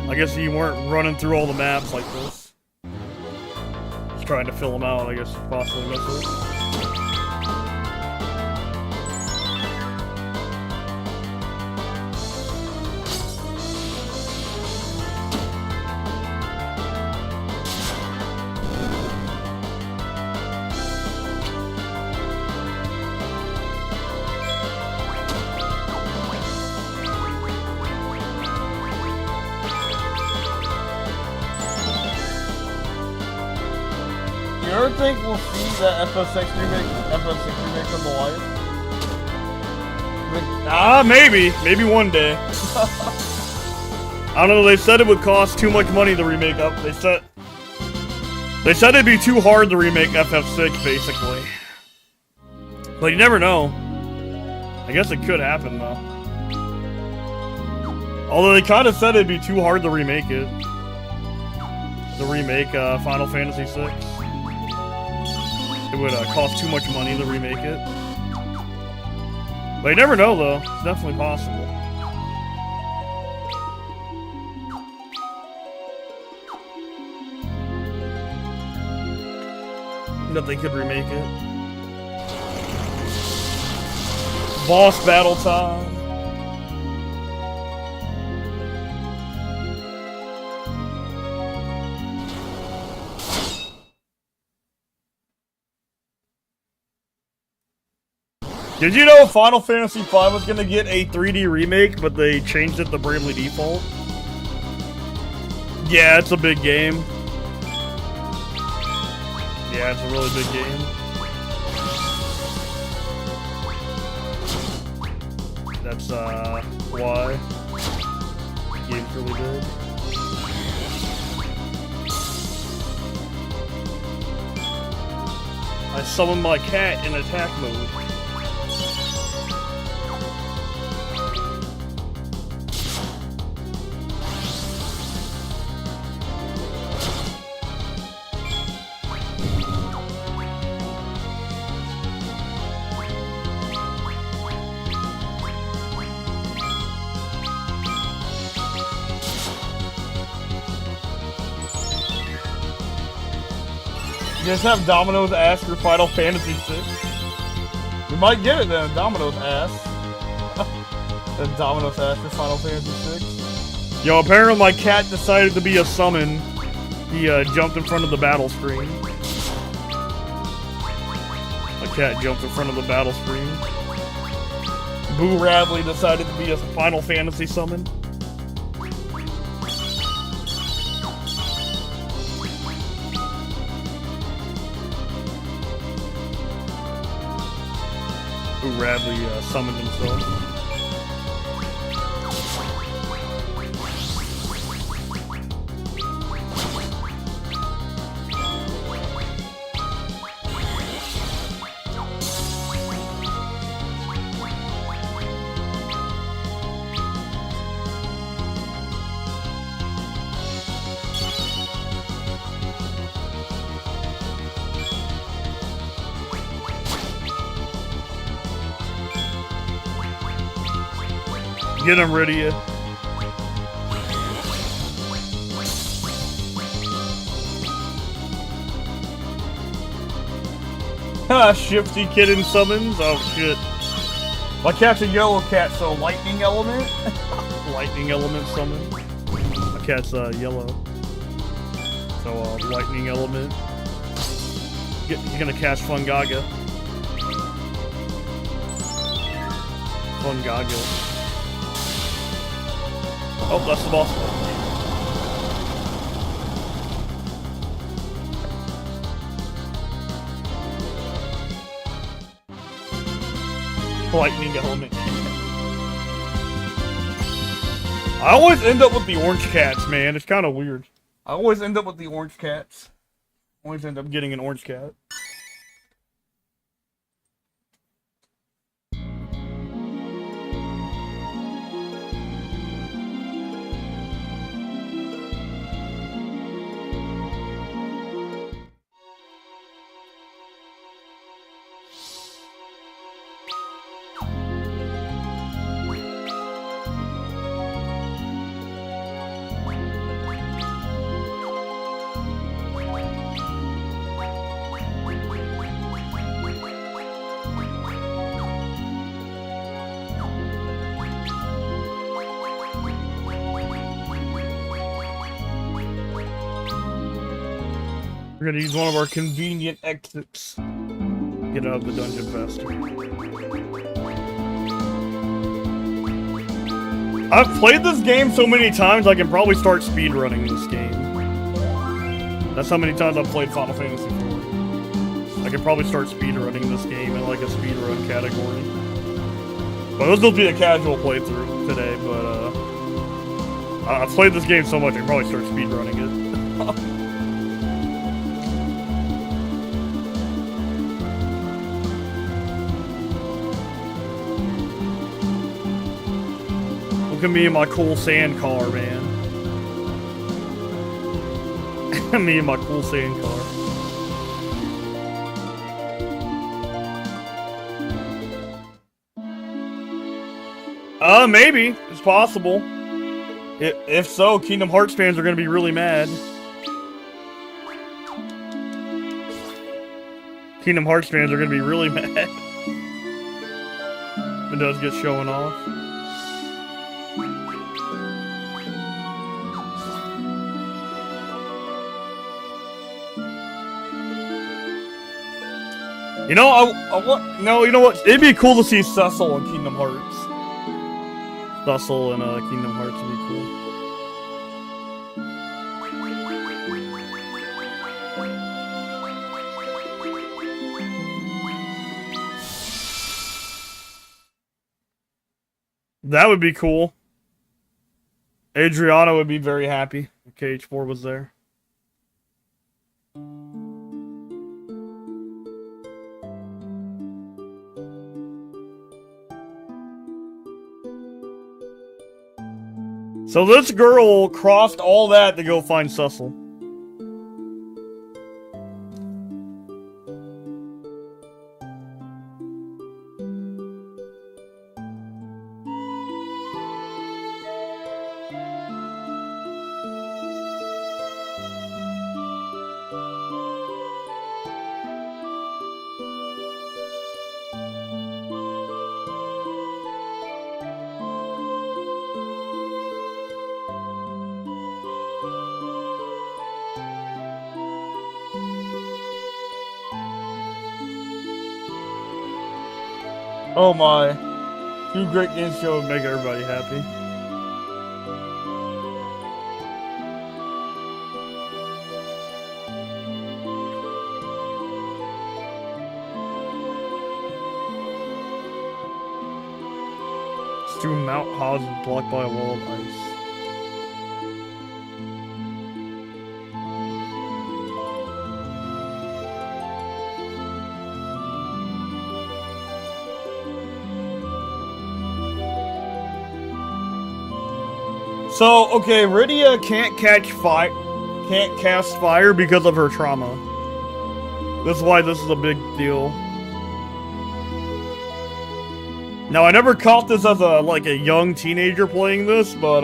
I guess you weren't running through all the maps like this. Just trying to fill them out, I guess you possibly missed it. You ever think we'll see that FF6 remake come to life? Maybe. Maybe one day. I don't know, they said it would cost too much money to remake up. They said it'd be too hard to remake FF6, basically. But you never know. I guess it could happen, though. Although they kind of said it'd be too hard to remake it. To remake Final Fantasy VI. It would cost too much money to remake it. But you never know, though. It's definitely possible. That they could remake it. Boss battle time. Did you know Final Fantasy V was gonna get a 3D remake, but they changed it to Bravely Default? Yeah, it's a big game. Yeah, it's a really big game. That's, why. The game's really good. I summoned my cat in attack mode. You guys have Domino's ass for Final Fantasy VI? We might get it then, Domino's ass. Then Domino's ass for Final Fantasy VI. Yo, apparently my cat decided to be a summon. He jumped in front of the battle screen. My cat jumped in front of the battle screen. Boo Radley decided to be a Final Fantasy summon. Boo Radley summoned himself. Get him, Rydia. Shifty kitten summons. Oh shit. My cat's a yellow cat, so lightning element. Lightning element summon. My cat's yellow, so lightning element. He's gonna cast Fungaga. Fungaga. Oh, that's the boss. Lightning element. I always end up with the orange cats, man. It's kind of weird. I always end up with the orange cats. Always end up getting an orange cat. We're gonna use one of our convenient exits. Get out of the dungeon faster. I've played this game so many times I can probably start speedrunning this game. That's how many times I've played Final Fantasy IV. I could probably start speedrunning this game in like a speedrun category. But this will be a casual playthrough today, but I've played this game so much I can probably start speedrunning it. Look at me in my cool sand car, man. Me in my cool sand car. Maybe. It's possible. If so, Kingdom Hearts fans are gonna be really mad. Kingdom Hearts fans are gonna be really mad. It does get showing off. You know, you know what? It'd be cool to see Cecil in Kingdom Hearts. Cecil in Kingdom Hearts would be cool. That would be cool. Adriana would be very happy if KH4 was there. So this girl crossed all that to go find Cecil. Oh my. 2 great games show would make everybody happy. It's through Mount Haas blocked by a wall of ice. So, okay, Rydia can't cast fire because of her trauma. That's why this is a big deal. Now, I never caught this as a young teenager playing this, but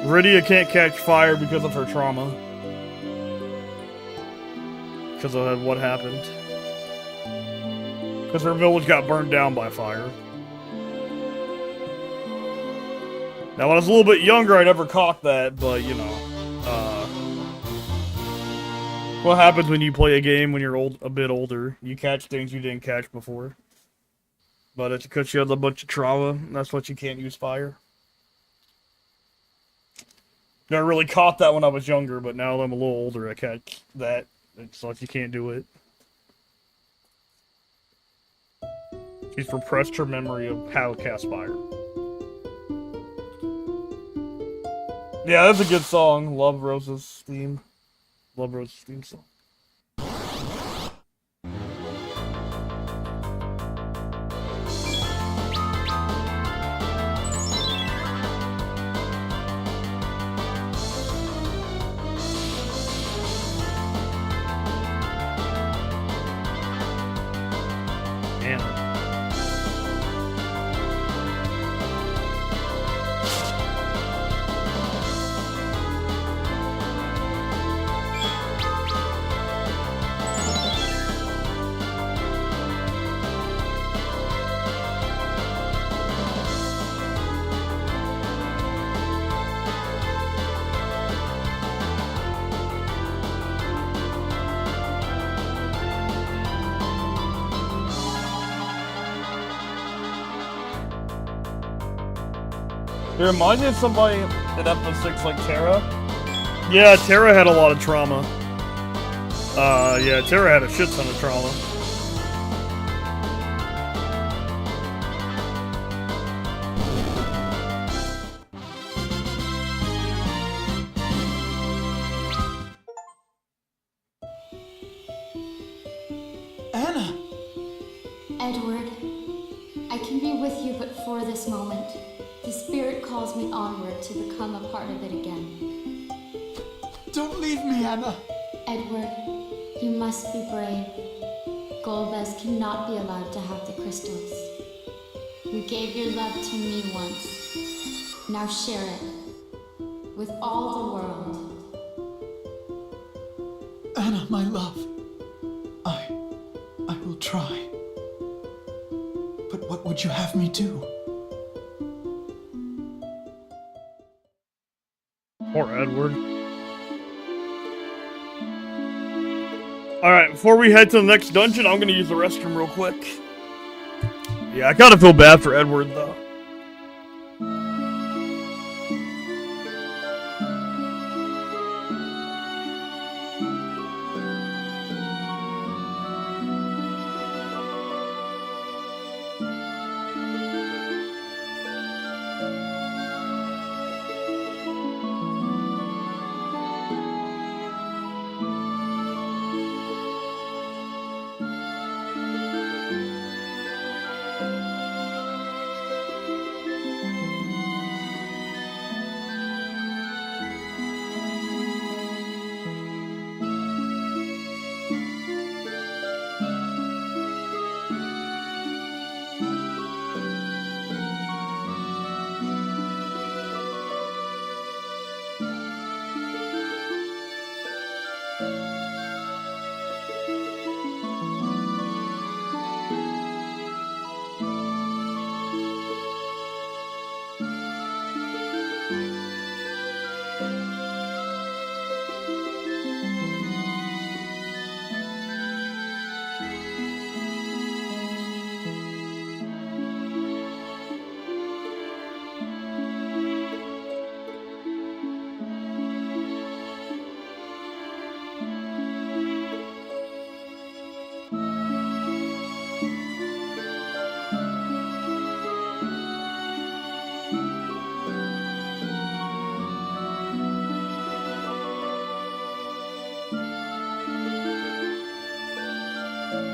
Rydia can't catch fire because of her trauma. Because of what happened. Because her village got burned down by fire. Now, when I was a little bit younger, I never caught that, but, you know, what happens when you play a game when you're a bit older? You catch things you didn't catch before. But it's because you have a bunch of trauma, and that's what you can't use fire. Never really caught that when I was younger, but now that I'm a little older, I catch that. It's like you can't do it. She's repressed her memory of how to cast fire. Yeah, that's a good song. Love Rose's theme. Love Rose's theme song. It reminds me of somebody in episode 6, like Terra. Yeah, Terra had a lot of trauma. Yeah, Terra had a shit ton of trauma. Anna! Edward, I can be with you but for this moment. The spirit calls me onward to become a part of it again. Don't leave me, Anna! Edward, you must be brave. Golbez cannot be allowed to have the crystals. You gave your love to me once. Now share it with all the world. Anna, my love. I will try. But what would you have me do? Poor Edward. Alright, before we head to the next dungeon, I'm gonna use the restroom real quick. Yeah, I kinda feel bad for Edward, though.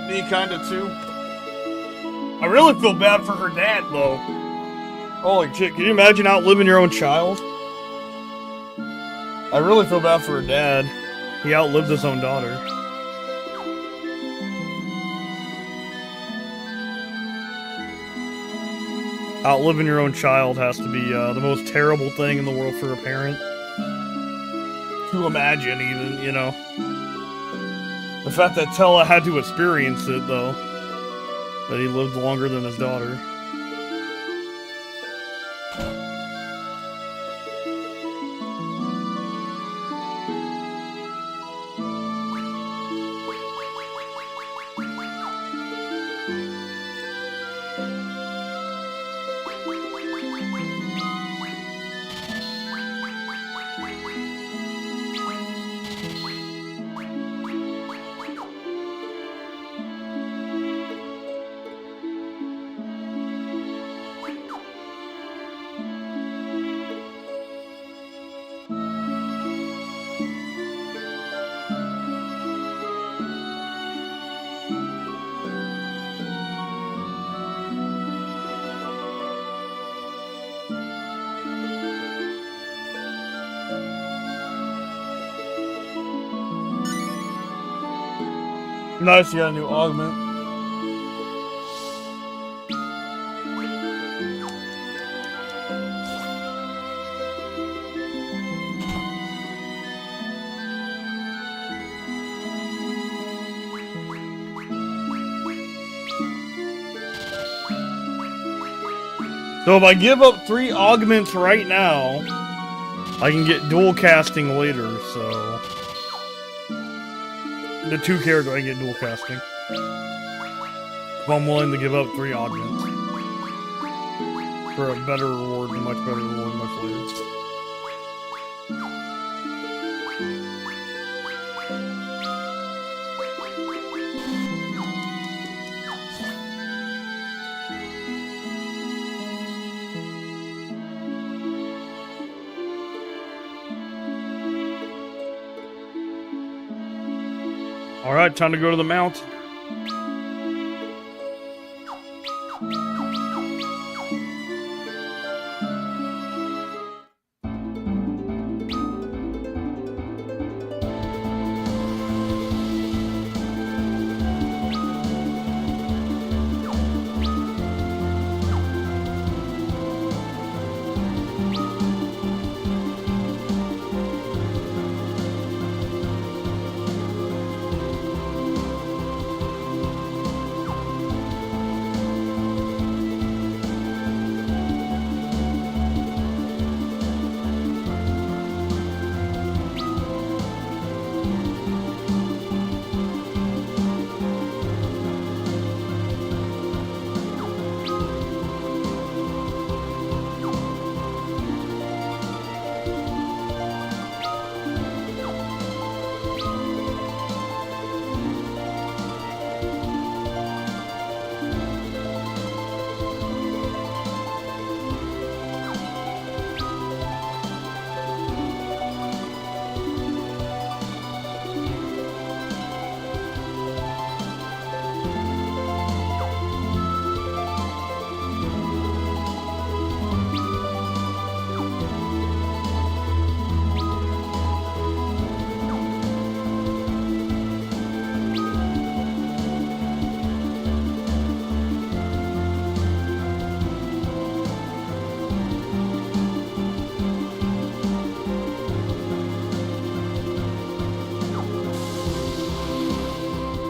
Me kinda too. I really feel bad for her dad, though. Holy shit, can you imagine outliving your own child? I really feel bad for her dad. He outlived his own daughter. Outliving your own child has to be the most terrible thing in the world for a parent. To imagine, even, you know. The fact that Tella had to experience it, though. That he lived longer than his daughter. Nice, you got a new augment. So if I give up 3 augments right now, I can get dual casting later, so... The 2 characters I can get dual casting. If I'm willing to give up 3 augments. for a better reward, a much better reward much later. Alright, time to go to the mount.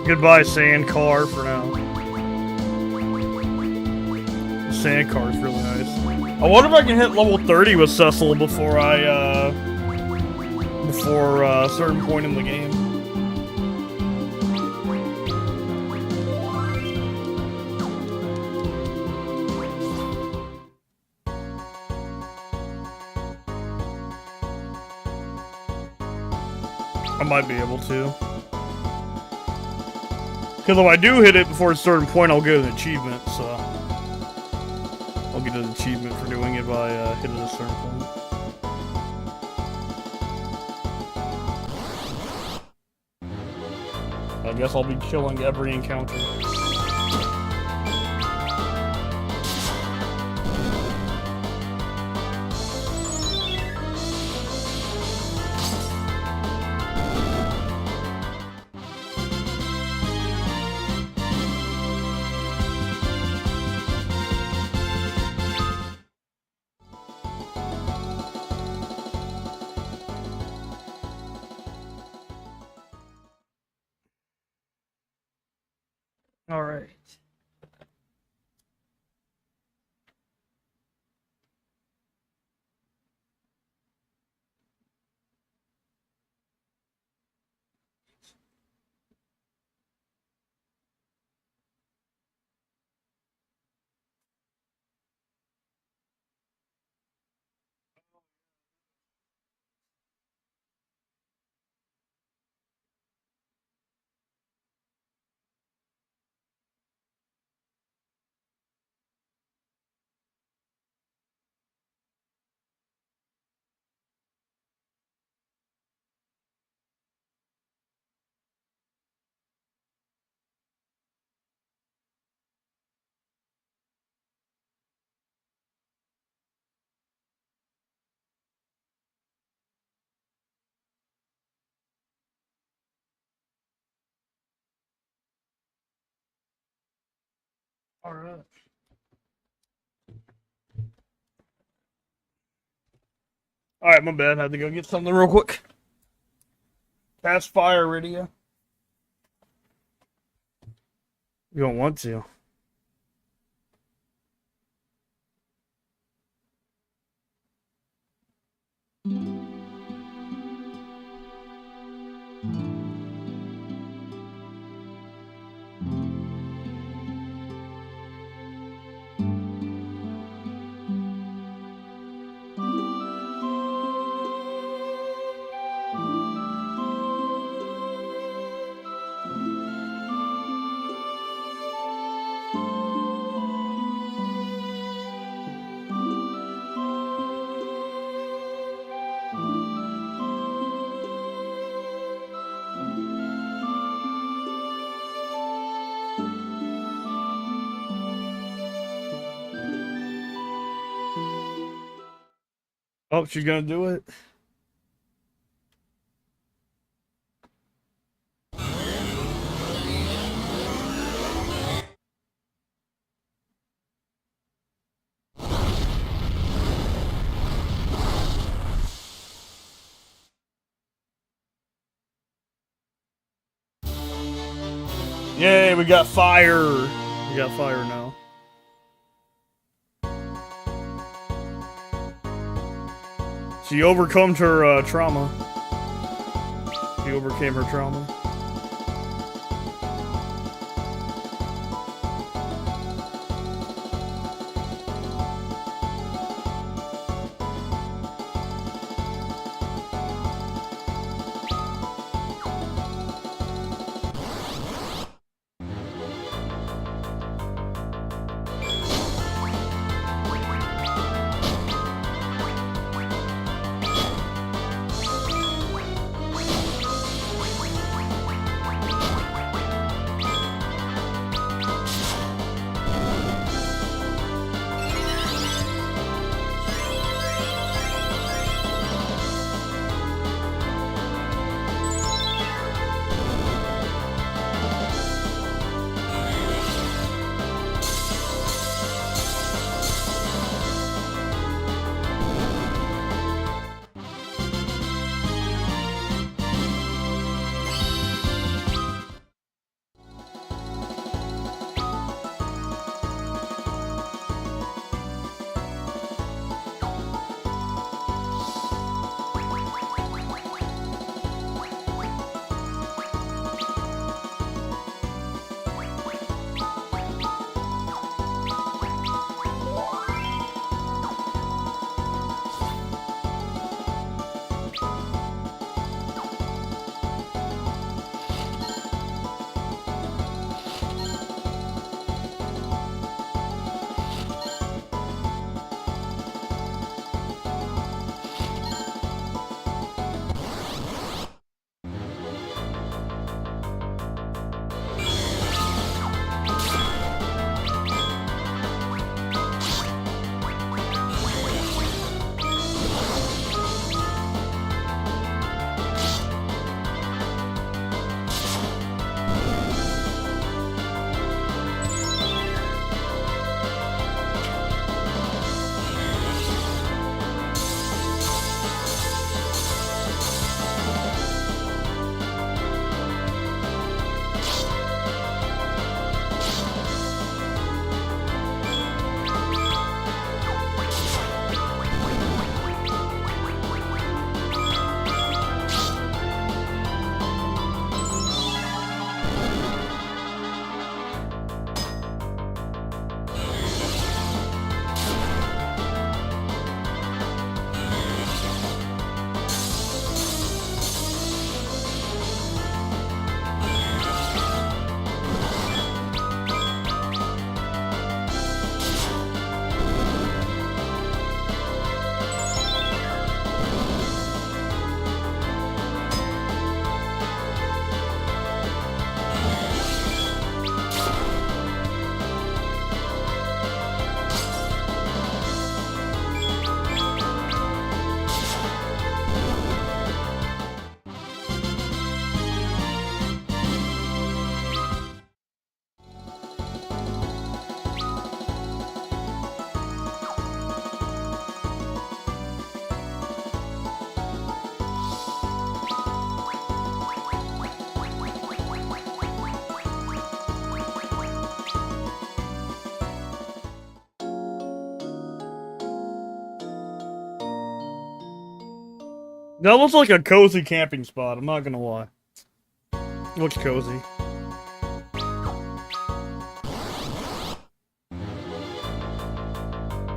Goodbye, sandcar, for now. The sandcar's really nice. I wonder if I can hit level 30 with Cecil before a certain point in the game. I might be able to. Because if I do hit it before a certain point, I'll get an achievement, so... I'll get an achievement for doing it by hitting a certain point. I guess I'll be killing every encounter. All right. All right. All right, my bad. I had to go get something real quick. Fast fire radio. You don't want to. Oh, she's gonna do it. Yay, we got fire. We got fire now. She overcame her trauma. She overcame her trauma. That looks like a cozy camping spot, I'm not gonna lie. Looks cozy.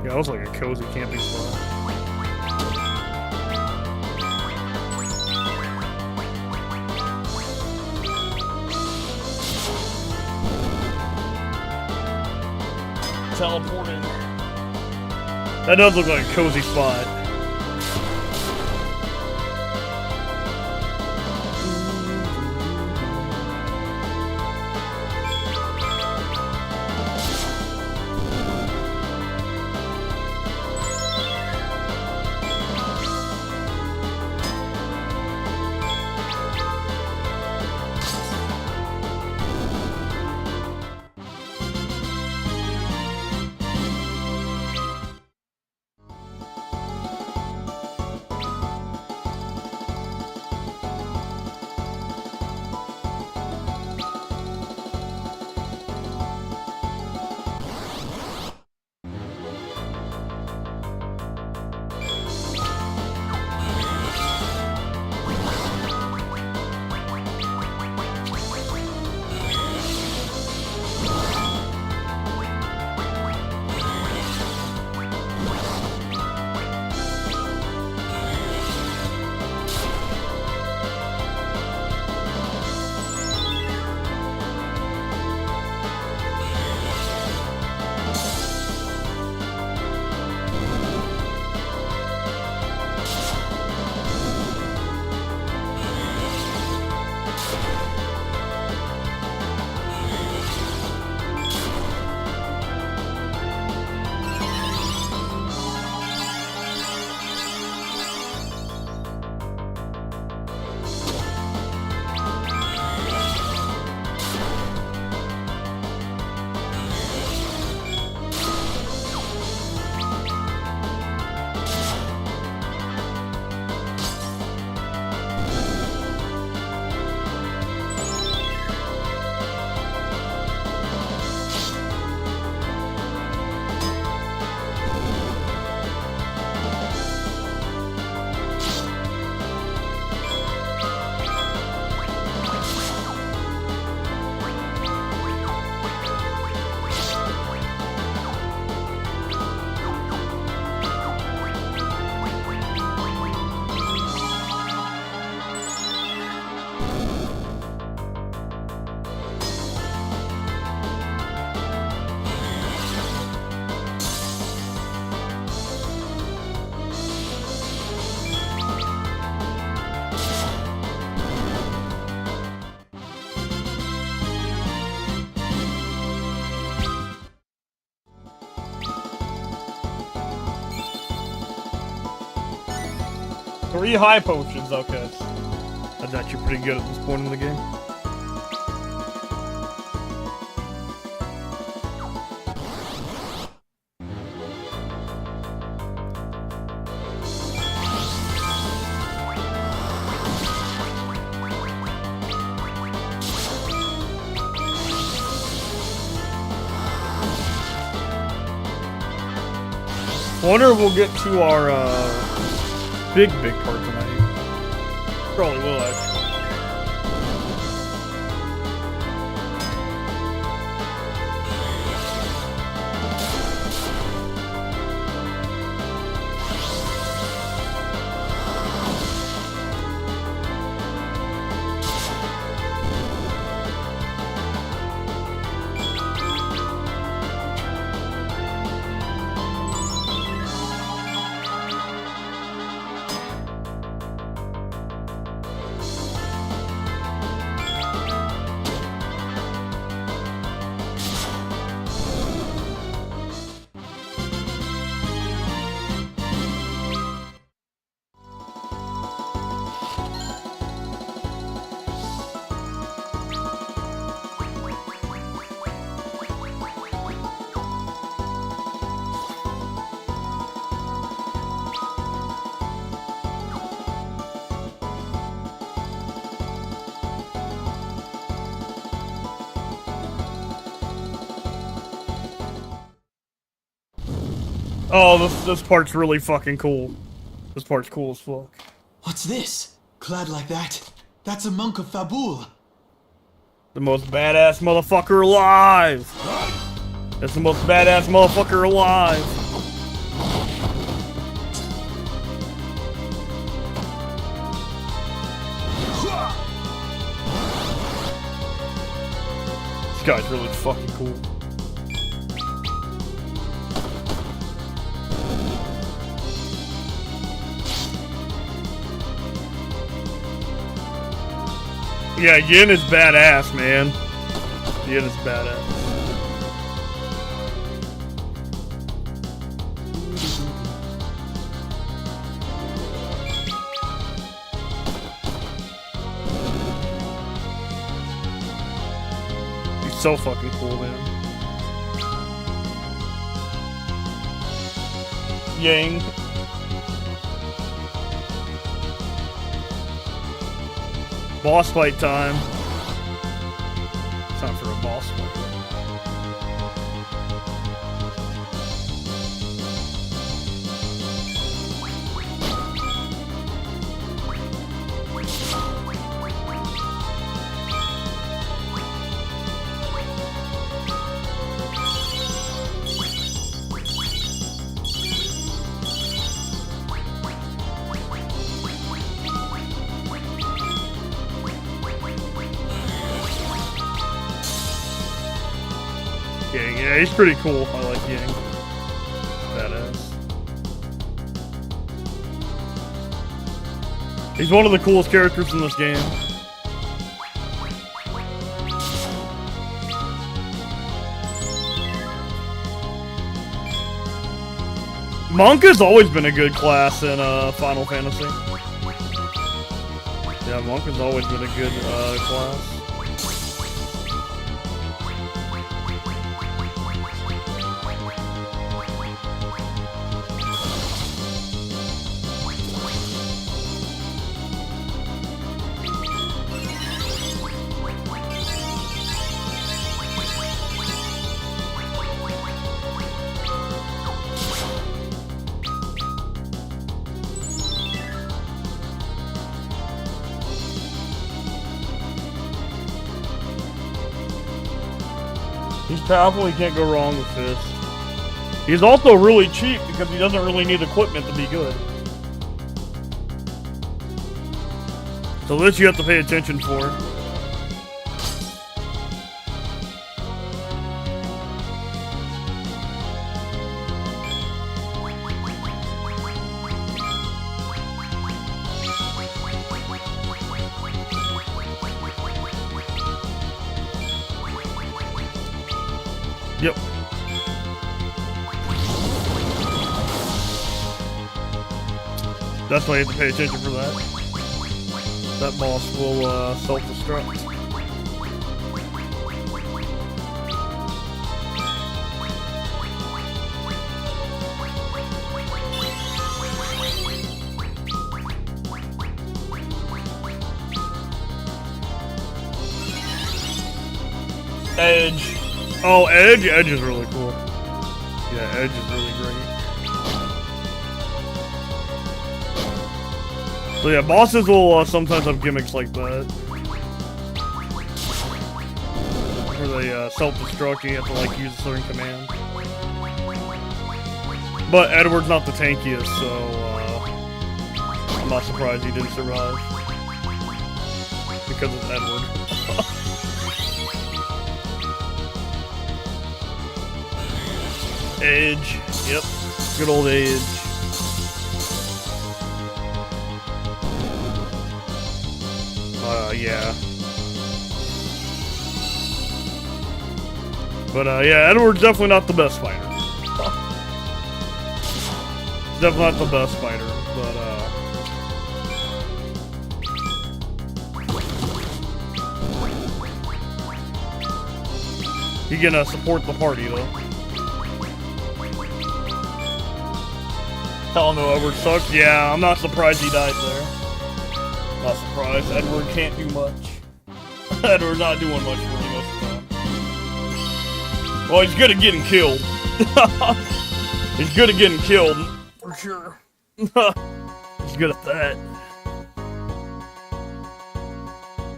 Yeah, it looks like a cozy camping spot. Teleporting. That does look like a cozy spot. 3 high potions, okay. That's actually pretty good at this point in the game. I wonder if we'll get to our big part tonight. Probably will, actually. Oh, this part's really fucking cool. This part's cool as fuck. What's this? Clad like that? That's a monk of Fabul. The most badass motherfucker alive! That's the most badass motherfucker alive! This guy's really fucking cool. Yeah, Yin is badass, man. Yin is badass. He's so fucking cool, man. Yang. Boss fight time. It's time for a boss fight. Yang, yeah, he's pretty cool. I like Yang. Badass. He's one of the coolest characters in this game. Monk has always been a good class in Final Fantasy. Yeah, Monk has always been a good class. He's powerful, he can't go wrong with this. He's also really cheap because he doesn't really need equipment to be good. So this you have to pay attention for. Yep. Definitely have to pay attention for that. That boss will self-destruct. Edge. Oh, Edge? Edge is really cool. Yeah, Edge is really great. So yeah, bosses will sometimes have gimmicks like that. Where they self-destruct and you have to like use a certain command. But Edward's not the tankiest, so I'm not surprised he didn't survive. Because of Edward. Edge. Yep. Good old Edge. Yeah. But, yeah, Edward's definitely not the best fighter. Definitely not the best fighter, but, he can, support the party, though. Tell him Edward sucks? Yeah, I'm not surprised he died there. Not surprised. Edward can't do much. Edward's not doing much for me most of the time. Well, he's good at getting killed. He's good at getting killed, for sure. He's good at that.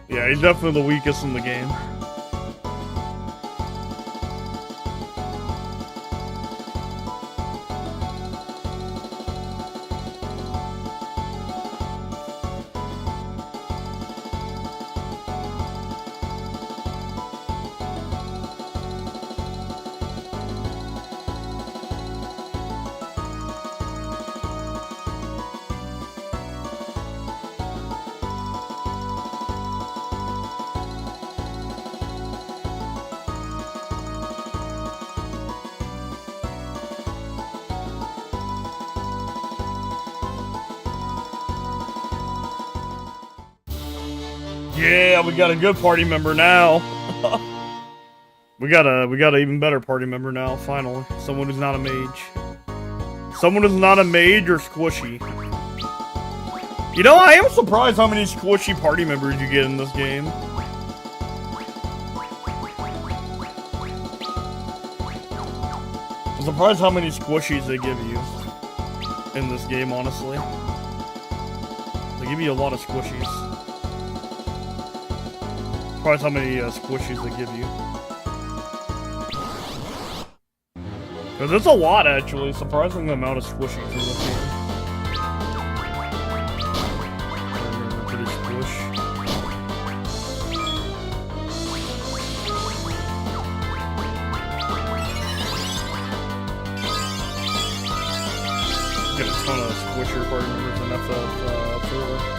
Yeah, he's definitely the weakest in the game. Yeah, we got a good party member now. we got a even better party member now, finally. Someone who's not a mage. Someone who's not a mage or squishy. You know, I am surprised how many squishy party members you get in this game. I'm surprised how many squishies they give you in this game, honestly. They give you a lot of squishies. Surprised how many squishies they give you. Cause it's a lot, actually. Surprising the amount of squishies in this game. Pretty squish. Get a ton of squisher party members in FF4.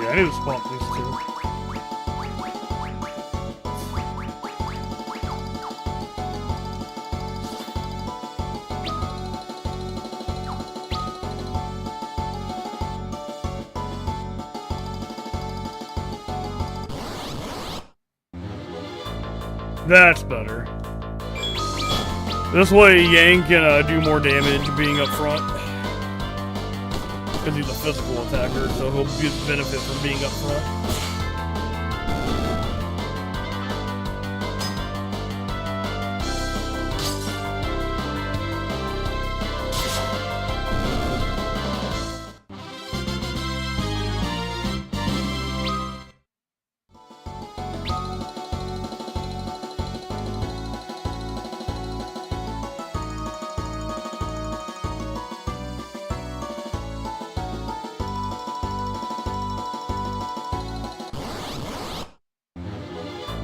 Yeah, I need to spot these two. That's better. This way Yang can do more damage being up front. because he's a physical attacker, so he'll benefit from being up front.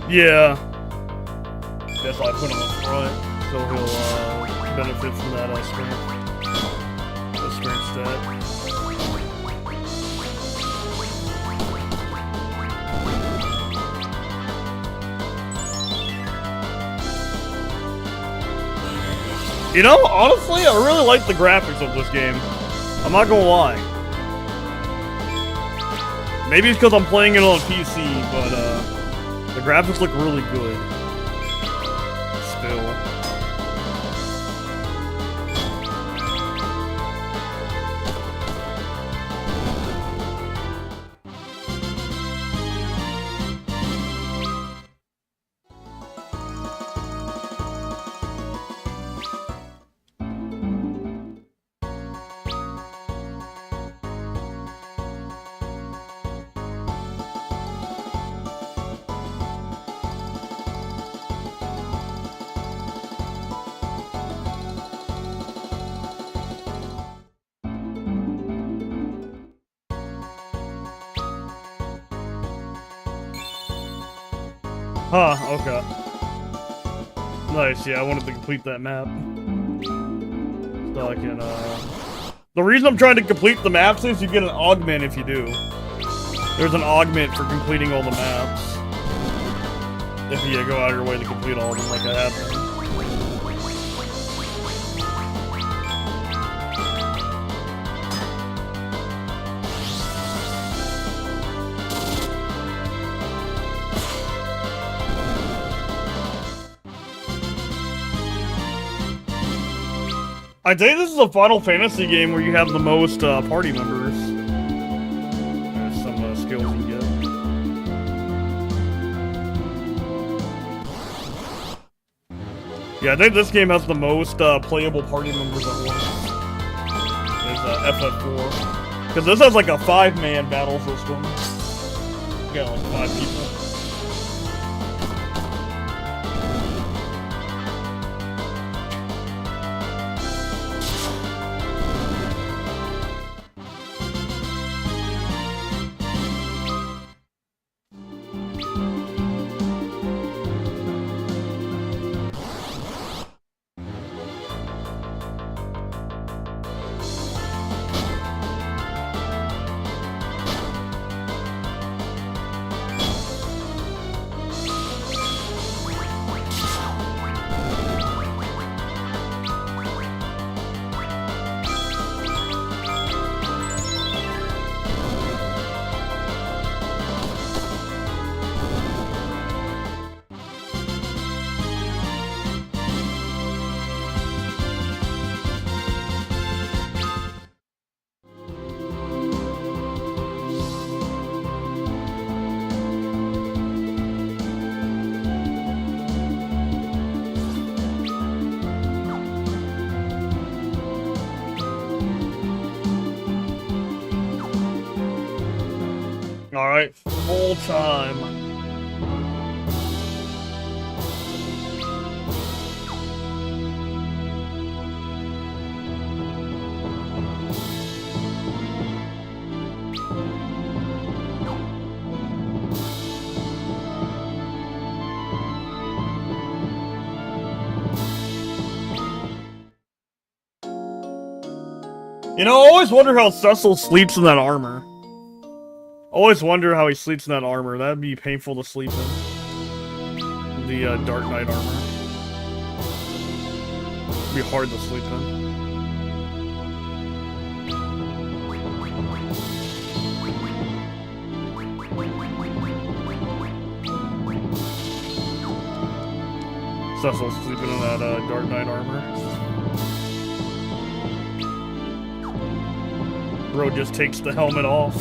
Yeah. That's why I put him up front, so he'll benefit from that strength stat. You know, honestly, I really like the graphics of this game. I'm not gonna lie. Maybe it's because I'm playing it on PC, but the graphics look really good. Still. Huh, okay. Nice, yeah, I wanted to complete that map. So I can, The reason I'm trying to complete the maps is you get an augment if you do. There's an augment for completing all the maps. If you go out of your way to complete all of them like I have been. I'd say this is a Final Fantasy game where you have the most party members. There's some skills you get. Yeah, I think this game has the most playable party members at once. Is FF4. Because this has like a 5-man battle system. You got like 5 people. Alright, full time. You know, I always wonder how Cecil sleeps in that armor. Always wonder how he sleeps in that armor. That'd be painful to sleep in. The Dark Knight armor. It'd be hard to sleep in. Cecil's sleeping in that Dark Knight armor. Bro just takes the helmet off.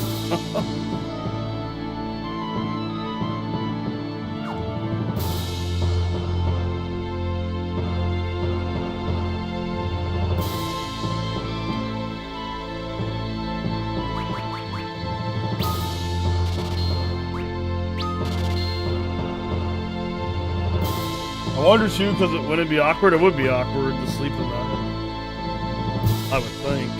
I wonder too, because it wouldn't be awkward. It would be awkward to sleep in that. I would think.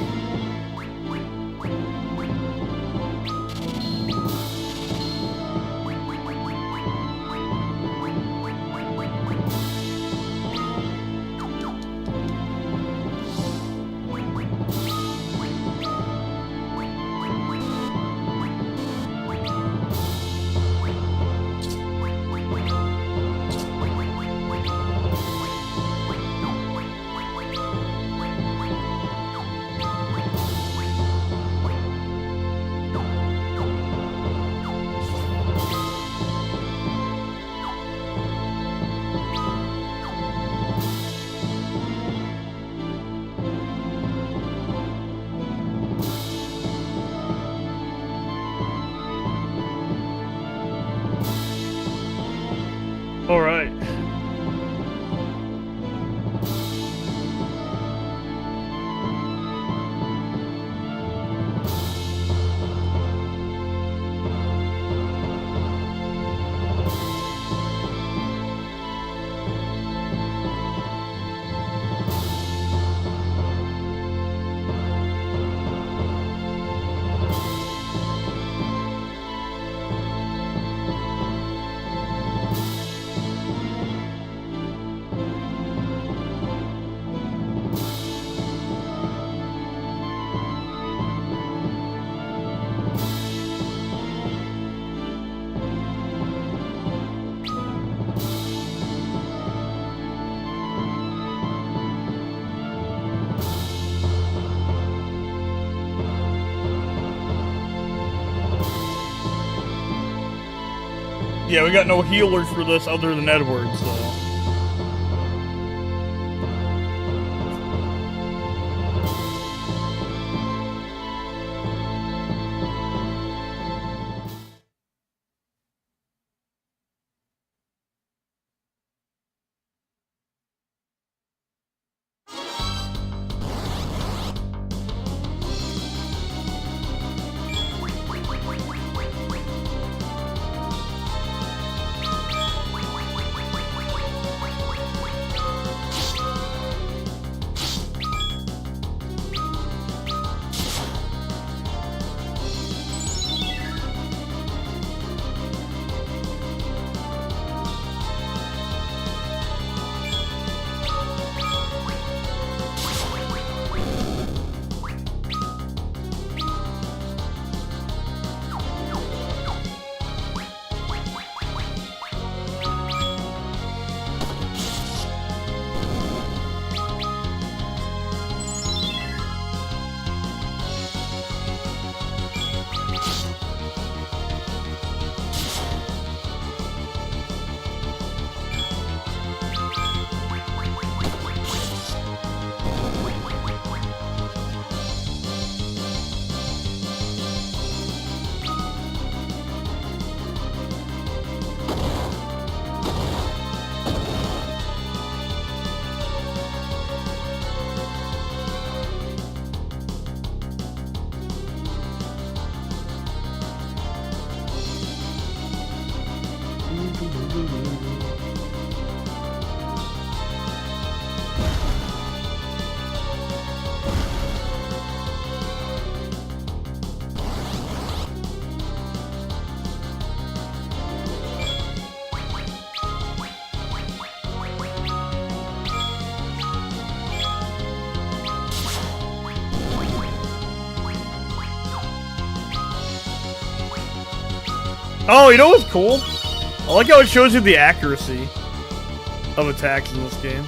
All right. Yeah, we got no healers for this other than Edward, so. Oh, you know what's cool? I like how it shows you the accuracy of attacks in this game.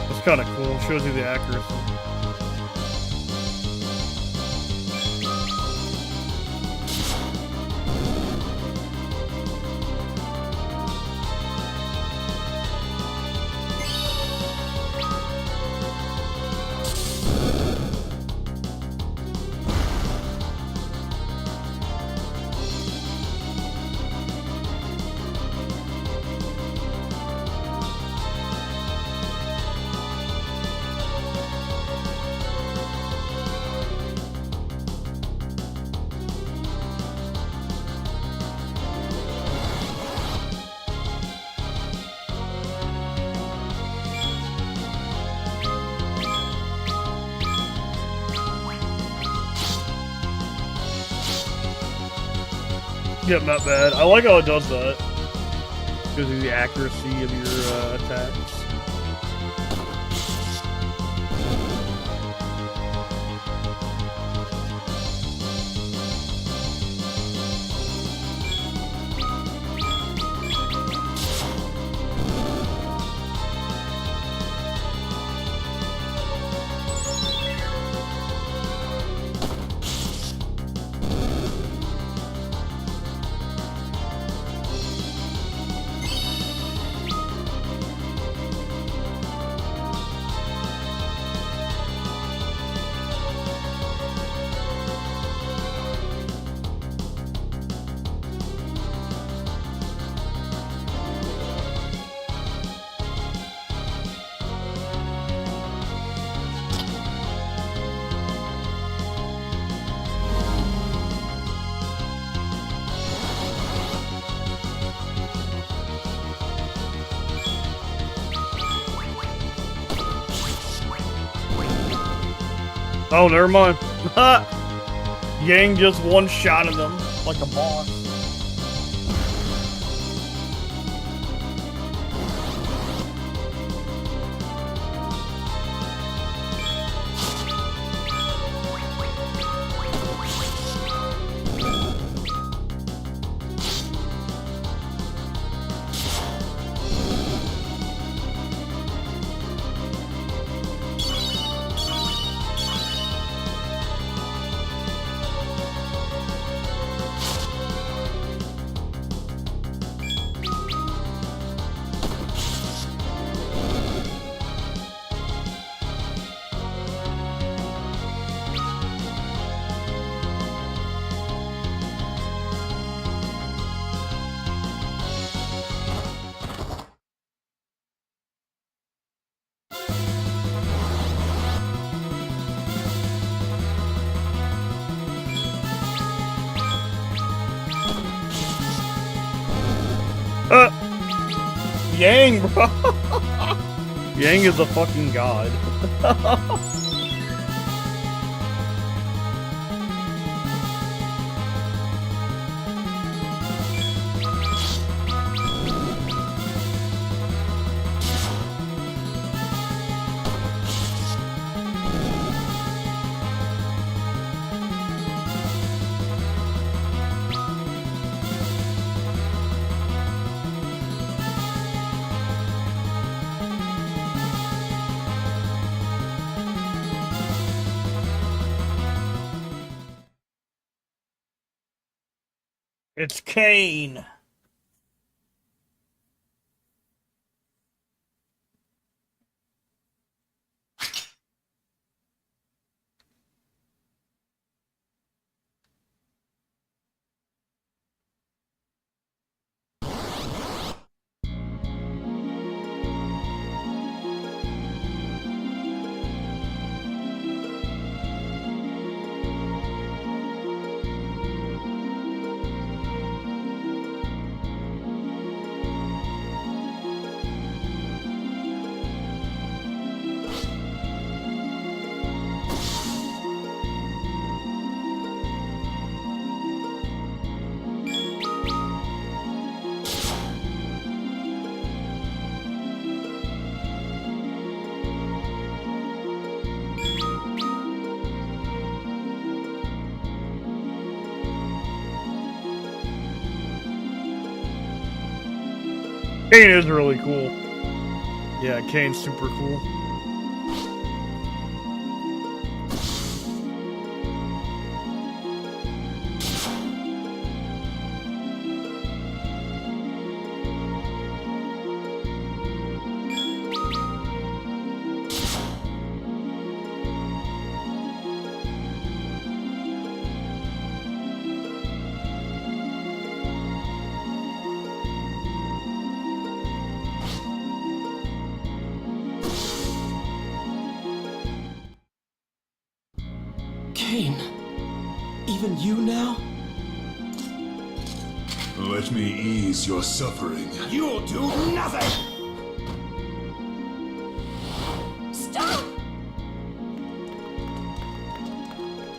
It's kind of cool. It shows you the accuracy. getting that bad. I like how it does that. Because of the accuracy of your attacks. Oh, never mind. Yang just one-shotted them like a boss. Yang, bro. Yang is a fucking god. It's Kane. Kane is really cool. Yeah, Kane's super cool. Kane, even you now? Let me ease your suffering. You'll do nothing! Stop!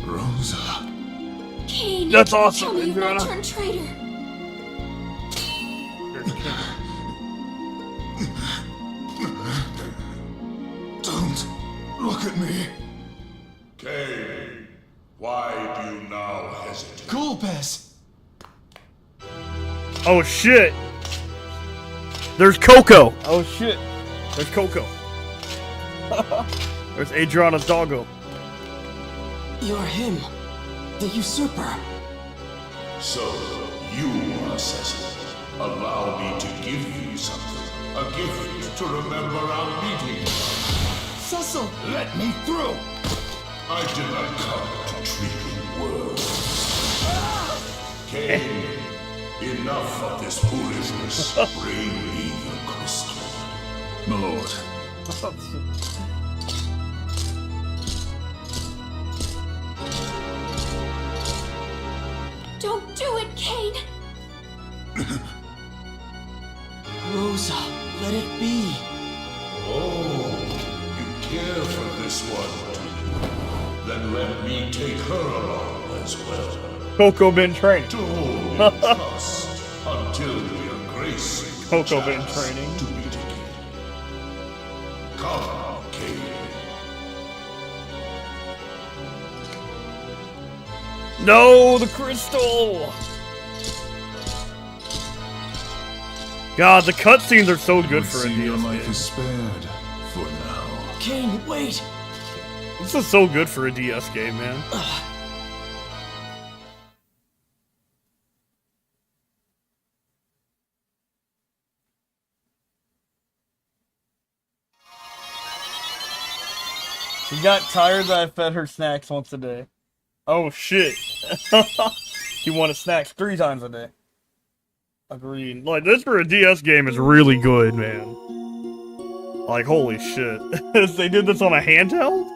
Rosa. Kane! That's awesome, Tell me you've Adriana. not turned traitor. Look at me. Cain, why do you now hesitate? Golbez! Oh shit! There's Coco! Oh shit! There's Coco. There's Adriana's doggo. You're him, the usurper. So, you are Cecil. Allow me to give you something. A gift to remember our meeting. Cecil! Let me through! I did not come to treat you words. Cain, enough of this foolishness. Bring me the crystal. My lord. Don't do it, Cain! Rosa, let it be. Oh, you care for this one, do you? Then let me take her along as well. Coco been training. To hold in trust until we are graced with Coco the been chance training. to meet again. Come, Cain. No, the crystal! God, the cutscenes are so good for a See, your DS life game. is spared for now. Cain, wait! This is so good for a DS game, man. She got tired that I fed her snacks once a day. Oh shit. She wanted snacks 3 times a day. Agreed. Like, this for a DS game is really good, man. Like, holy shit. They did this on a handheld?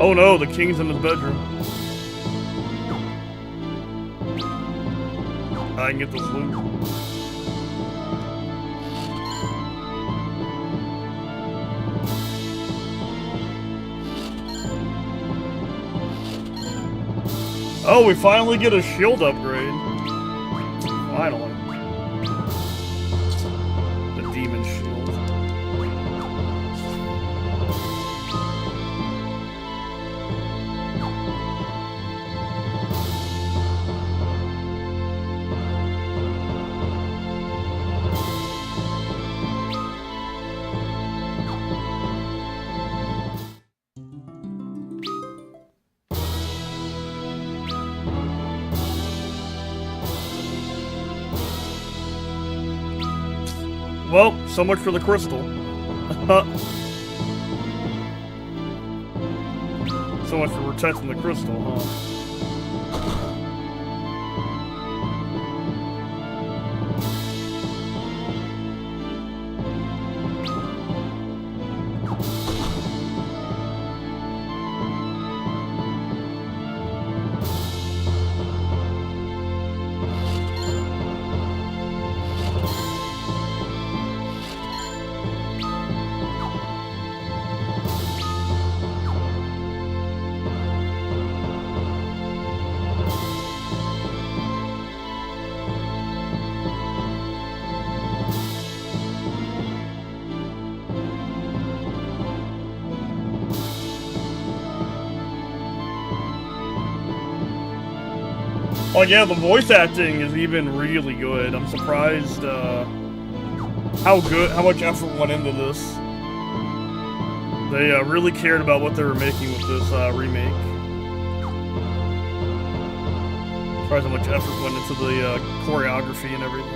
Oh no, the king's in his bedroom. I can get this loot. Oh, we finally get a shield upgrade. Finally. The demon shield. Well, so much for the crystal. So much for protecting the crystal, huh? Oh yeah, the voice acting is even really good. I'm surprised how much effort went into this. They really cared about what they were making with this remake. Surprised how much effort went into the choreography and everything.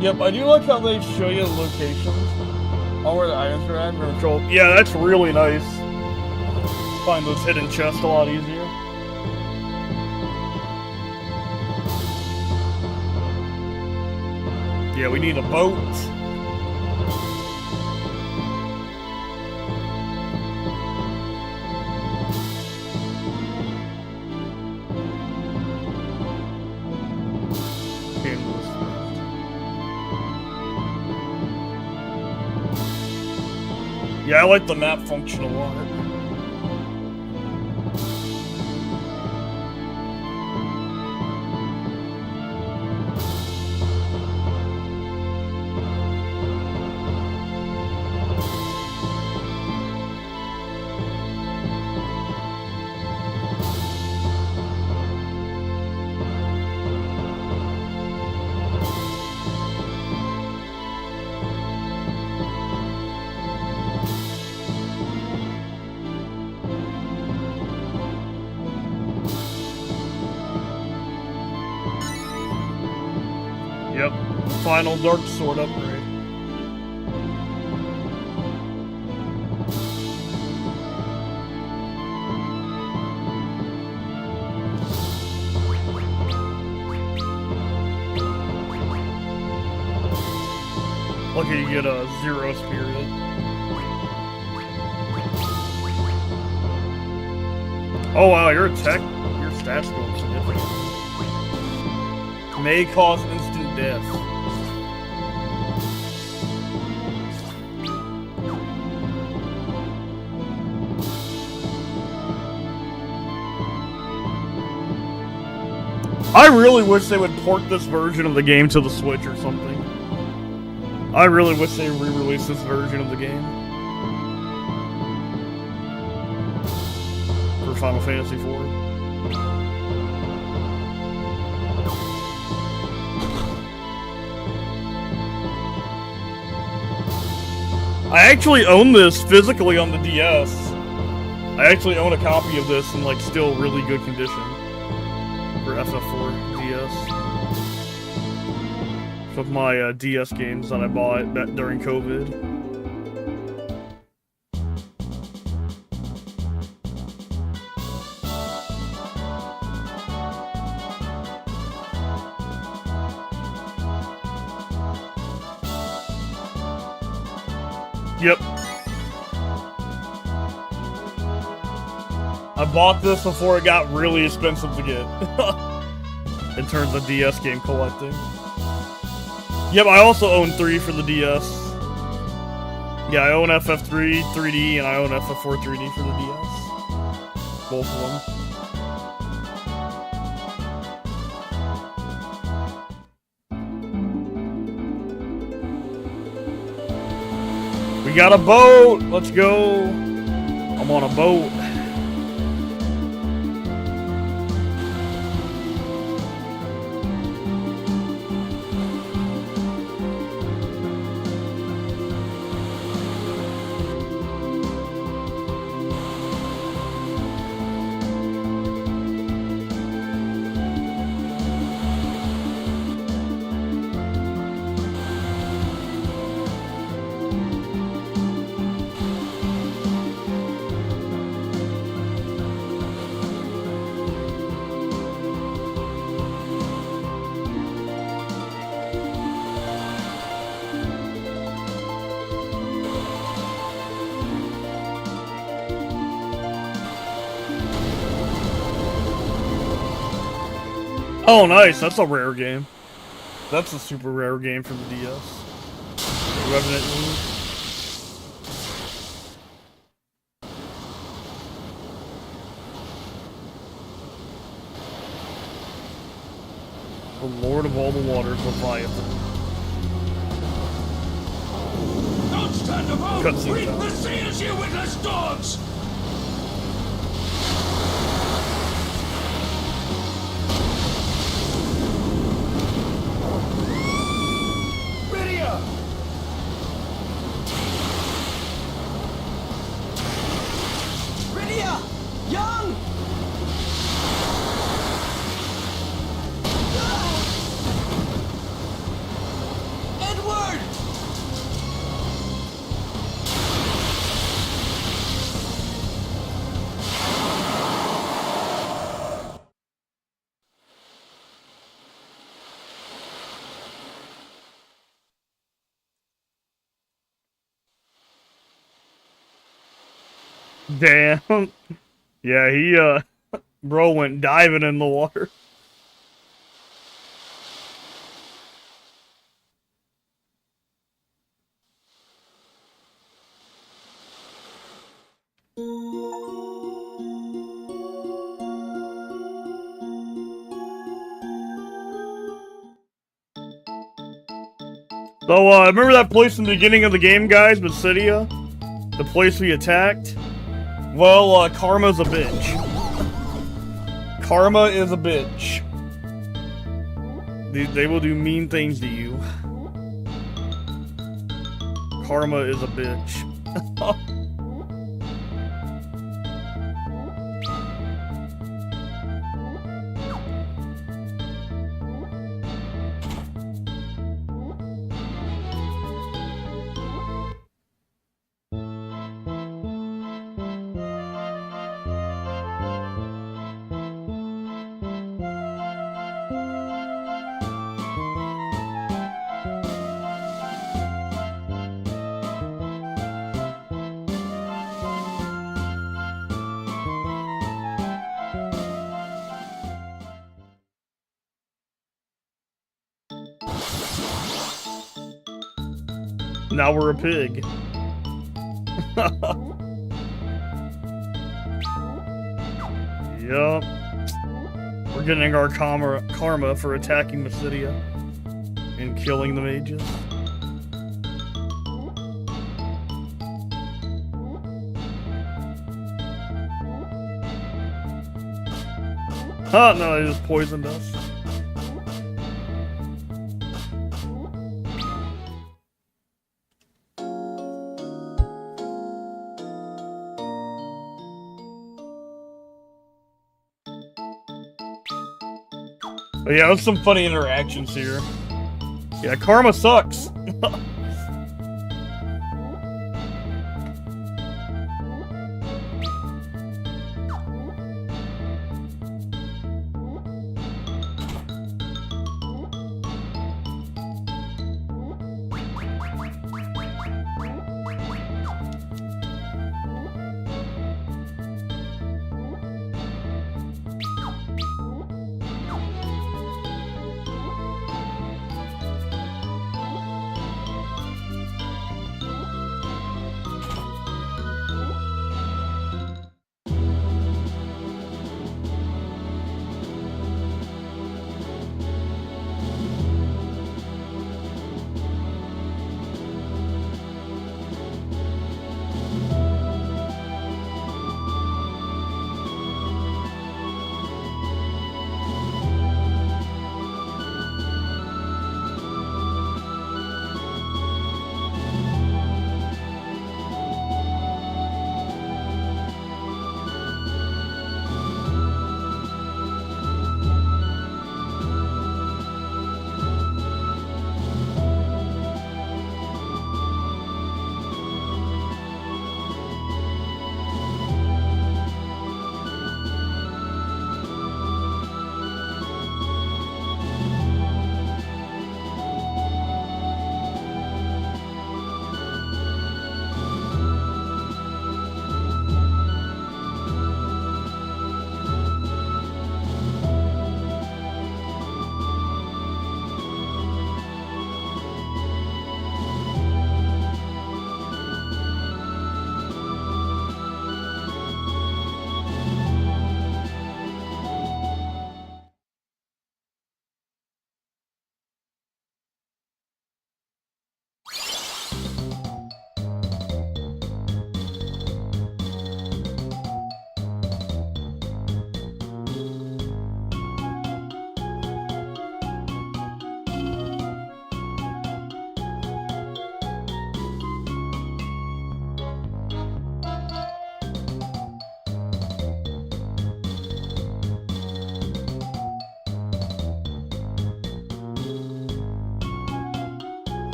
Yep, I do like how they show you the locations on where the items are at and control. Yeah, that's really nice. Find those hidden chests a lot easier. Yeah, we need a boat. Yeah, I like the map function a lot. Yep, final Dark Sword upgrade. Lucky you get a 0 spirit. Oh wow, your stats go up significantly. May cause instant death. I really wish they would port this version of the game to the Switch or something. I really wish they re-released this version of the game for Final Fantasy IV. I actually own this physically on the DS. I actually own a copy of this in like still really good condition for FF4 DS. Some of my DS games that I bought during COVID. Yep. I bought this before it got really expensive to get. In terms of DS game collecting. Yep, I also own 3 for the DS. Yeah, I own FF3 3D and I own FF4 3D for the DS. Both of them. We got a boat! Let's go! I'm on a boat. Oh, nice. That's a rare game. That's a super rare game from the DS. Revenant Eve. The Lord of all the waters, Leviathan. Don't stand above! Cutscene Reap time. the seas, you witless dogs! Rydia! Rydia! Young! Damn. Yeah, he, bro went diving in the water. So, remember that place in the beginning of the game, guys, Basidia? The place we attacked? Well, Karma's a bitch. Karma is a bitch. They will do mean things to you. Karma is a bitch. Now we're a pig. Yup. We're getting our karma for attacking Basidia and killing the mages. Oh no, they just poisoned us. But yeah, there's some funny interactions here. Yeah, Karma sucks.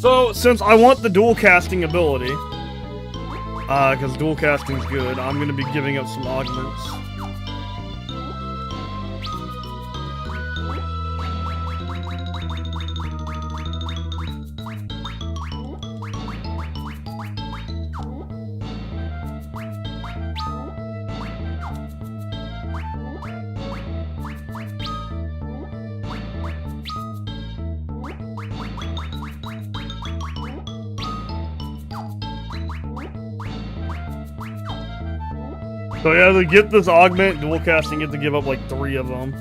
So, since I want the dual casting ability, because dual casting's good, I'm gonna be giving up some augments. So yeah, to get this augment, dual casting, you have to give up like 3 of them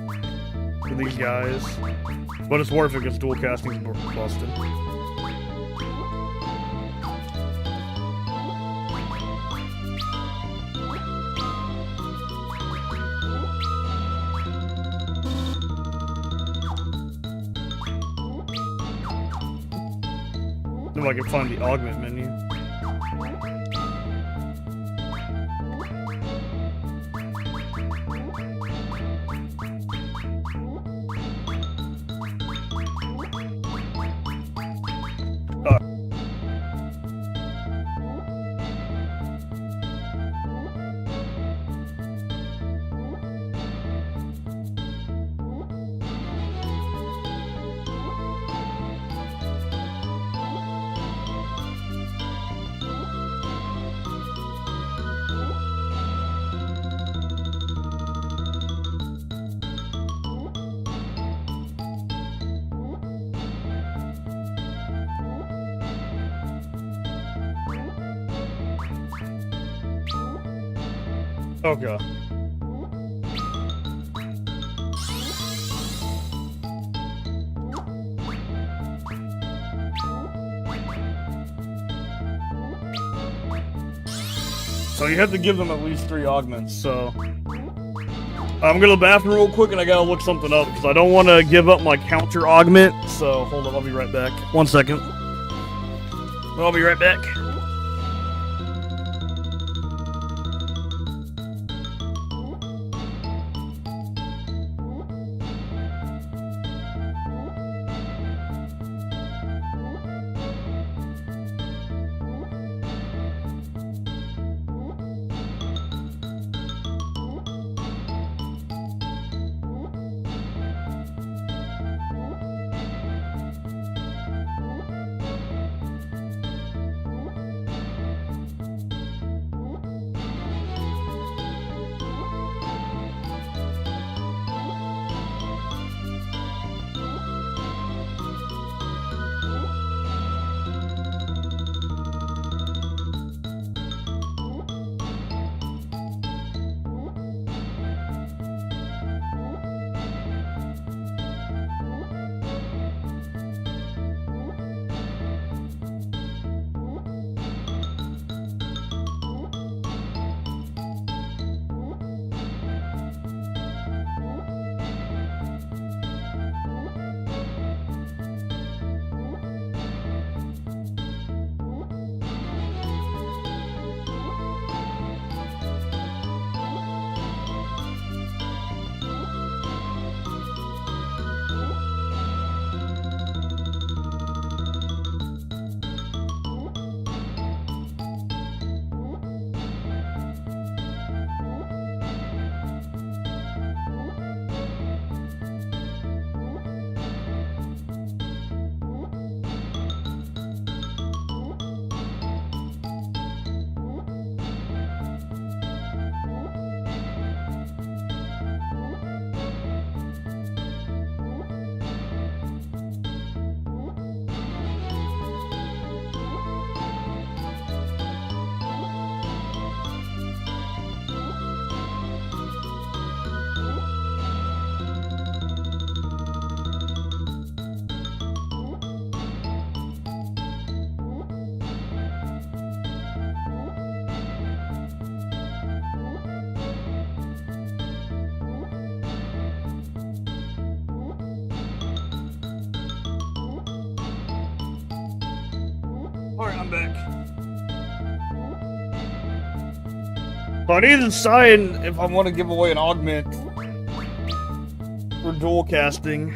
for these guys. But it's worth it because dual casting's busted. If I can find the augment menu. Okay. So you have to give them at least 3 augments, so... I'm gonna to the bathroom real quick and I gotta look something up, because I don't want to give up my counter augment, so hold on, I'll be right back. 1 second. I'll be right back. Alright, I'm back. So I need to decide if I want to give away an augment for dual casting.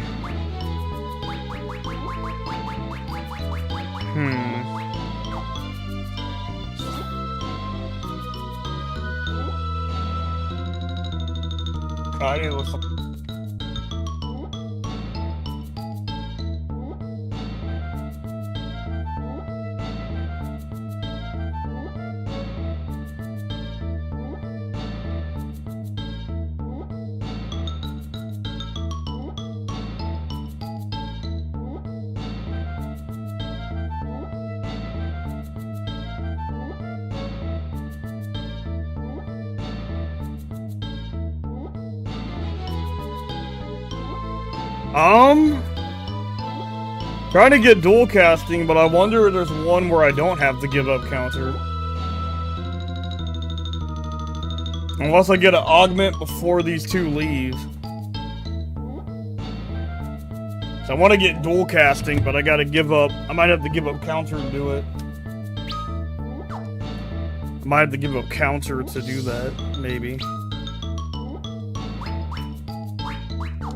I need to listen. Trying to get dual casting, but I wonder if there's one where I don't have to give up counter. Unless I get an augment before these two leave. So I want to get dual casting, but I gotta give up. I might have to give up counter to do it. I might have to give up counter to do that, maybe.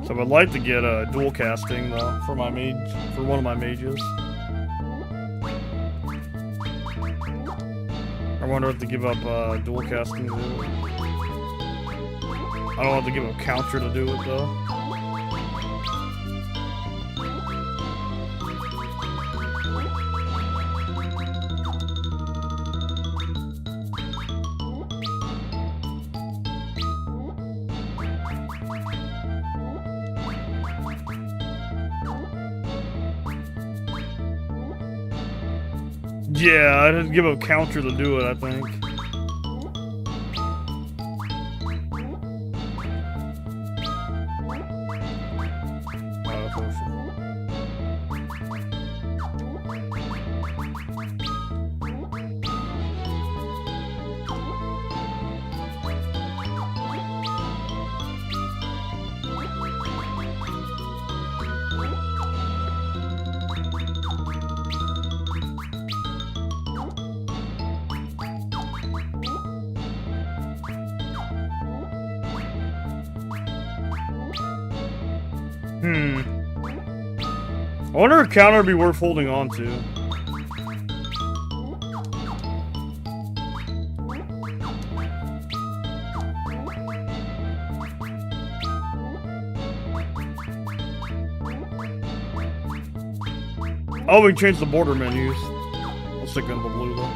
So I would like to get a dual casting though for my mage, for one of my mages. I wonder if to give up dual casting to do it. I don't have to give up counter to do it though. Yeah, I'd have to give up counter to do it, I think. I wonder if counter would be worth holding on to. Oh, we can change the border menus. I'll stick in the blue though.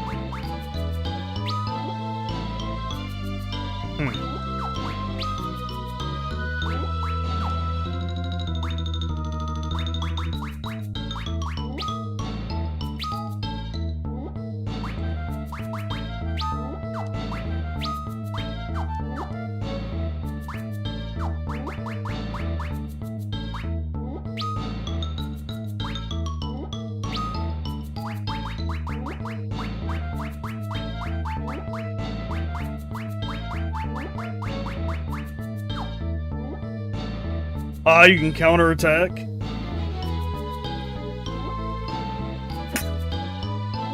You can counterattack.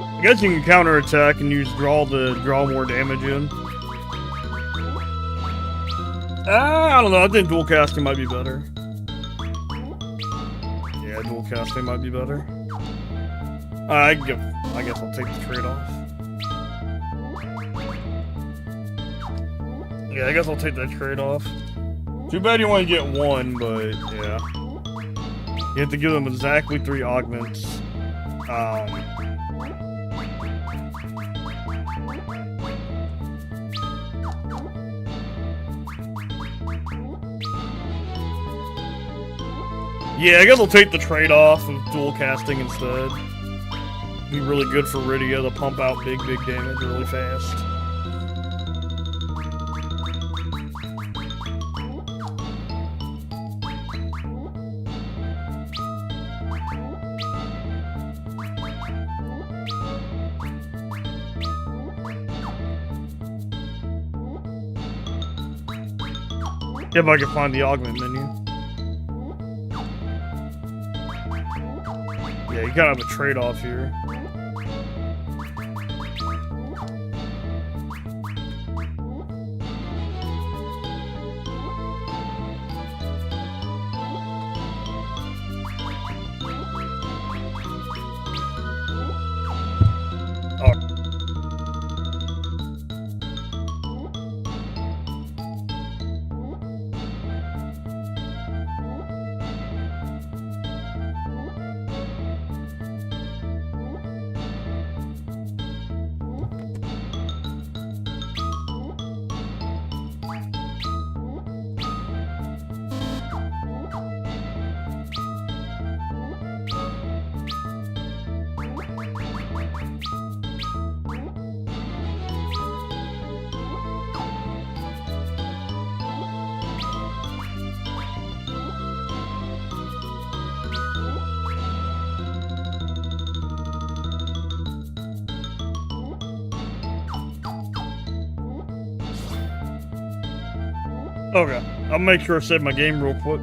I guess you can counterattack and use draw to draw more damage in. I don't know, I think dual casting might be better. Yeah, dual casting might be better. I guess I'll take the trade-off. Yeah, I guess I'll take that trade-off. Too bad you only get one, but yeah. You have to give them exactly 3 augments. Yeah, I guess I'll take the trade-off of dual casting instead. Be really good for Rydia to pump out big damage really fast. If I can find the augment menu. Yeah, you gotta have a trade-off here. Okay, I'll make sure I save my game real quick.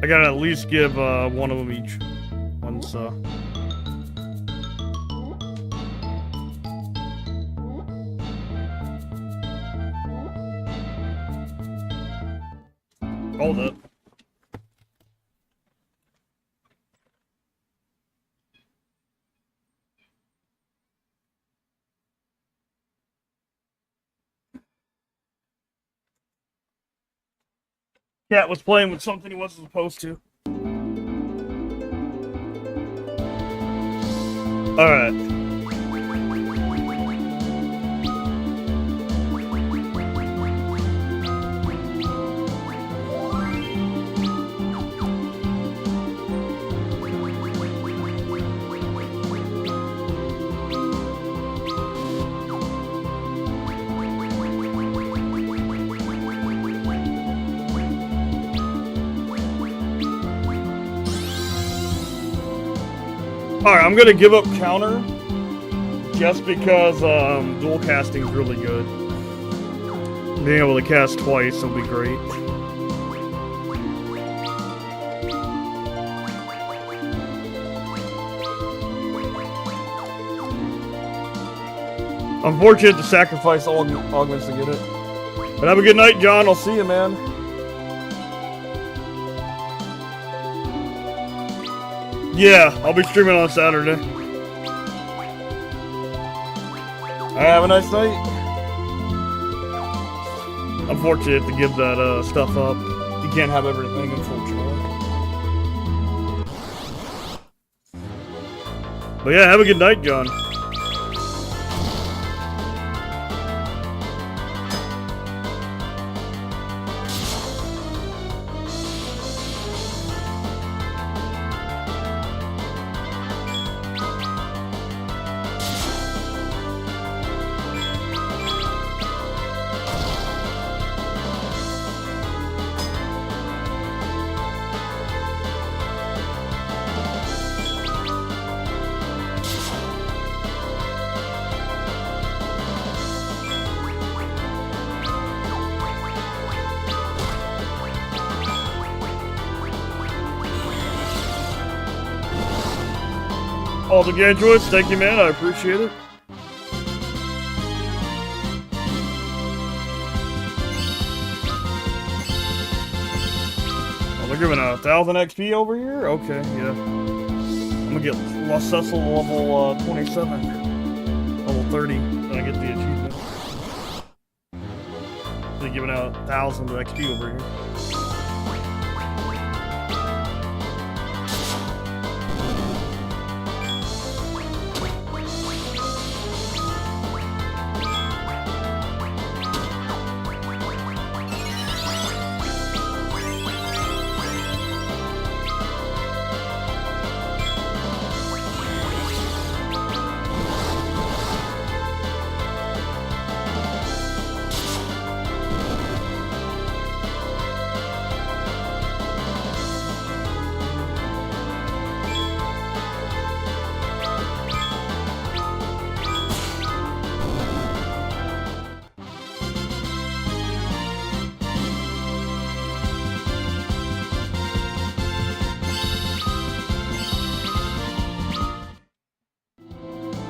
I gotta at least give one of them each. Once hold up. Cat was playing with something he wasn't supposed to. Alright. Alright, I'm gonna give up counter just because dual casting is really good. Being able to cast twice will be great. I'm fortunate to sacrifice all augments to get it. But have a good night, John. I'll see you, man. Yeah, I'll be streaming on Saturday. Have a nice night. I'm fortunate to give that stuff up. You can't have everything, unfortunately. But yeah, have a good night, John. All the Androids, thank you, man. I appreciate it. Oh, they're giving 1,000 XP over here? Okay, yeah. I'm gonna get Lost Cecil level 27. Level 30, then I get the achievement. They're giving out 1,000 XP over here.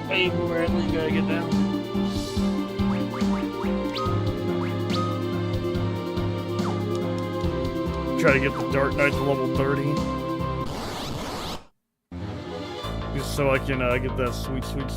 Hey, Bradley, you gotta get down. Try to get the Dark Knight to level 30. Just so I can get that sweet cheat.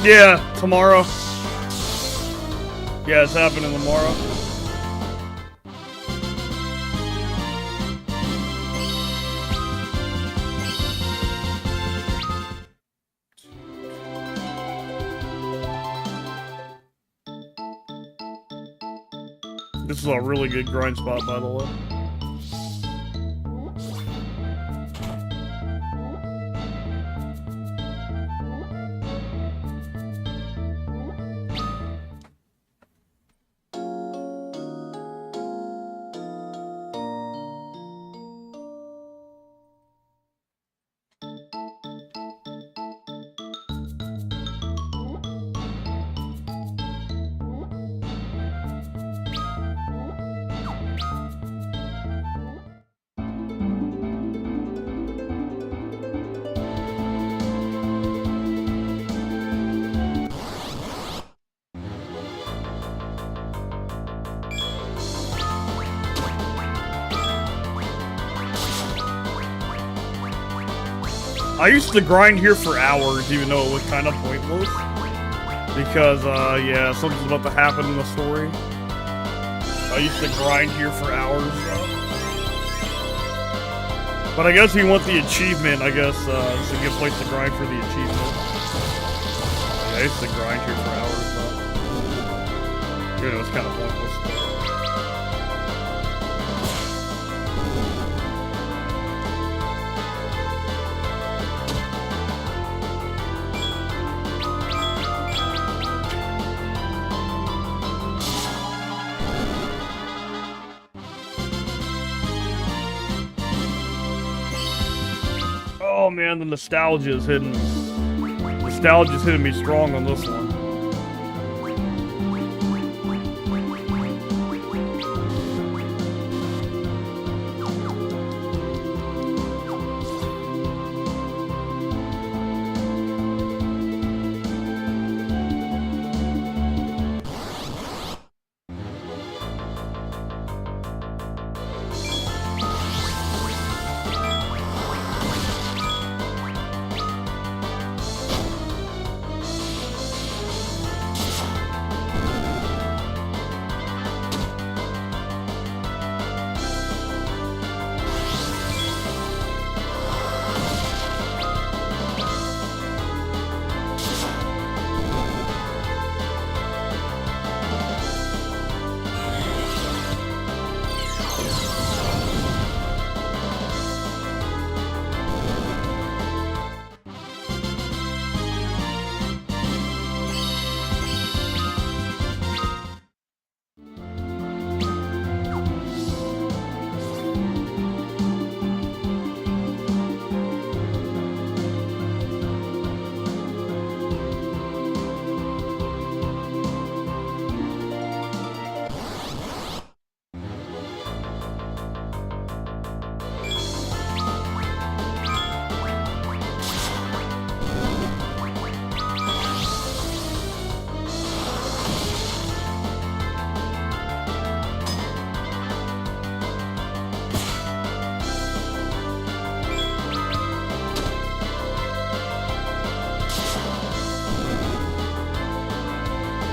Yeah, tomorrow. Yeah, it's happening tomorrow. This is a really good grind spot, by the way. I used to grind here for hours, even though it was kind of pointless. Because, yeah, something's about to happen in the story. I used to grind here for hours. But I guess if you want the achievement, I guess, it's a good place to grind for the achievement. Yeah, I used to grind here for hours, but... You know, it's kind of pointless. Oh man, the nostalgia is hitting. Nostalgia's hitting me strong on this one.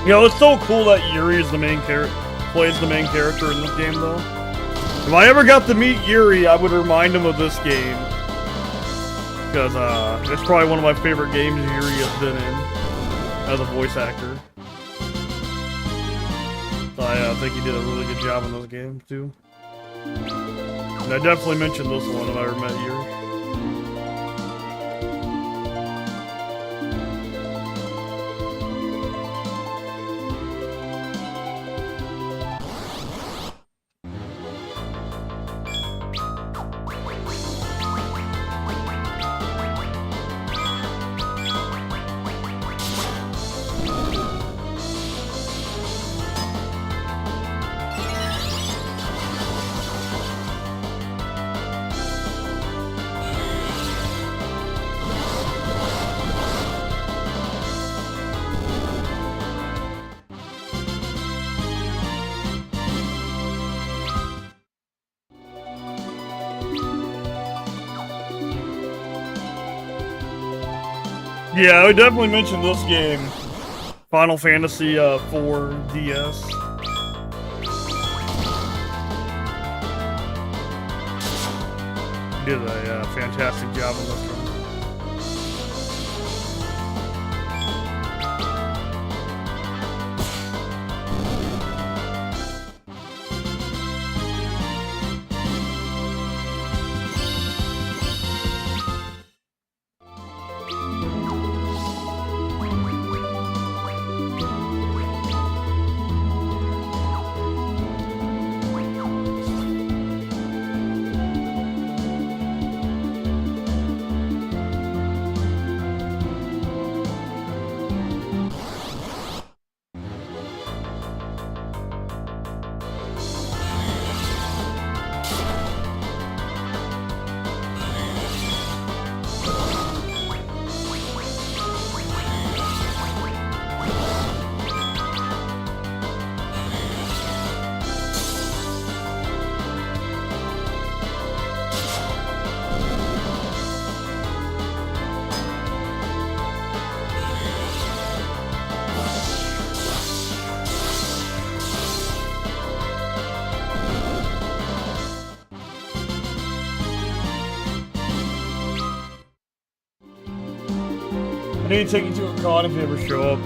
You know, it's so cool that Yuri is the main plays the main character in this game, though. If I ever got to meet Yuri, I would remind him of this game. Because, it's probably one of my favorite games Yuri has been in as a voice actor. So I think he did a really good job in this game, too. And I definitely mentioned this one if I ever met Yuri. Yeah, I would definitely mention this game Final Fantasy 4 DS. Did a fantastic job on this one. I need to take you to a con if you ever show up.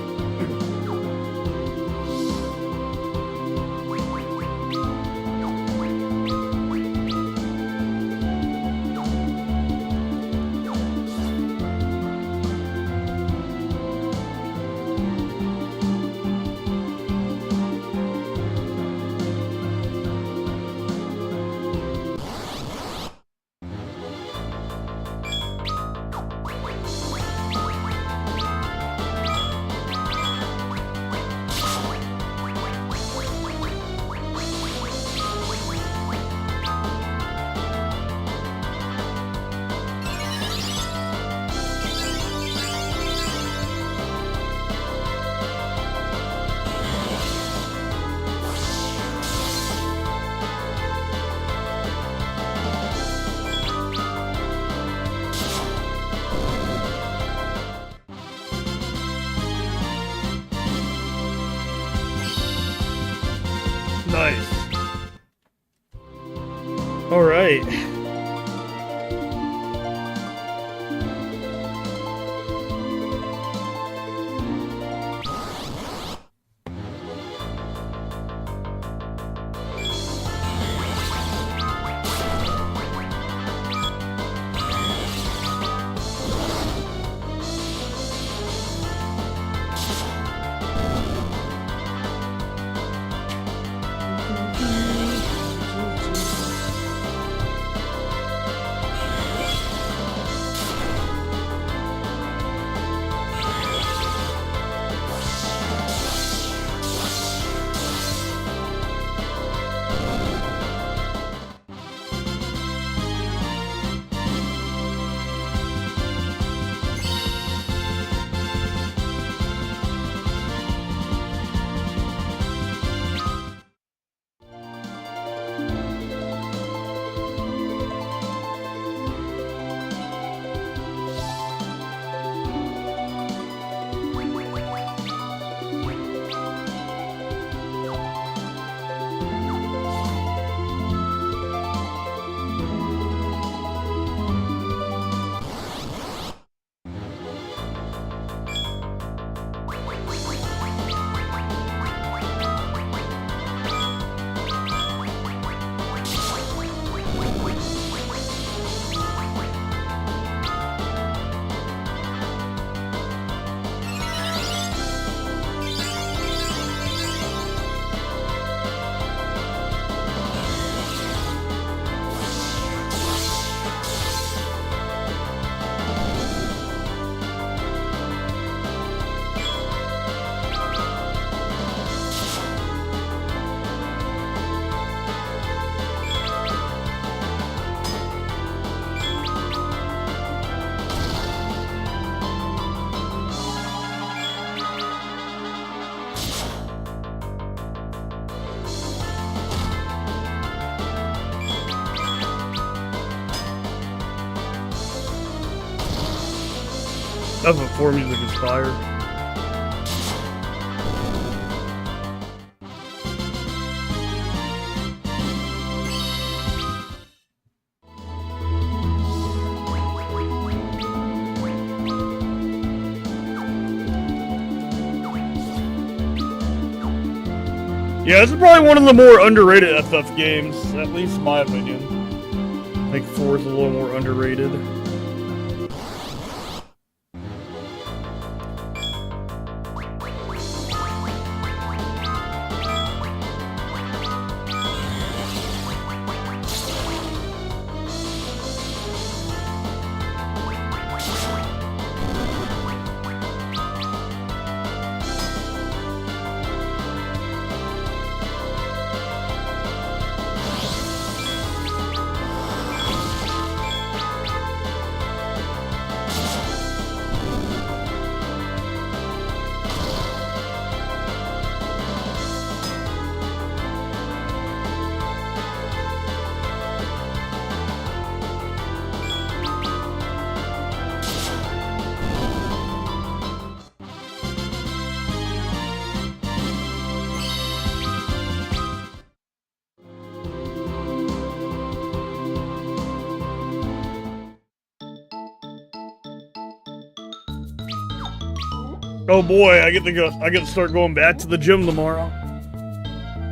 Nice. All right. That's before music is fire. Yeah, this is probably one of the more underrated FF games, at least in my opinion. I think 4 is a little more underrated. Oh boy, I get to start going back to the gym tomorrow.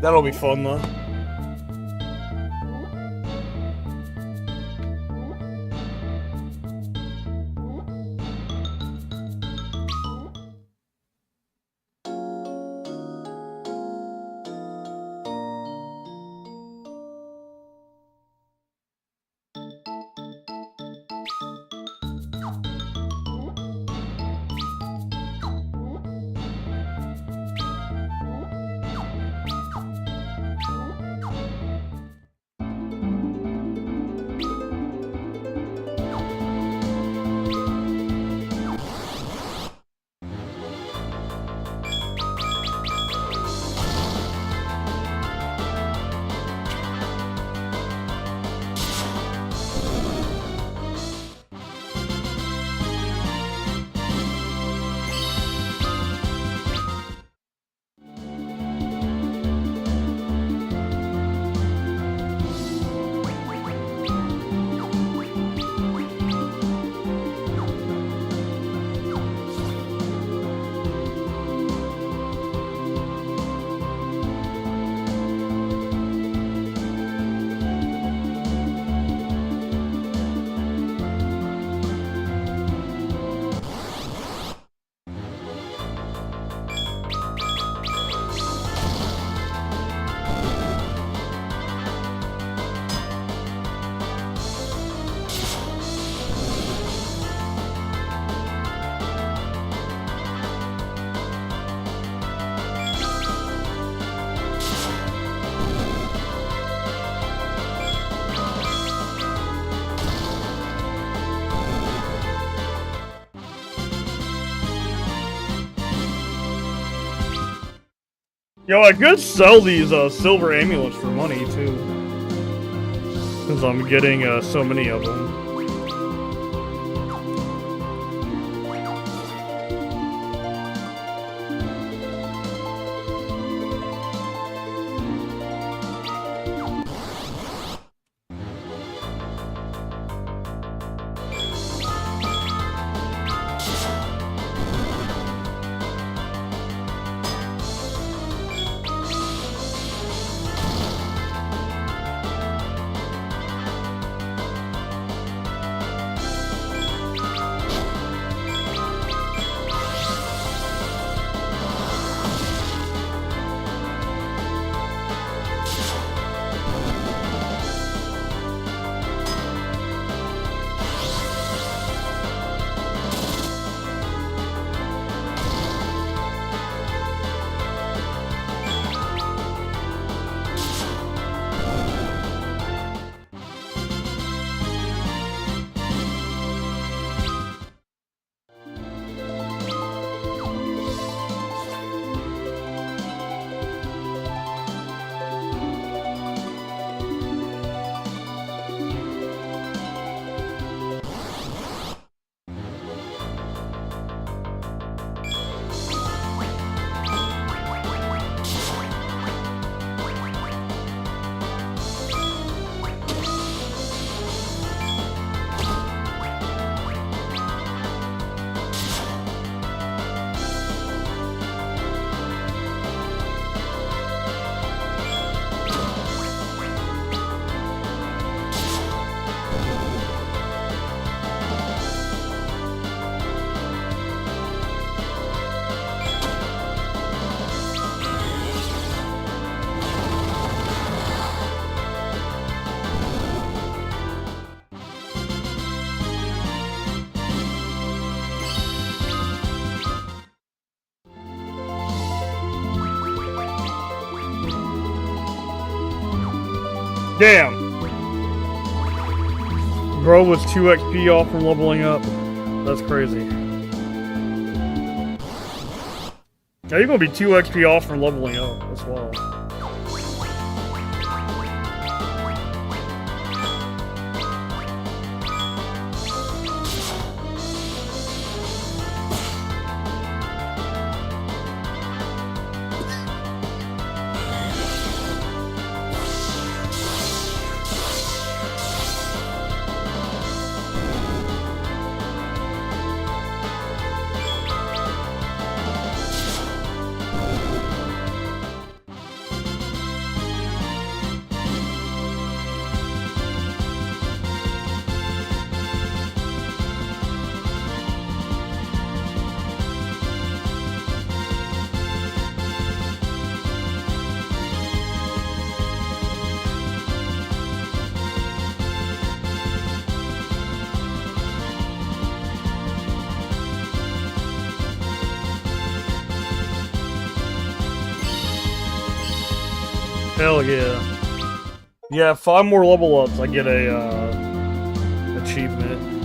That'll be fun though. Yo, I could sell these silver amulets for money too, since I'm getting so many of them. Damn! Bro was 2 XP off from leveling up. That's crazy. Now you're gonna be 2 XP off from leveling up as well. Hell yeah. Yeah, 5 more level ups, I get a, achievement.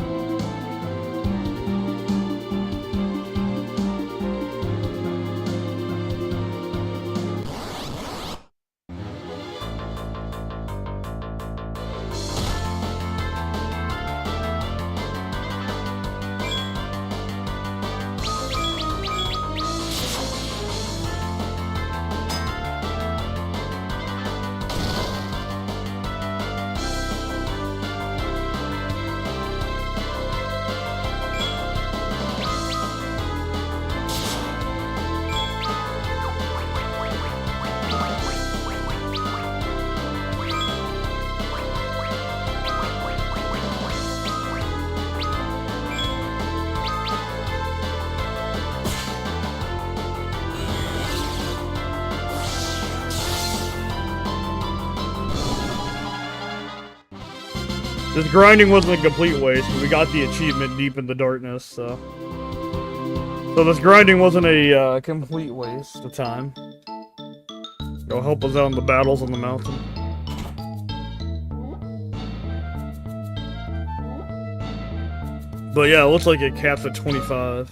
This grinding wasn't a complete waste, but we got the achievement Deep in the Darkness, so... So this grinding wasn't a, complete waste of time. It'll help us out in the battles on the mountain. But yeah, it looks like it caps at 25.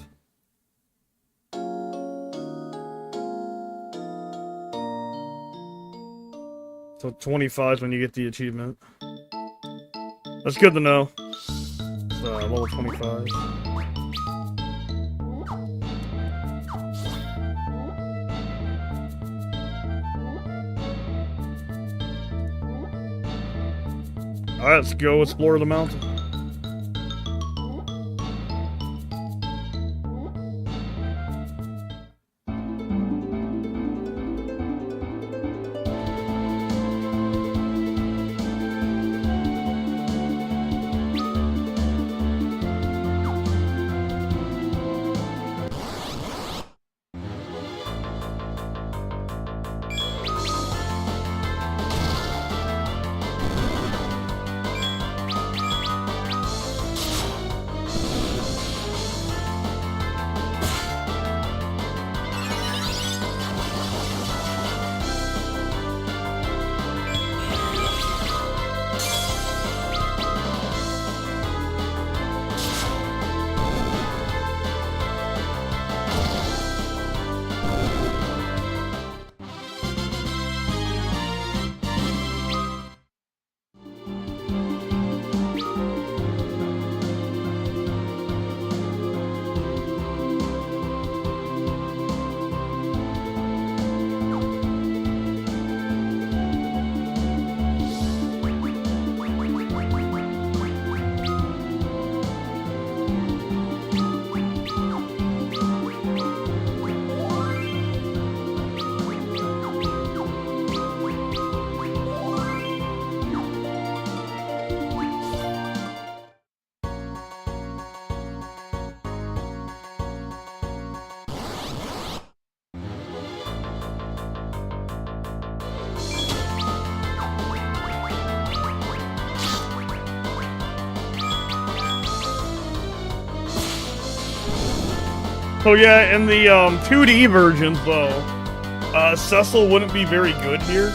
So 25 is when you get the achievement. That's good to know. It's level 25. Alright, let's go explore the mountain. So yeah, in the 2D versions though, Cecil wouldn't be very good here.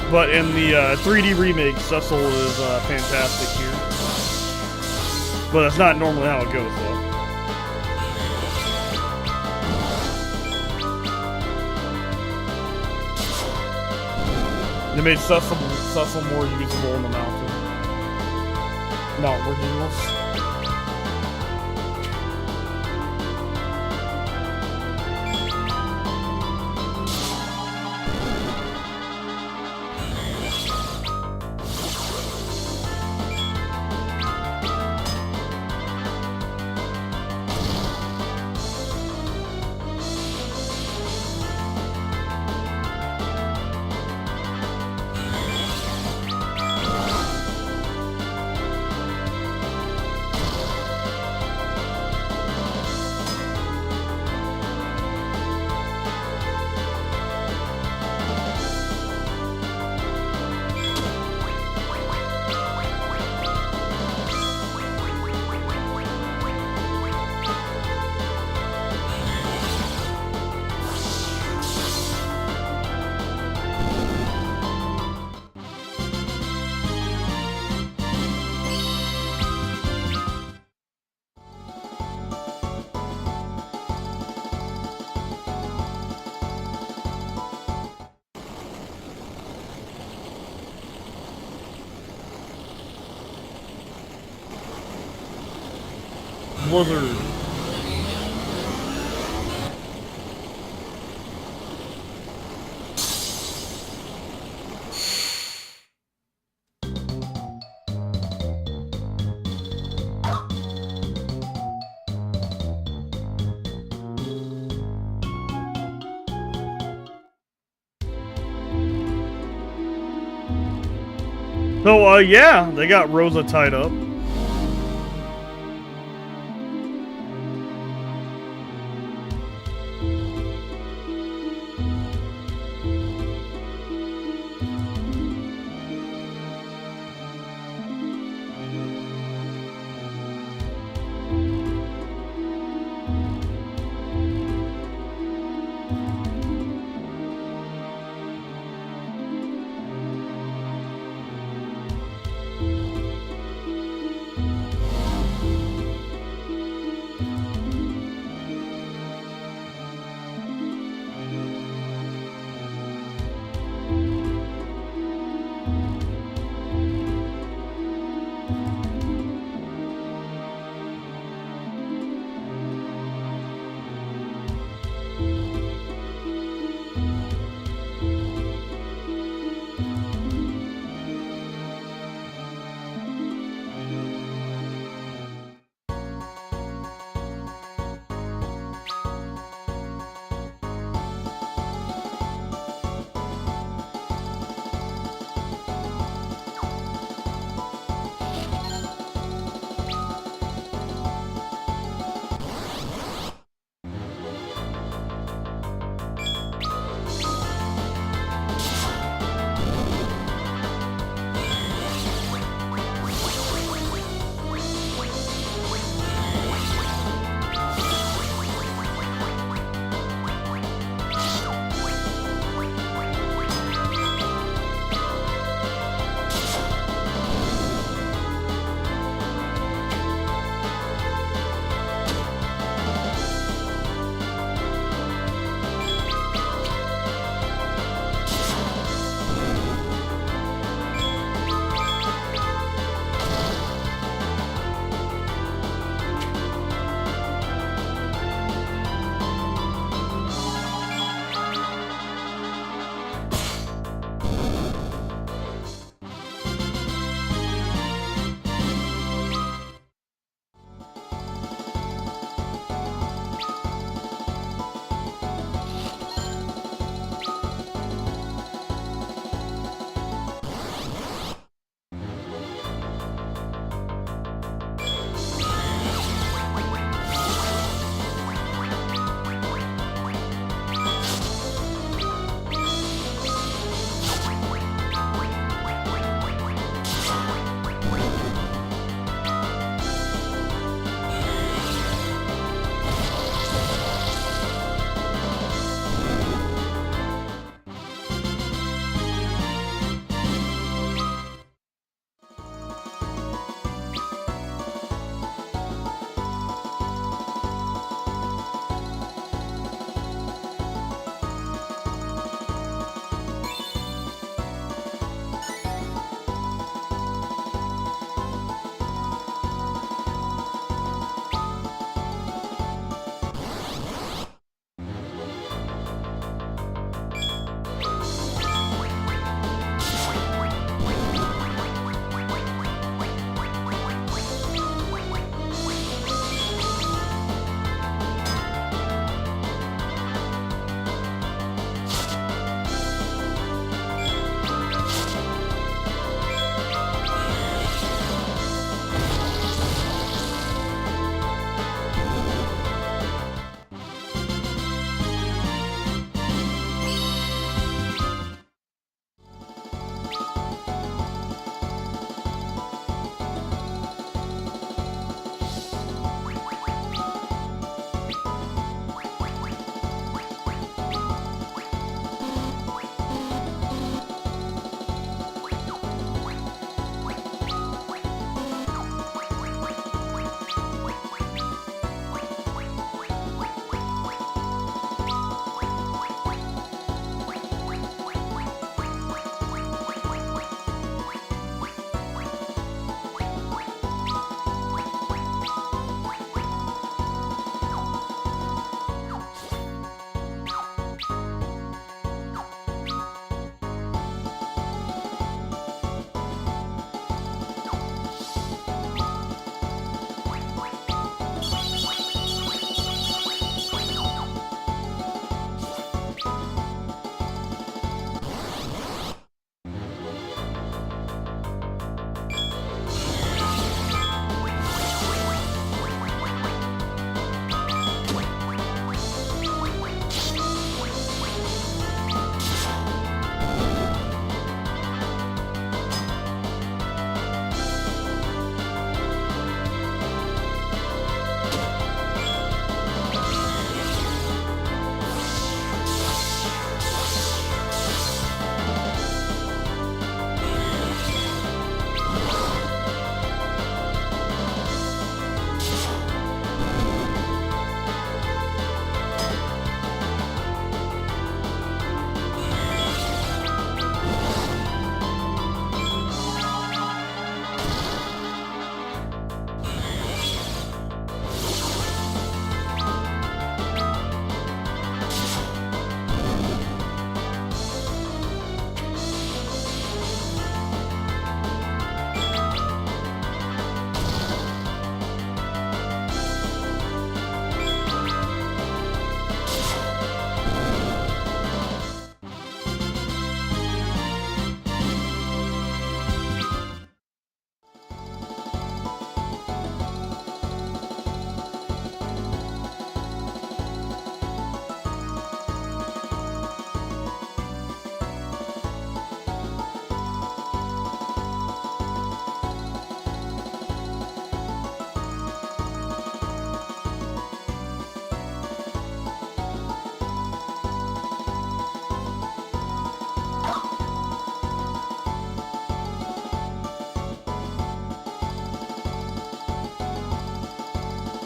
But in the 3D remake, Cecil is fantastic here. But that's not normally how it goes, though. They made Cecil more usable in the mountain. Mount Ridiculous. Blizzard. So, yeah, they got Rosa tied up.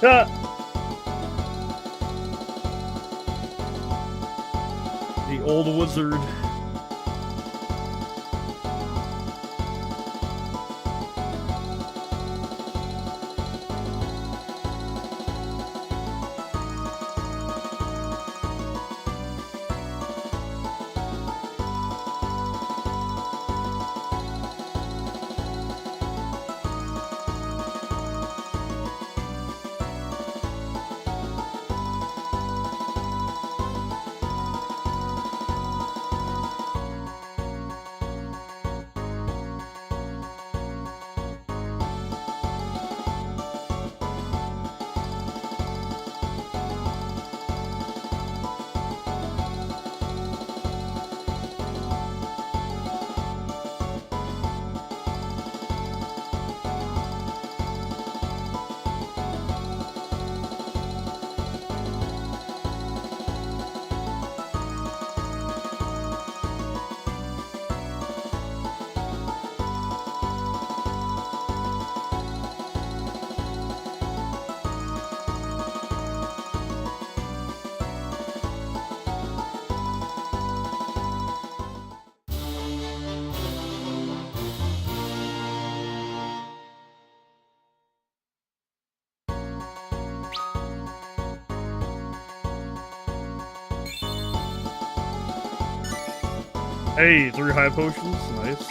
The old wizard. Hey, 3 high potions, nice.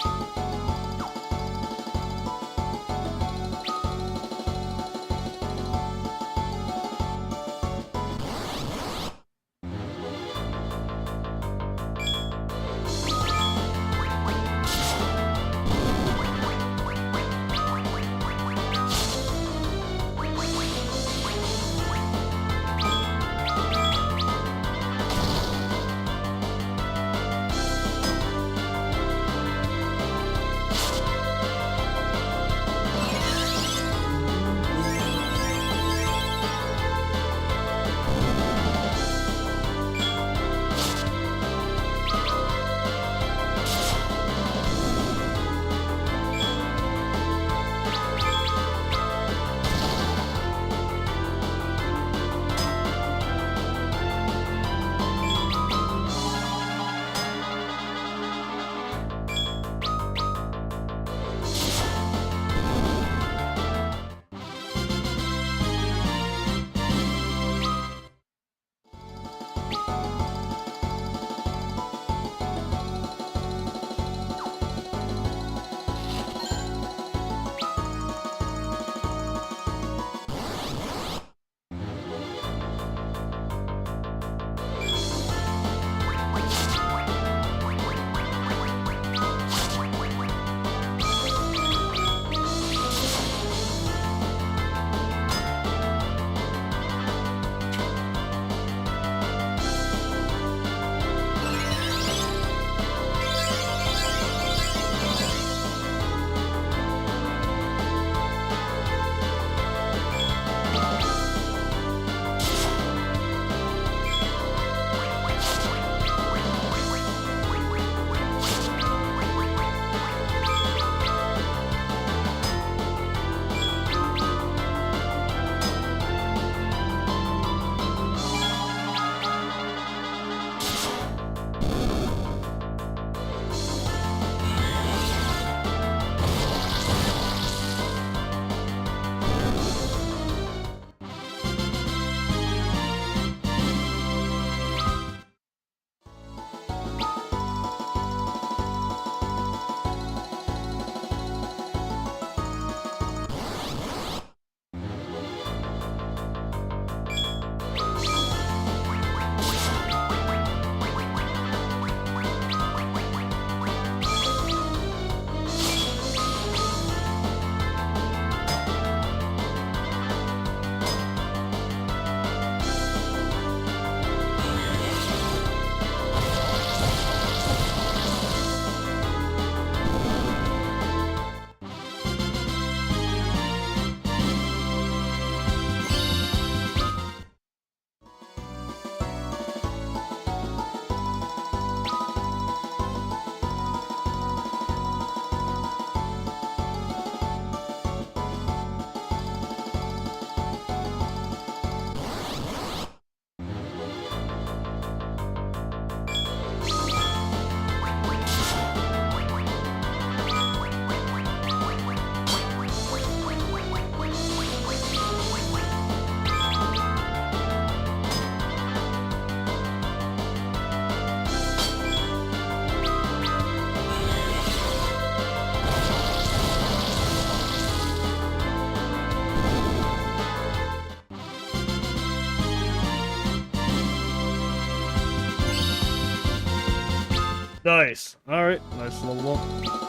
Nice. Alright, nice level up.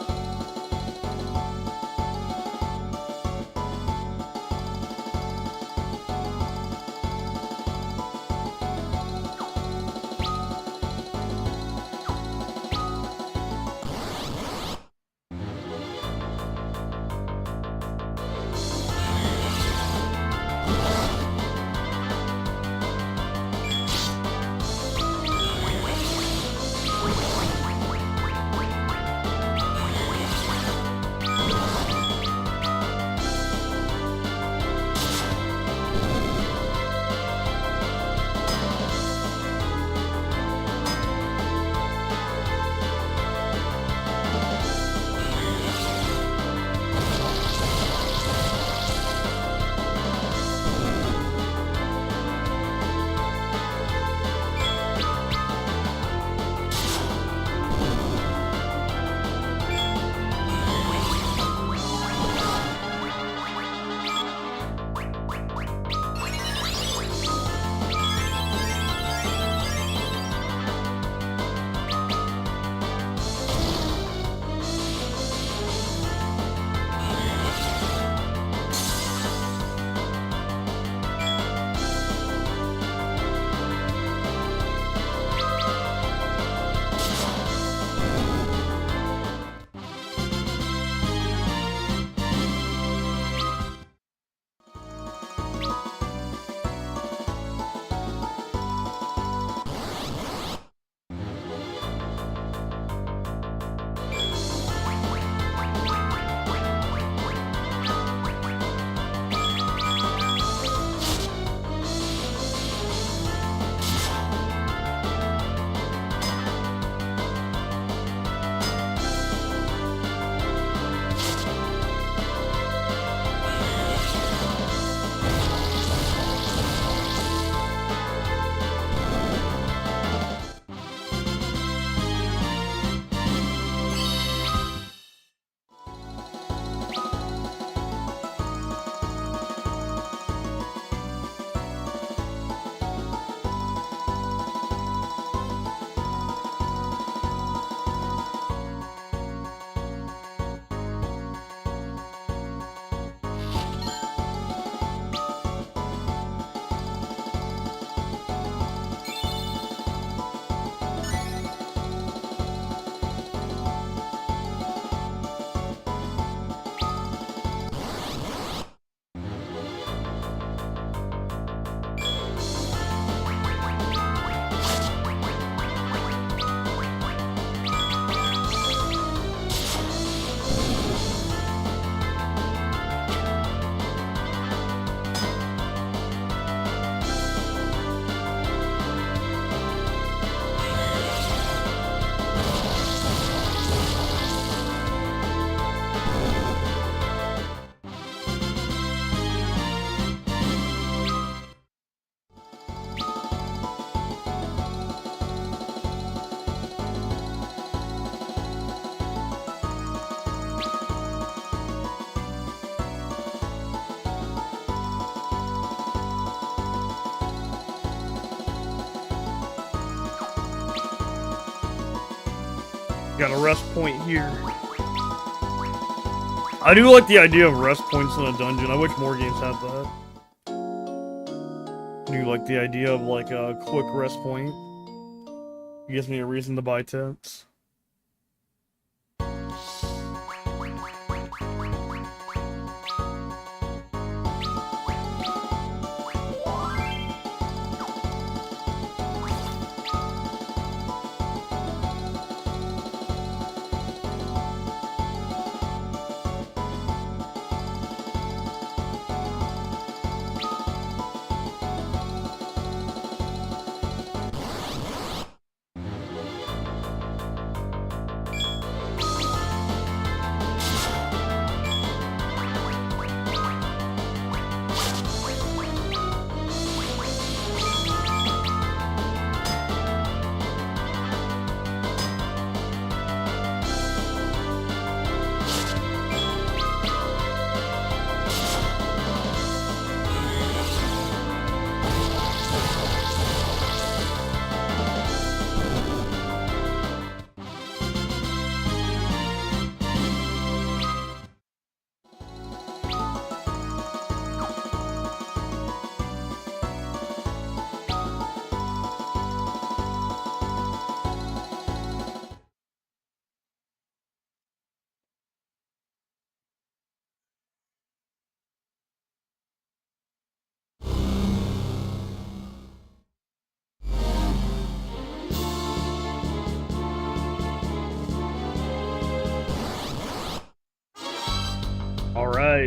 Got a rest point here. I do like the idea of rest points in a dungeon. I wish more games had that. I do like the idea of like a quick rest point. It gives me a reason to buy tents.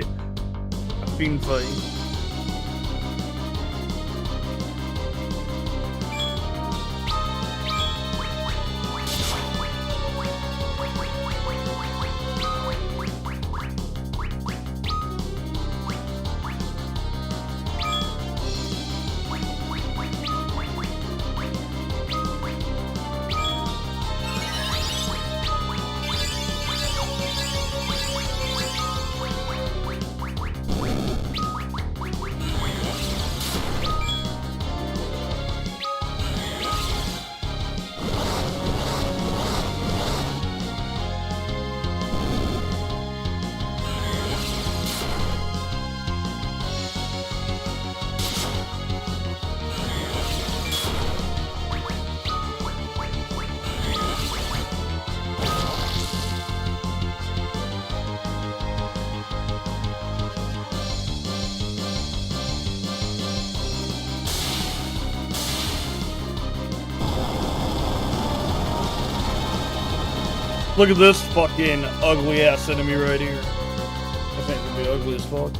fight. A fiend fight. Look at this fucking ugly ass enemy right here. I think it'll be ugly as fuck.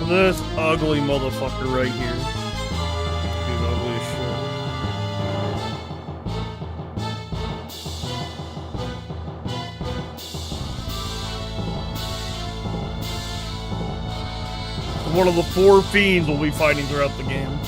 This ugly motherfucker right here. He's ugly as shit. One of the 4 fiends we'll be fighting throughout the game.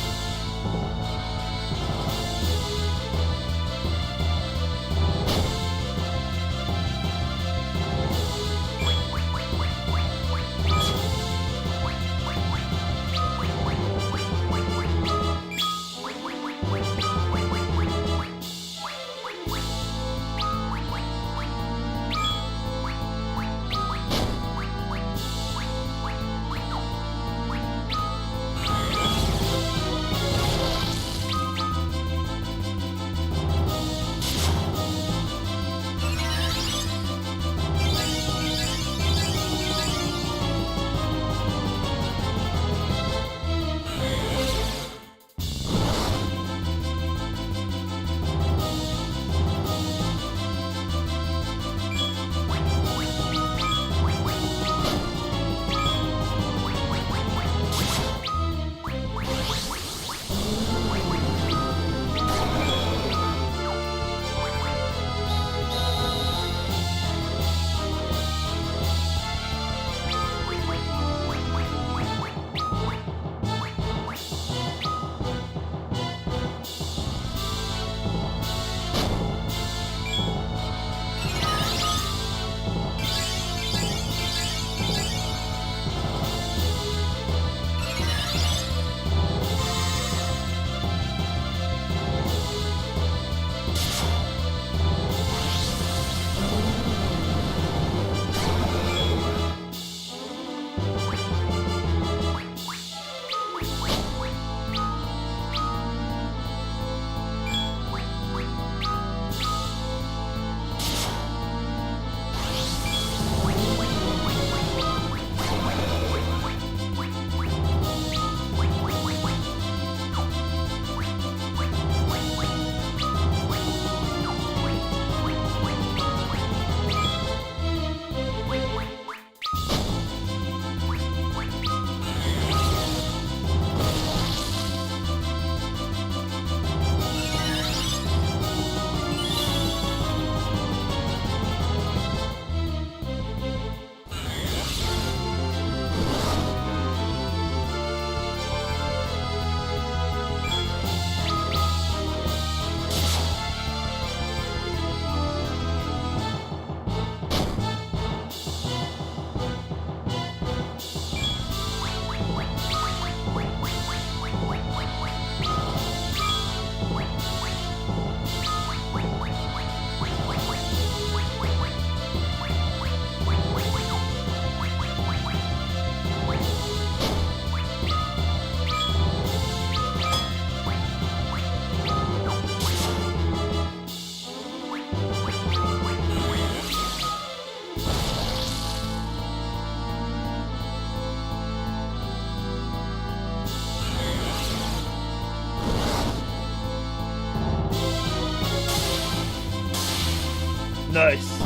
Nice.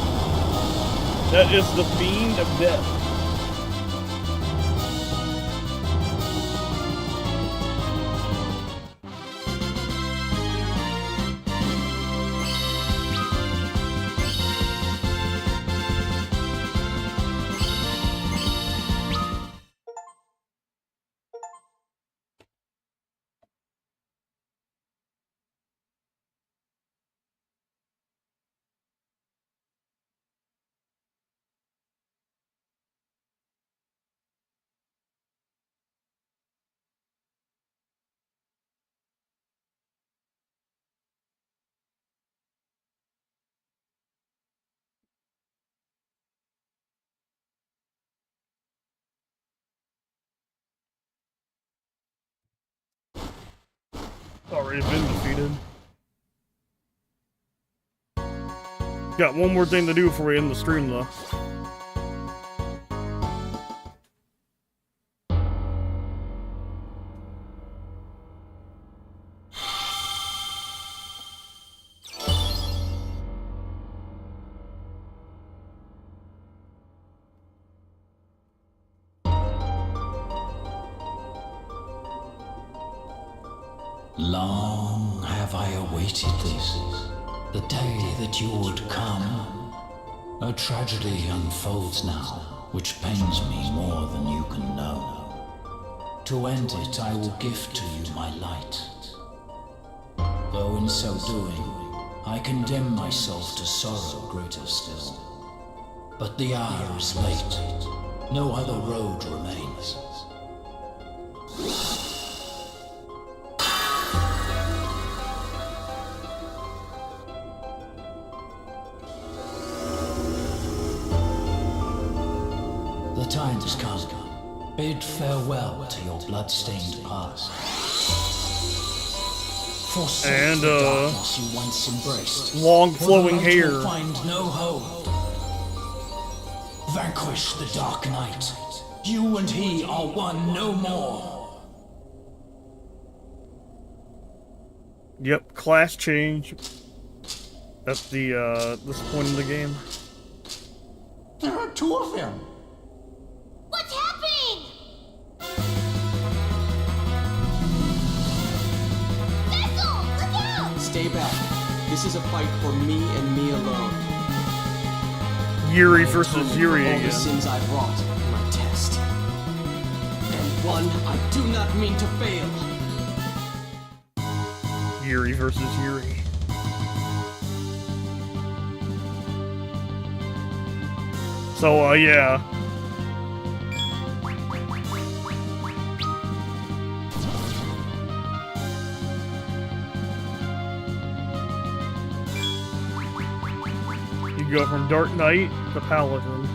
That is the Fiend of Death. Already been defeated. Got one more thing to do before we end the stream, though. Long have I awaited this, the day that you would come. A tragedy unfolds now, which pains me more than you can know. To end it, I will gift to you my light. Though in so doing, I condemn myself to sorrow greater still. But the hour is late, no other road remains. The time has come. Bid farewell to your blood-stained past. Forsake And, the darkness you once embraced. long flowing For the light hair. will find no hold. Vanquish the Dark Knight. You and he are one no more. Yep, class change. At the, this point in the game. There are two of them. What's happening? Cecil, look out! Stay back. This is a fight for me and me alone. Yuri I versus atone Yuri for all again. the sins I've wrought in my test. And one I do not mean to fail. Yuri versus Yuri. So, yeah. You go from Dark Knight to Paladin.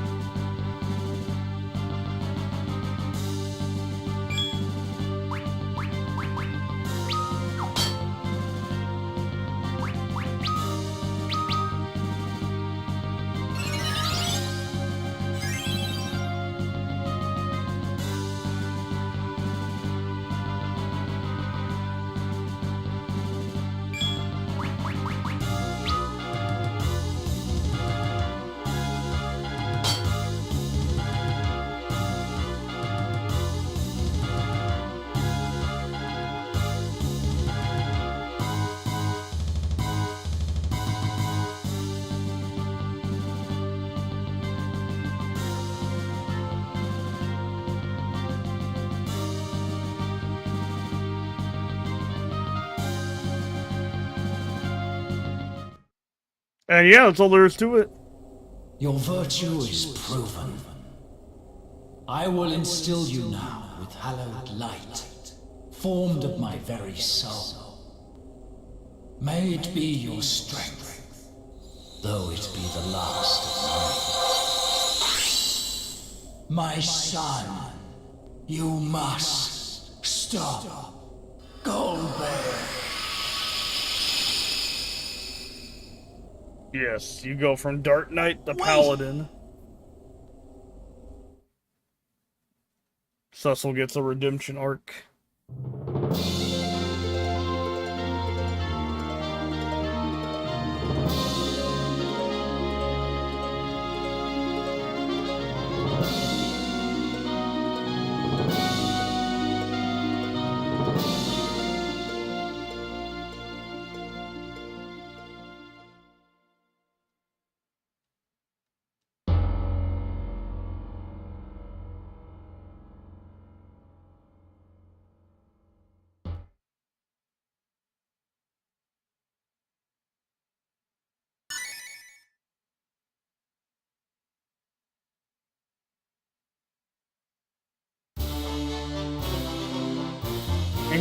And yeah, that's all there is to it. Your virtue is proven. I will instill you now with hallowed light, formed of my very soul. May it be your strength, though it be the last of mine. My son, you must stop Goldberg. Yes, you go from Dark Knight to Paladin. Cecil gets a redemption arc.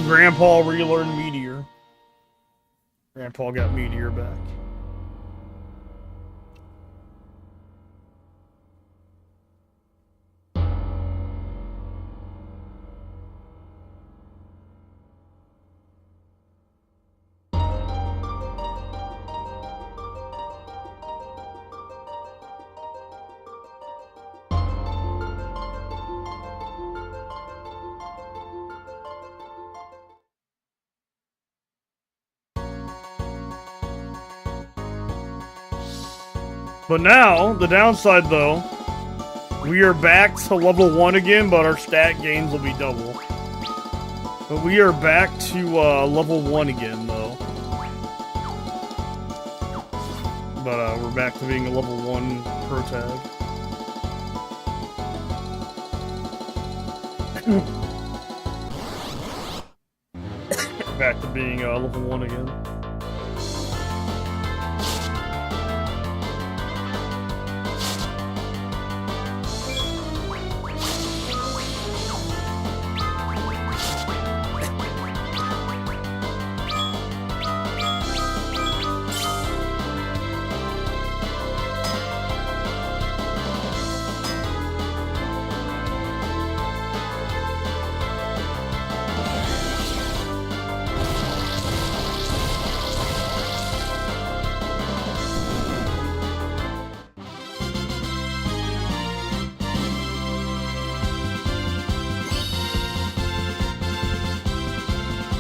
And Grandpa relearned Meteor. Grandpa got Meteor back. But now, the downside though, we are back to level 1 again, but our stat gains will be double. But we are back to level 1 again though. But we're back to being a level 1 pro tag. Back to being level 1 again.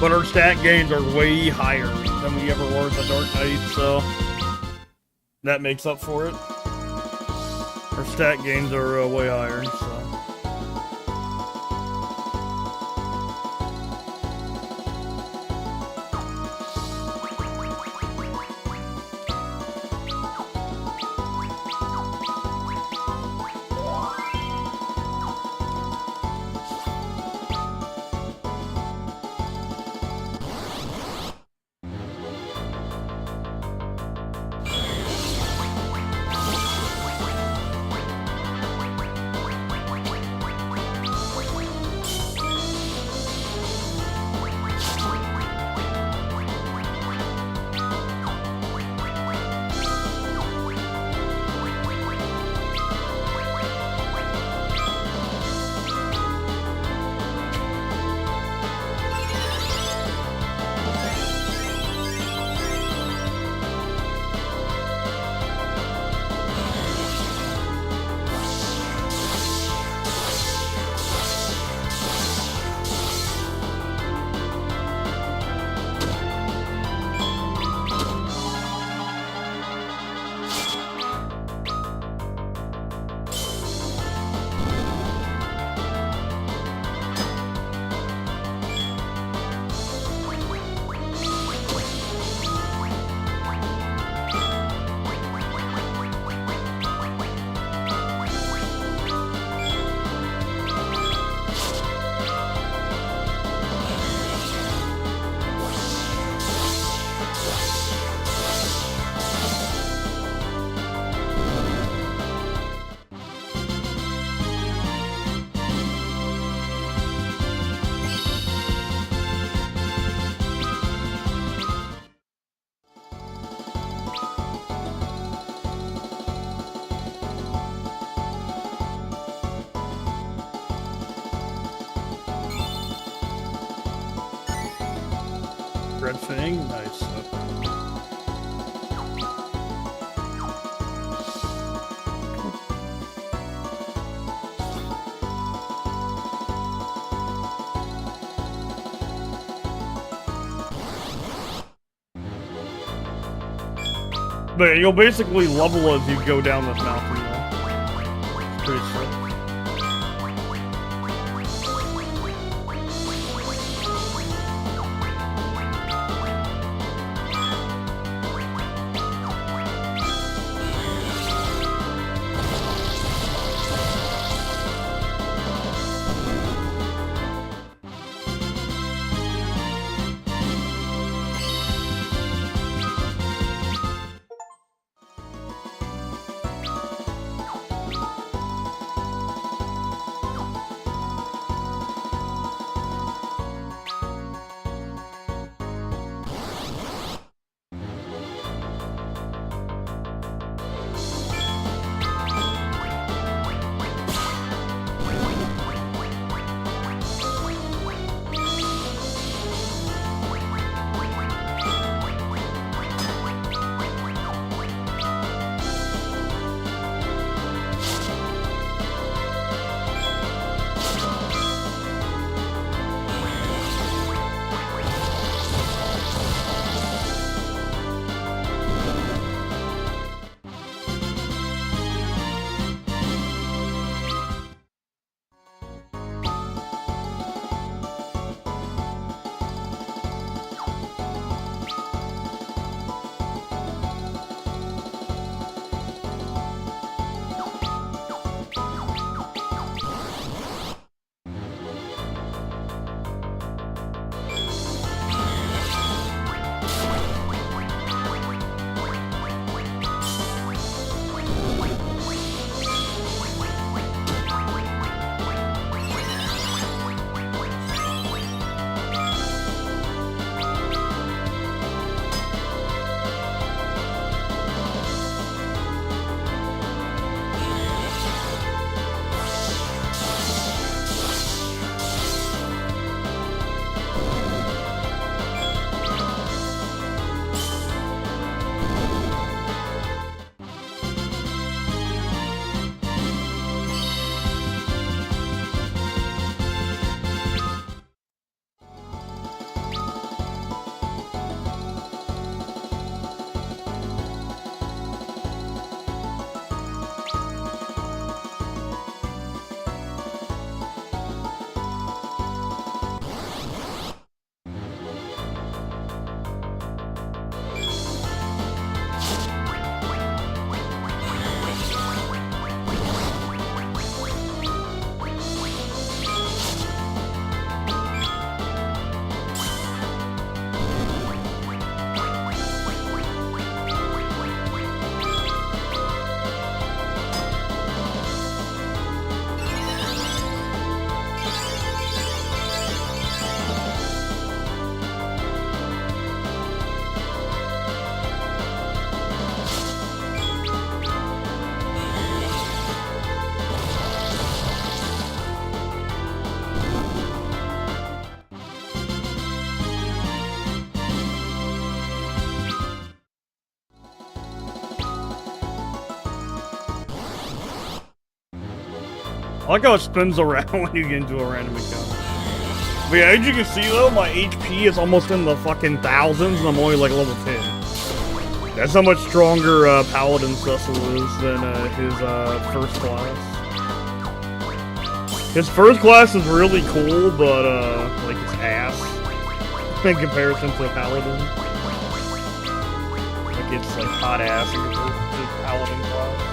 But our stat gains are way higher than we ever were at the Dark Knight, so that makes up for it. Our stat gains are way higher, so. Red Fang, nice. But you'll basically level as you go down this mountain, though. It's pretty sick. like how it spins around when you get into a random encounter. But yeah, as you can see though, my HP is almost in the fucking thousands and I'm only like level 10. That's how much stronger Paladin Cecil is than his first class. His first class is really cool, but like it's ass in comparison to Paladin. Like it's like hot ass in comparison to Paladin class.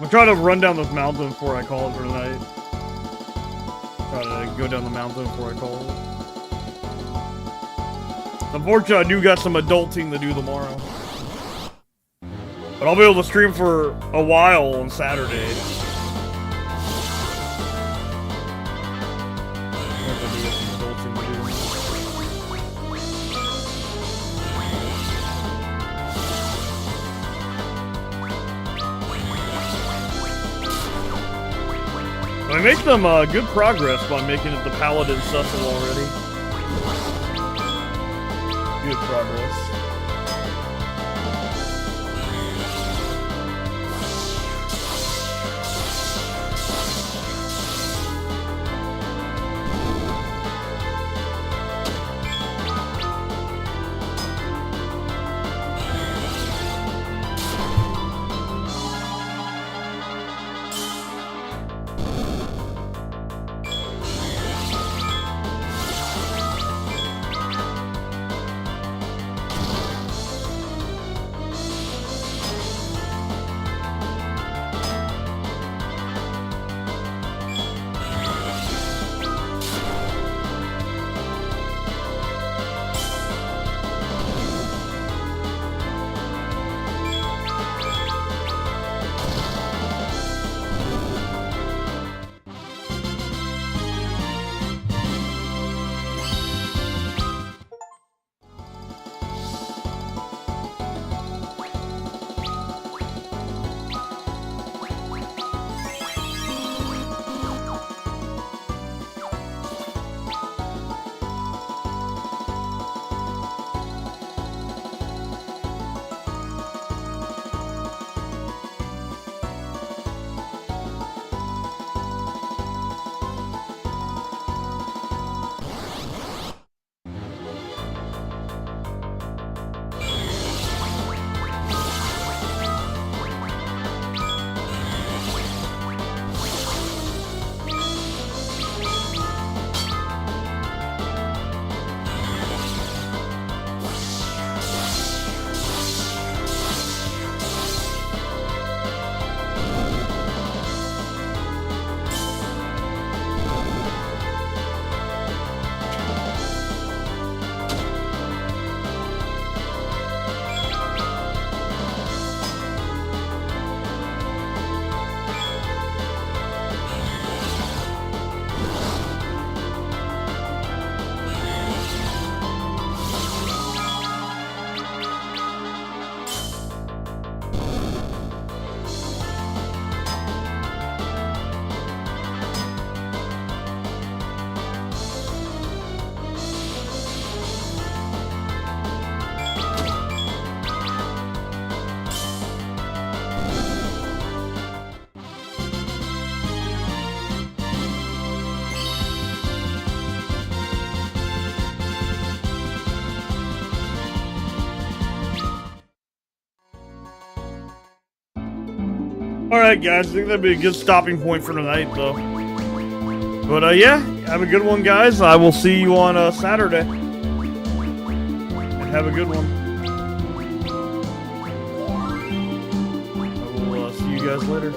I'm trying to run down this mountain before I call it for tonight. Try to go down the mountain before I call it. Unfortunately, I do got some adulting to do tomorrow. But I'll be able to stream for a while on Saturday. I make them good progress by making it the Paladin Cecil already. Good progress. Alright, guys, I think that'd be a good stopping point for tonight, though. But, yeah, have a good one, guys. I will see you on Saturday. And have a good one. I will see you guys later.